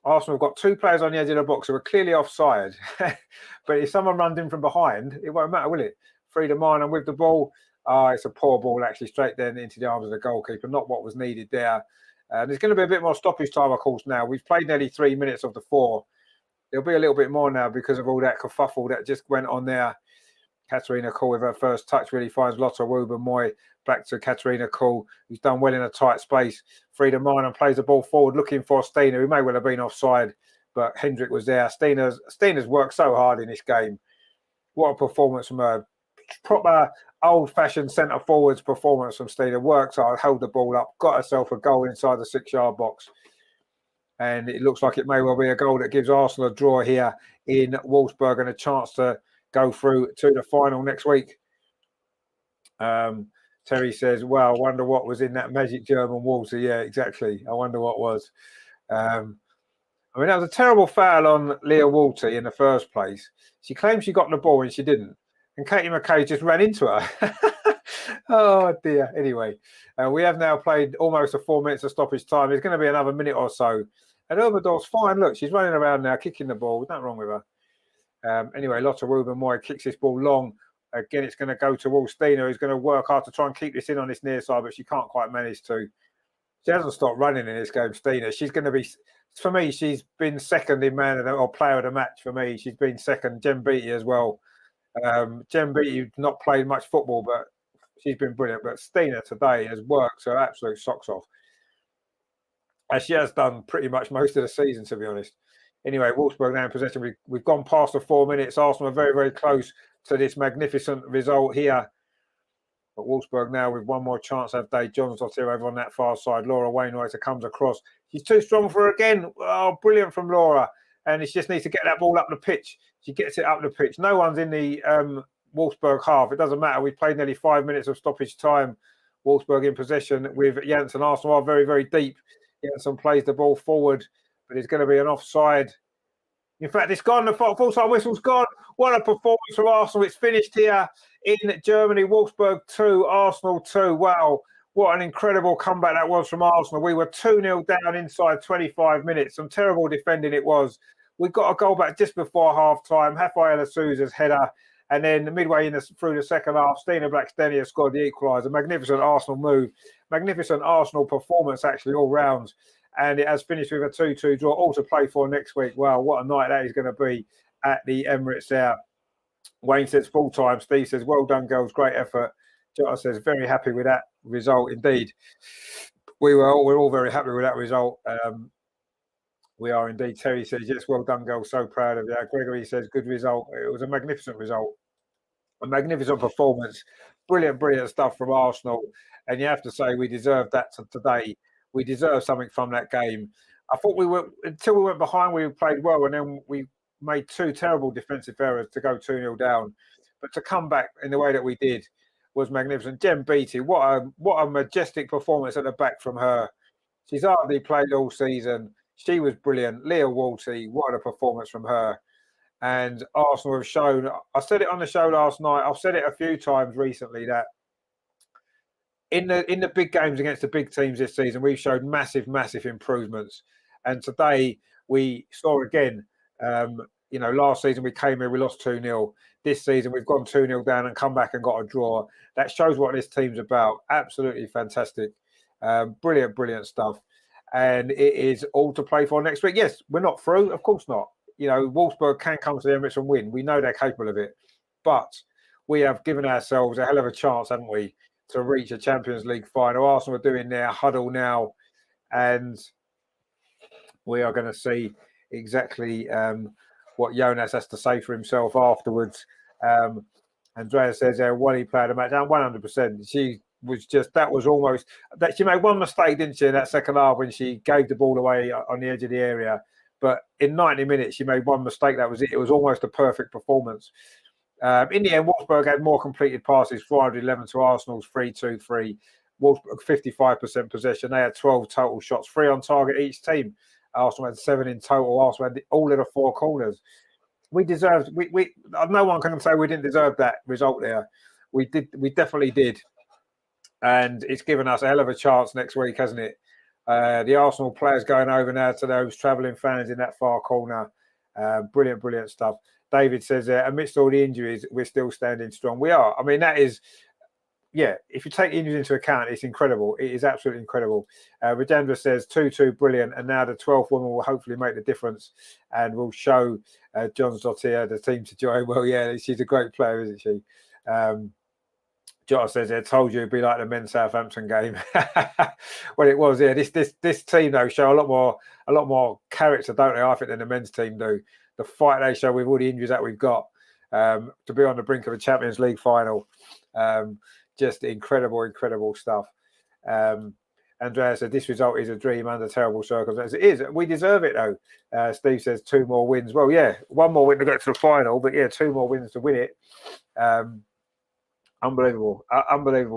Arsenal have got two players on the edge of the box who are clearly offside. But if someone runs in from behind, it won't matter, will it? Frida Marnham with the ball. It's a poor ball, actually, straight then into the arms of the goalkeeper. Not what was needed there. There's going to be a bit more stoppage time, of course, now. We've played nearly 3 minutes of the 4. There'll be a little bit more now because of all that kerfuffle that just went on there. Katarina Kuhl with her first touch really finds Lotta Woober-Moy back to Katarina Kuhl, who's done well in a tight space. Frida Marnham plays the ball forward looking for Stina, who may well have been offside, but Hendrick was there. Stina's worked so hard in this game. What a performance from her. Proper old-fashioned centre-forwards performance from Stina. Worked hard, held the ball up, got herself a goal inside the 6-yard box. And it looks like it may well be a goal that gives Arsenal a draw here in Wolfsburg and a chance to go through to the final next week. Terry says, well, I wonder what was in that magic German water. Yeah, exactly. I wonder what was. I mean, that was a terrible foul on Leah Walty in the first place. She claimed she got the ball and she didn't. And Katie McCabe just ran into her. Oh, dear. Anyway, we have now played almost 4 minutes of stoppage time. There's going to be another minute or so. And Urberdorf's fine. Look, she's running around now, kicking the ball. Nothing wrong with her. Anyway, Lotta Woober-Moy kicks this ball long. Again, it's going to go towards Stina, who's going to work hard to try and keep this in on this near side, but she can't quite manage to. She hasn't stopped running in this game, Stina. She's going to be, for me, she's been second in man or player of the match for me. She's been second. Jem Beattie as well. Jem Beattie not played much football, but she's been brilliant. But Stina today has worked her absolute socks off, as she has done pretty much most of the season, to be honest. Anyway, Wolfsburg now in possession. We've gone past the 4 minutes. Arsenal are very, very close to this magnificent result here. But Wolfsburg now with one more chance have they. John's over on that far side. Laura Wainwright comes across. She's too strong for her again. Oh, brilliant from Laura. And she just needs to get that ball up the pitch. She gets it up the pitch. No one's in the Wolfsburg half. It doesn't matter. We've played nearly 5 minutes of stoppage time. Wolfsburg in possession with Janssen. Arsenal are very, very deep. Janssen plays the ball forward, but it's going to be an offside. In fact, it's gone. The full-time whistle's gone. What a performance from Arsenal. It's finished here in Germany. Wolfsburg 2, Arsenal 2. Wow. What an incredible comeback that was from Arsenal. We were 2-0 down inside 25 minutes. Some terrible defending it was. We got a goal back just before half-time. Rafael Sousa's header. And then midway through the second half, Stina Blackstenia scored the equaliser. Magnificent Arsenal move. Magnificent Arsenal performance, actually, all round. And it has finished with a 2-2 draw, all to play for next week. Wow, what a night that is going to be at the Emirates there. Wayne says full-time. Steve says, well done, girls. Great effort. Jota says, very happy with that result indeed. We're all very happy with that result. We are indeed. Terry says, yes, well done, girls. So proud of that. Gregory says, good result. It was a magnificent result. A magnificent performance. Brilliant stuff from Arsenal. And you have to say we deserved that today. We deserve something from that game. I thought until we went behind, we played well, and then we made 2 terrible defensive errors to go 2-0 down. But to come back in the way that we did was magnificent. Jem Beattie, what a majestic performance at the back from her. She's hardly played all season. She was brilliant. Leah Walty, what a performance from her. And Arsenal have shown, I said it on the show last night, I've said it a few times recently, that in the big games against the big teams this season, we've showed massive improvements. And today we saw again, last season we came here, we lost 2-0. This season we've gone 2-0 down and come back and got a draw. That shows what this team's about. Absolutely fantastic. Brilliant stuff. And it is all to play for next week. Yes, we're not through. Of course not. Wolfsburg can come to the Emirates and win. We know they're capable of it. But we have given ourselves a hell of a chance, haven't we, to reach a Champions League final. Arsenal are doing their huddle now, and we are going to see exactly what Jonas has to say for himself afterwards. Andrea says, Wally played a match, and 100%. She was she made one mistake, didn't she, in that second half when she gave the ball away on the edge of the area. But in 90 minutes, she made one mistake. That was it. It was almost a perfect performance. In the end, Wolfsburg had more completed passes, 411 to Arsenal's 323. Wolfsburg 55% possession. They had 12 total shots, 3 on target each team. Arsenal had 7 in total. Arsenal had all of the 4 corners. We deserved. No one can say we didn't deserve that result there. We did. We definitely did, and it's given us a hell of a chance next week, hasn't it? The Arsenal players going over now to those travelling fans in that far corner. Brilliant stuff. David says, amidst all the injuries, we're still standing strong. We are. I mean, that is, if you take injuries into account, it's incredible. It is absolutely incredible. Rajendra says, 2-2, brilliant. And now the 12th woman will hopefully make the difference and will show John's Dottier the team to join. Well, yeah, she's a great player, isn't she? Jota says, I told you it'd be like the men's Southampton game. Well, it was, yeah. This team, though, show a lot more character, don't they, I think, than the men's team do. The fight they show with all the injuries that we've got, to be on the brink of a Champions League final. Just incredible stuff. Andrea said, this result is a dream under terrible circumstances. It is. We deserve it, though. Steve says 2 more wins. Well, yeah, 1 more win to get to the final, but yeah, 2 more wins to win it. Unbelievable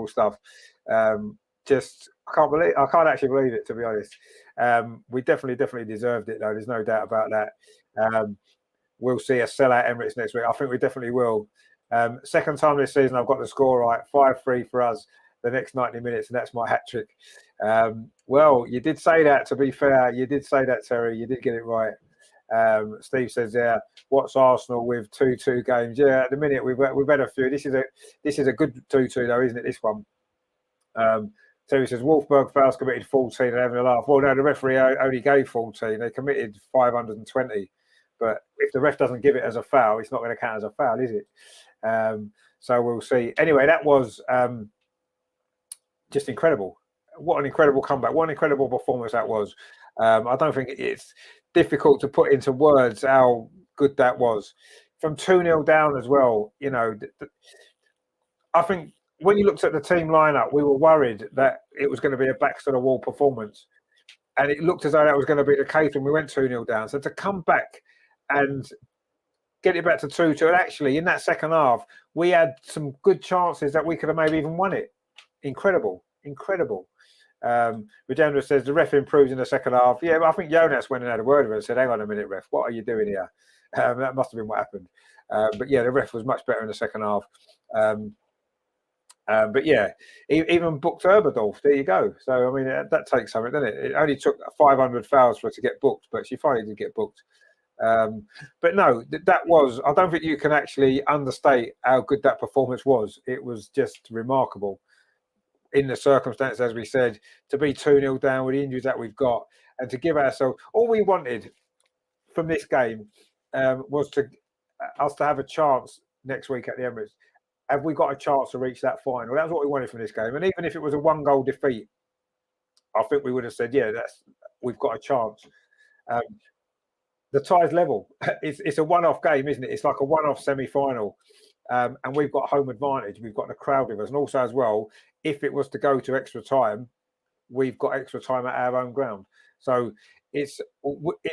stuff. I can't actually believe it, to be honest. We definitely deserved it, though. There's no doubt about that. We'll see a sellout Emirates next week. I think we definitely will. Second time this season I've got the score right. 5-3 for us the next 90 minutes, and that's my hat trick. Well, you did say that, to be fair. You did say that, Terry. You did get it right. Steve says, what's Arsenal with 2-2 games? Yeah, at the minute we've had a few. This is a good 2-2 though, isn't it? This one. Terry says Wolfsburg fouls committed 14 and having a laugh. Well, no, the referee only gave 14. They committed 520. But if the ref doesn't give it as a foul, it's not going to count as a foul, is it? So we'll see. Anyway, that was just incredible. What an incredible comeback. What an incredible performance that was. I don't think it's difficult to put into words how good that was. From 2-0 down as well, I think when you looked at the team lineup, we were worried that it was going to be a backs to the wall performance. And it looked as though that was going to be the case when we went 2-0 down. So to come back and get it back to 2-2, and actually in that second half, we had some good chances that we could have maybe even won it. Incredible. Rajendra says the ref improves in the second half. Yeah, but I think Jonas went and had a word with her and said, hang on a minute, ref, what are you doing here? That must have been what happened. But yeah, the ref was much better in the second half. But yeah, even booked Herberdorf. There you go. So, I mean, that takes something, doesn't it? It only took 500 fouls for her to get booked, but she finally did get booked. But no, that was, I don't think you can actually understate how good that performance was. It was just remarkable in the circumstances, as we said, to be 2-0 down with the injuries that we've got and to give ourselves, all we wanted from this game was to us to have a chance next week at the Emirates. Have we got a chance to reach that final? That's what we wanted from this game. And even if it was a 1-goal defeat, I think we would have said, yeah, we've got a chance. The tie's level. It's a one-off game, isn't it? It's like a one-off semi-final. And we've got home advantage. We've got the crowd with us. And also as well, if it was to go to extra time, we've got extra time at our own ground. So it's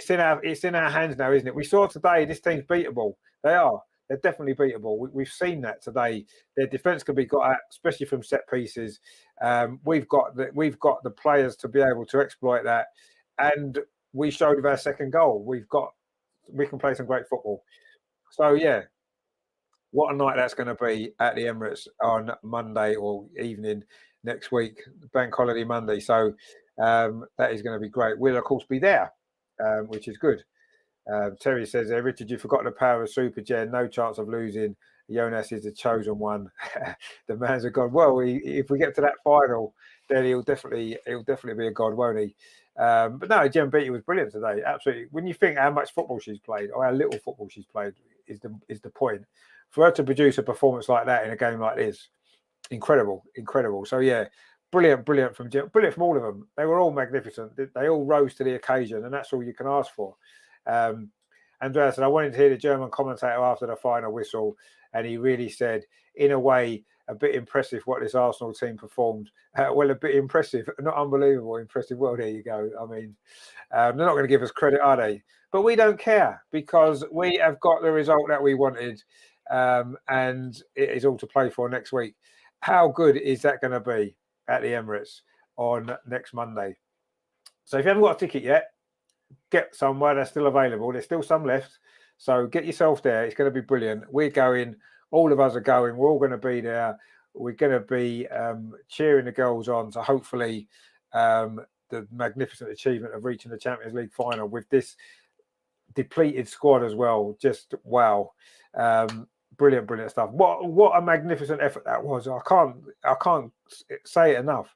in our hands now, isn't it? We saw today this team's beatable. They are. They're definitely beatable. We've seen that today. Their defence can be got at, especially from set pieces. We've got the players to be able to exploit that, and we showed with our second goal. We can play some great football. So yeah, what a night that's going to be at the Emirates on Monday or evening next week, Bank Holiday Monday. So that is going to be great. We'll of course be there, which is good. Terry says, Richard, you forgot the power of Super Gen. No chance of losing. Jonas is the chosen one. The man's a god. Well, if we get to that final, then he'll definitely be a god, won't he? But no, Jen Beattie was brilliant today. Absolutely. When you think how much football she's played, or how little football she's played, is the point. For her to produce a performance like that in a game like this, incredible. So yeah, brilliant from all of them. They were all magnificent. They all rose to the occasion, and that's all you can ask for. Andrea said, I wanted to hear the German commentator after the final whistle, and he really said, in a way, a bit impressive what this Arsenal team performed. Well, a bit impressive, not unbelievable, impressive. Well, there you go. I mean, they're not going to give us credit, are they? But we don't care because we have got the result that we wanted, and it is all to play for next week. How good is that going to be at the Emirates on next Monday? So if you haven't got a ticket yet, get somewhere. They're still available. There's still some left. So get yourself there. It's going to be brilliant. We're going. All of us are going. We're all going to be there. We're going to be cheering the girls on to hopefully the magnificent achievement of reaching the Champions League final with this depleted squad as well. Just wow. Brilliant stuff. What a magnificent effort that was. I can't say it enough.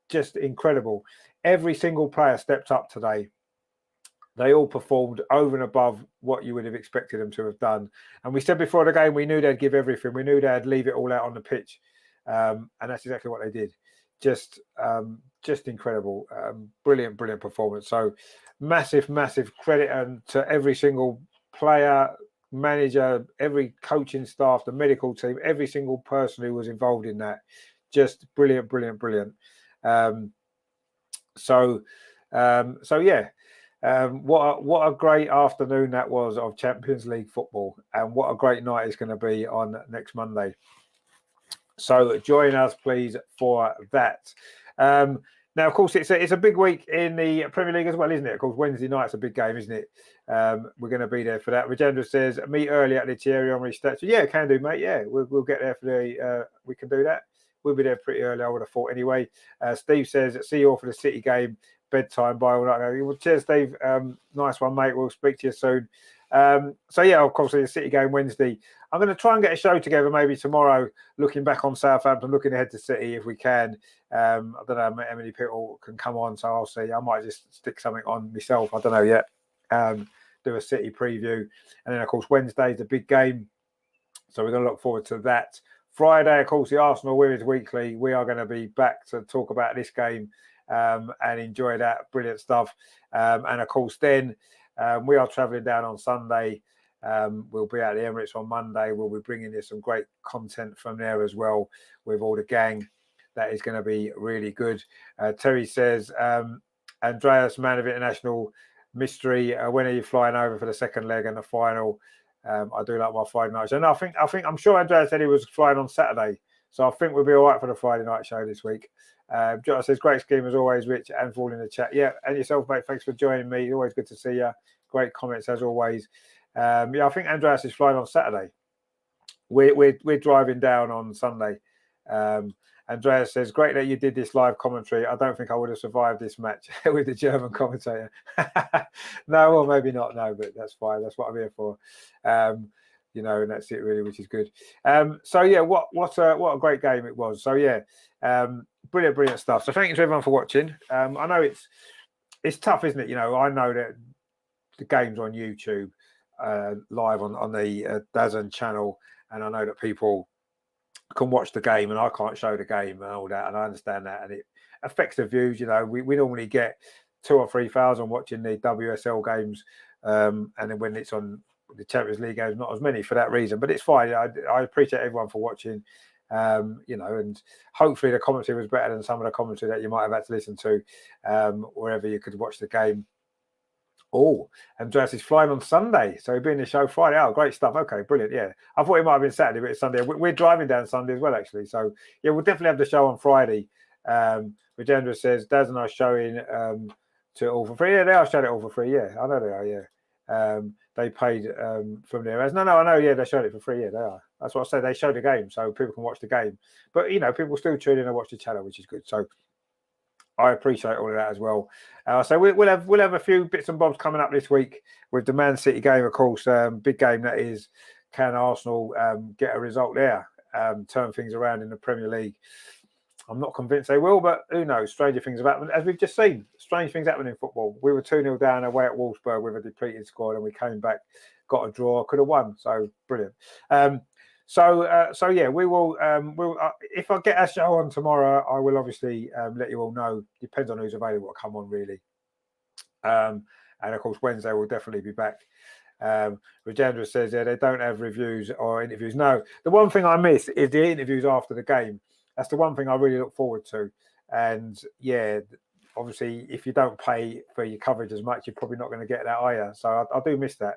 Just incredible. Every single player stepped up today. They all performed over and above what you would have expected them to have done. And we said before the game, we knew they'd give everything. We knew they'd leave it all out on the pitch. And that's exactly what they did. Just incredible. Brilliant performance. So massive credit and to every single player, manager, every coaching staff, the medical team, every single person who was involved in that. Just brilliant. So yeah. What a great afternoon that was of Champions League football, and what a great night it's going to be on next Monday. So join us, please, for that. Now, of course, it's a big week in the Premier League as well, isn't it? Of course, Wednesday night's a big game, isn't it? We're going to be there for that. Rajendra says, meet early at the Thierry Henry statue. Yeah, can do, mate. Yeah, we'll get there for the. We can do that. We'll be there pretty early, I would have thought anyway. Steve says, see you all for the City game. Bedtime by all night. Well, cheers, Steve. Nice one, mate. We'll speak to you soon. So yeah, of course, the City game Wednesday. I'm going to try and get a show together maybe tomorrow, looking back on Southampton, looking ahead to City if we can. I don't know how many people can come on, so I'll see. I might just stick something on myself. I don't know yet. Do a City preview, and then of course Wednesday's the big game, so we're going to look forward to that. Friday, of course, the Arsenal Women's Weekly. We are going to be back to talk about this game. And enjoy that. Brilliant stuff. And of course, then we are travelling down on Sunday. We'll be at the Emirates on Monday. We'll be bringing you some great content from there as well with all the gang. That is going to be really good. Terry says, Andreas, man of international mystery. When are you flying over for the second leg and the final? I do like my Friday nights. And I'm sure Andreas said he was flying on Saturday. So I think we'll be all right for the Friday night show this week. Jota says, great scheme as always, Rich, and for all in the chat. Yeah, and yourself, mate. Thanks for joining me. Always good to see you. Great comments as always. Yeah, I think Andreas is flying on Saturday. We're driving down on Sunday. Andreas says, great that you did this live commentary. I don't think I would have survived this match with the German commentator. No, well, maybe not. No, but that's fine. That's what I'm here for. You know, and that's it really, which is good. So yeah, what a great game it was. So yeah, brilliant stuff. So thank you to everyone for watching. I know it's tough, isn't it? You know, I know that the game's on YouTube live on the DAZN channel, and I know that people can watch the game and I can't show the game and all that, and I understand that, and it affects the views. You know, we normally get 2,000 or 3,000 watching the WSL games, and then when it's on the Champions League games, not as many for that reason, but it's fine. I appreciate everyone for watching. You know, and hopefully the commentary was better than some of the commentary that you might have had to listen to wherever you could watch the game. Oh, Andreas is flying on Sunday, so he'll be in the show Friday. Oh, great stuff. Okay, brilliant. Yeah, I thought it might have been Saturday, but it's Sunday. We're driving down Sunday as well, actually. So yeah, we'll definitely have the show on Friday. Rajendra says, Daz and I showing to all for free. Yeah, they are showing it all for free. Yeah, I know they are. Yeah, they paid from their ads. No, I know. Yeah, they showed it for free. Yeah, they are. That's what I said. They show the game, so people can watch the game. But you know, people still tune in and watch the channel, which is good. So I appreciate all of that as well. So we'll have a few bits and bobs coming up this week with the Man City game, of course. Big game that is. Can Arsenal get a result there? Turn things around in the Premier League? I'm not convinced they will, but who knows? Stranger things have happened, as we've just seen. Strange things happen in football. We were 2-0 down away at Wolfsburg with a depleted squad, and we came back, got a draw, could have won. So brilliant. So yeah, we will. If I get a show on tomorrow, I will obviously let you all know. Depends on who's available to come on, really. And of course, Wednesday we'll definitely be back. Rajendra says, yeah, they don't have reviews or interviews. No, the one thing I miss is the interviews after the game. That's the one thing I really look forward to. And yeah, obviously, if you don't pay for your coverage as much, you're probably not going to get that, are you? So I do miss that.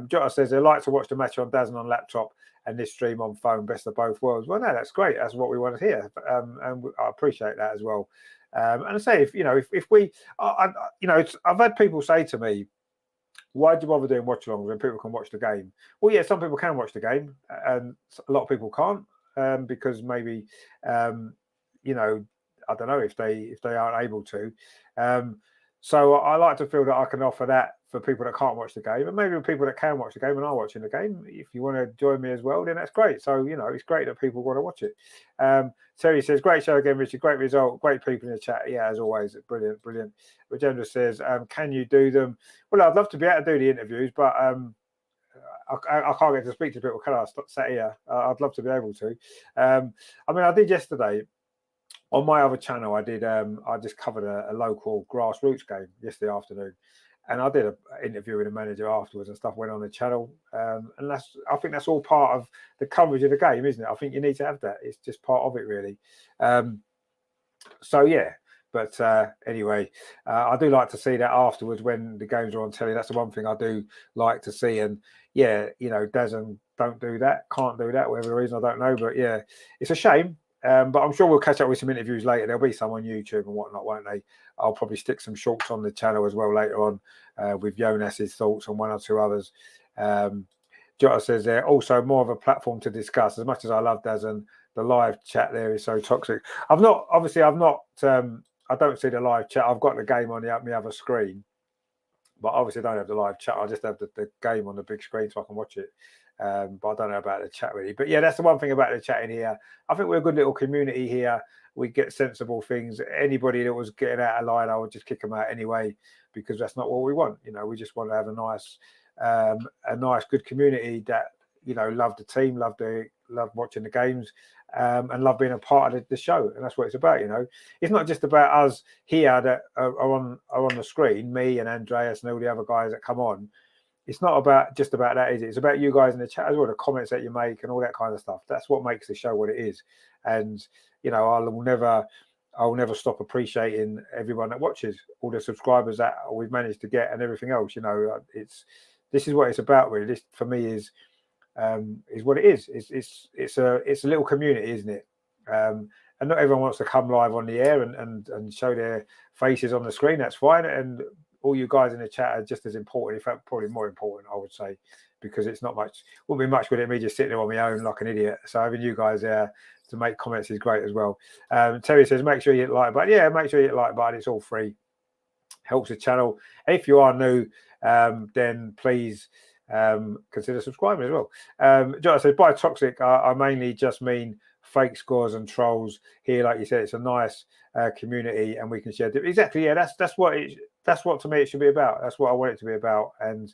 Jota says they like to watch the match on DAZN on laptop and this stream on phone. Best of both worlds. Well, no, that's great. That's what we want to hear, and I appreciate that as well. And I say, if we, you know, I've had people say to me, why do you bother doing watch-alongs when people can watch the game? Well, yeah, some people can watch the game, and a lot of people can't because maybe, you know, I don't know if they aren't able to. So I like to feel that I can offer that for people that can't watch the game, and maybe people that can watch the game and are watching the game. If you want to join me as well, then that's great. So, you know, it's great that people want to watch it. Terry says, great show again, Richard. Great result. Great people in the chat. Yeah, as always. Brilliant. Rajendra says, can you do them? Well, I'd love to be able to do the interviews, but I can't get to speak to people. Can I sat here? I'd love to be able to. I mean, I did yesterday. On my other channel, I did. I just covered a local grassroots game yesterday afternoon, and I did an interview with the manager afterwards and stuff. Went on the channel, and I think that's all part of the coverage of the game, isn't it? I think you need to have that. It's just part of it, really. So yeah, but anyway, I do like to see that afterwards when the games are on telly. That's the one thing I do like to see. And yeah, you know, DAZN don't do that, can't do that, whatever the reason, I don't know. But yeah, it's a shame. But I'm sure we'll catch up with some interviews later. There'll be some on YouTube and whatnot, won't they? I'll probably stick some shorts on the channel as well later on with Jonas's thoughts on one or two others. Jota says they're also more of a platform to discuss. As much as I love DAZN, the live chat there is so toxic. I don't see the live chat. I've got the game on the other screen, but obviously I don't have the live chat. I just have the game on the big screen so I can watch it. But I don't know about the chat really. But yeah, that's the one thing about the chat in here. I think we're a good little community here. We get sensible things. Anybody that was getting out of line, I would just kick them out anyway, because that's not what we want. You know, we just want to have a nice, good community that, you know, love the team, love watching the games, and love being a part of the show. And that's what it's about. You know, it's not just about us here that are on the screen, me and Andreas and all the other guys that come on. It's not just about that, is it? It's about you guys in the chat as well, the comments that you make and all that kind of stuff. That's what makes the show what it is. And, you know, I'll never stop appreciating everyone that watches, all the subscribers that we've managed to get and everything else. You know, this is what it's about, really. This, for me, is is what it is. It's a little community, isn't it? And not everyone wants to come live on the air and show their faces on the screen. That's fine. And all you guys in the chat are just as important, in fact, probably more important, I would say, because it's not much, wouldn't be much good at me just sitting there on my own like an idiot. So having you guys there to make comments is great as well. Terry says, make sure you hit the like button. Yeah, make sure you hit the like button. It's all free. Helps the channel. If you are new, then please consider subscribing as well. John says, by toxic, I mainly just mean fake scores and trolls here. Like you said, it's a nice community, and we can share. Exactly, yeah. That's what to me it should be about. That's what I want it to be about. And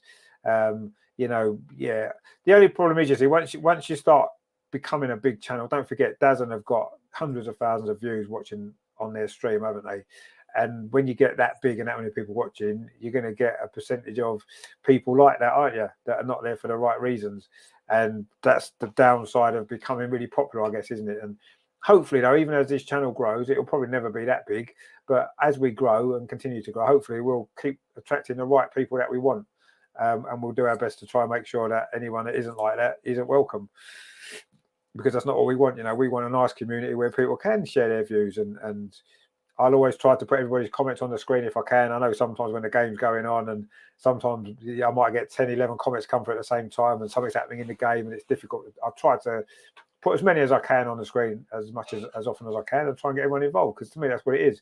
you know, yeah. The only problem is, you see, once you start becoming a big channel, don't forget, Dazen have got hundreds of thousands of views watching on their stream, haven't they? And when you get that big and that many people watching, you're going to get a percentage of people like that, aren't you? That are not there for the right reasons. And that's the downside of becoming really popular, I guess, isn't it? And hopefully, though, even as this channel grows, it'll probably never be that big. But as we grow and continue to grow, hopefully we'll keep attracting the right people that we want. And we'll do our best to try and make sure that anyone that isn't like that isn't welcome. Because that's not what we want. You know, we want a nice community where people can share their views, and I'll always try to put everybody's comments on the screen if I can. I know sometimes when the game's going on, and sometimes I might get 10, 11 comments come through at the same time, and something's happening in the game and it's difficult. I'll try to put as many as I can on the screen as often as I can, and try and get everyone involved, because to me that's what it is.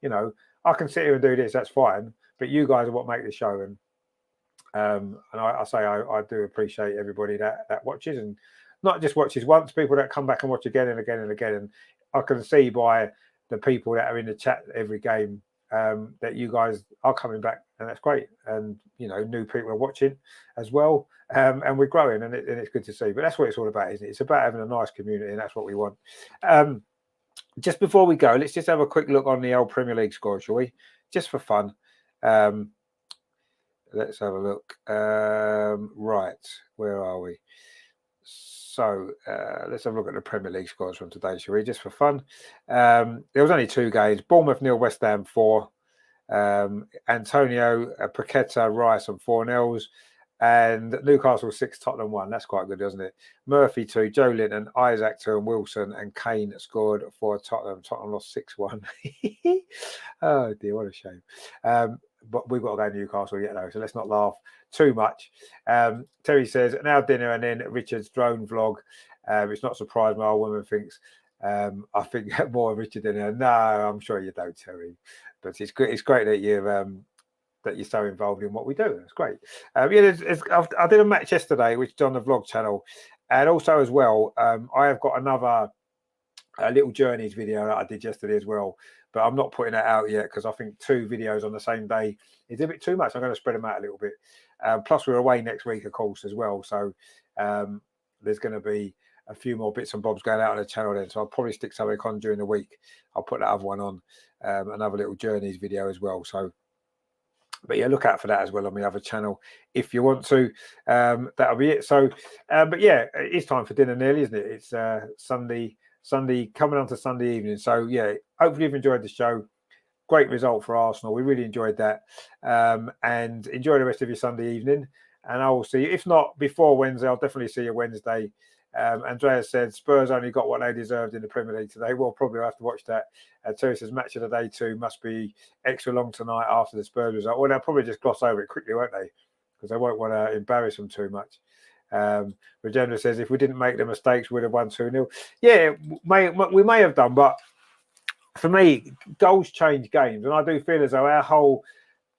You know, I can sit here and do this, that's fine, but you guys are what make the show. And I say I do appreciate everybody that watches, and not just watches once, people that come back and watch again and again and again. And I can see by the people that are in the chat every game that you guys are coming back, and that's great. And you know, new people are watching as well, and we're growing, and it's good to see. But that's what it's all about, isn't it? It's about having a nice community, and that's what we want. Just before we go, let's just have a quick look on the old Premier League score, shall we? Just for fun. Let's have a look. Right, where are we? So let's have a look at the Premier League scores from today, shall we? Just for fun. There was only 2 games. Bournemouth 0, West Ham 4. Antonio, Paqueta, Rice on 4-0s. And Newcastle 6, Tottenham 1. That's quite good, doesn't it? Murphy 2, Joe Linton, Isaac 2, and Wilson and Kane scored for Tottenham. Tottenham lost 6-1. Oh dear, what a shame. But we've got to go to Newcastle yet, though, so let's not laugh too much. Terry says, now dinner and then Richard's drone vlog. It's not surprised my old woman thinks I think more of Richard than her. No, I'm sure you don't, Terry. But it's great that you're so involved in what we do. It's great. Yeah, I did a match yesterday, which is on the vlog channel, and also as well, I have got another little journeys video that I did yesterday as well. But I'm not putting that out yet because I think 2 videos on the same day is a bit too much. I'm going to spread them out a little bit. Plus, we're away next week, of course, as well. So there's going to be a few more bits and bobs going out on the channel then. So I'll probably stick something on during the week. I'll put that other one on, another little journeys video as well. So, but yeah, look out for that as well on my other channel if you want to. That'll be it. So, but yeah, it's time for dinner nearly, isn't it? It's Sunday coming on to Sunday evening. So yeah, hopefully you've enjoyed the show. Great result for Arsenal. We really enjoyed that. And enjoy the rest of your Sunday evening. And I will see you, if not before Wednesday, I'll definitely see you Wednesday. Andrea said Spurs only got what they deserved in the Premier League today. We'll probably have to watch that. Terry says match of the day 2 must be extra long tonight after the Spurs result. Well, they'll probably just gloss over it quickly, won't they? Because they won't want to embarrass them too much. Regenda says if we didn't make the mistakes, we'd have won 2-0. Yeah, we may have done, but for me, goals change games, and I do feel as though our whole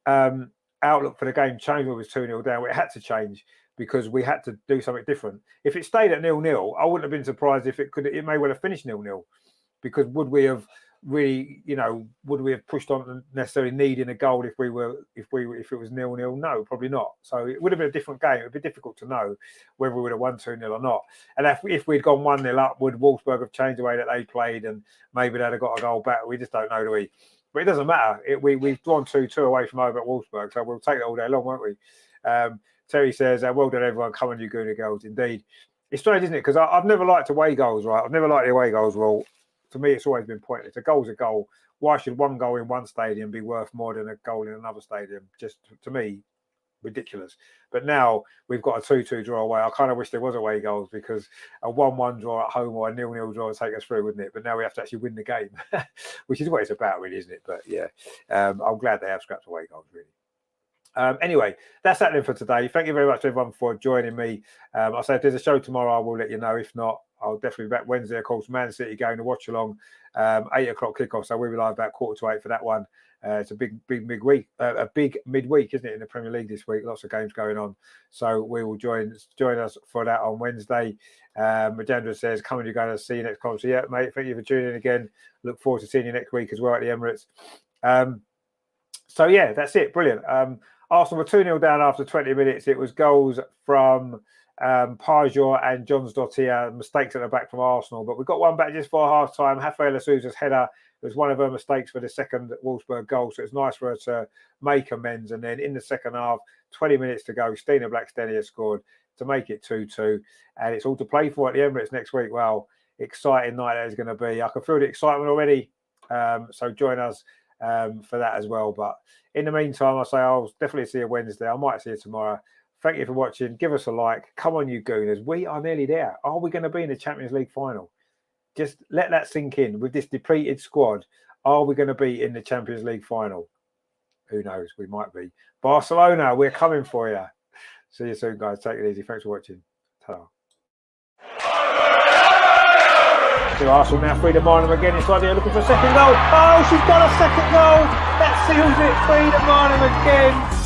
outlook for the game changed when it was 2-0 down. It had to change because we had to do something different. If it stayed at 0-0, I wouldn't have been surprised if it may well have finished 0-0, because would we have really, would we have pushed on necessarily needing a goal if it was 0-0? No, probably not. So it would have been a different game. It would be difficult to know whether we would have won 2-0 or not. And if we'd gone 1-0 up, would Wolfsburg have changed the way that they played and maybe they'd have got a goal back? We just don't know, do we? But it doesn't matter. We've drawn 2-2 away from home at Wolfsburg, so we'll take it all day long, won't we? Terry says, well done, everyone. Come on, you Gooner girls. Indeed. It's strange, isn't it? Because I've never liked away goals, right? I've never liked the away goals rule. For me, it's always been pointless. A goal's a goal. Why should one goal in one stadium be worth more than a goal in another stadium? Just to me, ridiculous. But now we've got a 2-2 draw away. I kind of wish there was away goals, because a 1-1 draw at home or a 0-0 draw would take us through, wouldn't it? But now we have to actually win the game, which is what it's about, really, isn't it? But yeah, I'm glad they have scrapped away goals, really. Anyway, that's that then for today. Thank you very much, everyone, for joining me. I'll say if there's a show tomorrow, I will let you know. If not, I'll definitely be back Wednesday. Of course, Man City going to watch along, 8 o'clock kickoff. So we'll be live about 7:45 for that one. It's a big midweek, a big midweek, isn't it, in the Premier League this week? Lots of games going on. So we will join us for that on Wednesday. Majendra says, "Come on, you're going to see you next time." So yeah, mate, thank you for tuning in again. Look forward to seeing you next week as well at the Emirates. So yeah, that's it. Brilliant. Arsenal were 2-0 down after 20 minutes. It was goals from Pajor and Johns Dottir, mistakes at the back from Arsenal. But we got one back just for half time. Rafaela Souza's header was one of her mistakes for the second Wolfsburg goal. So it's nice for her to make amends. And then in the second half, 20 minutes to go, Stina Blackstenius scored to make it 2-2. And it's all to play for at the Emirates next week. Well, exciting night that is going to be. I can feel the excitement already. So join us for that as well. But in the meantime, I say I'll definitely see you Wednesday. I might see you tomorrow. Thank you for watching. Give us a like. Come on, you Gooners. We are nearly there. Are we going to be in the Champions League final? Just let that sink in. With this depleted squad, are we going to be in the Champions League final? Who knows? We might be. Barcelona, we're coming for you. See you soon, guys. Take it easy. Thanks for watching. Ta-ra. So Arsenal now Frida Marnham again inside there looking for a second goal. Oh, she's got a second goal. That seals it. Frida Marnham again.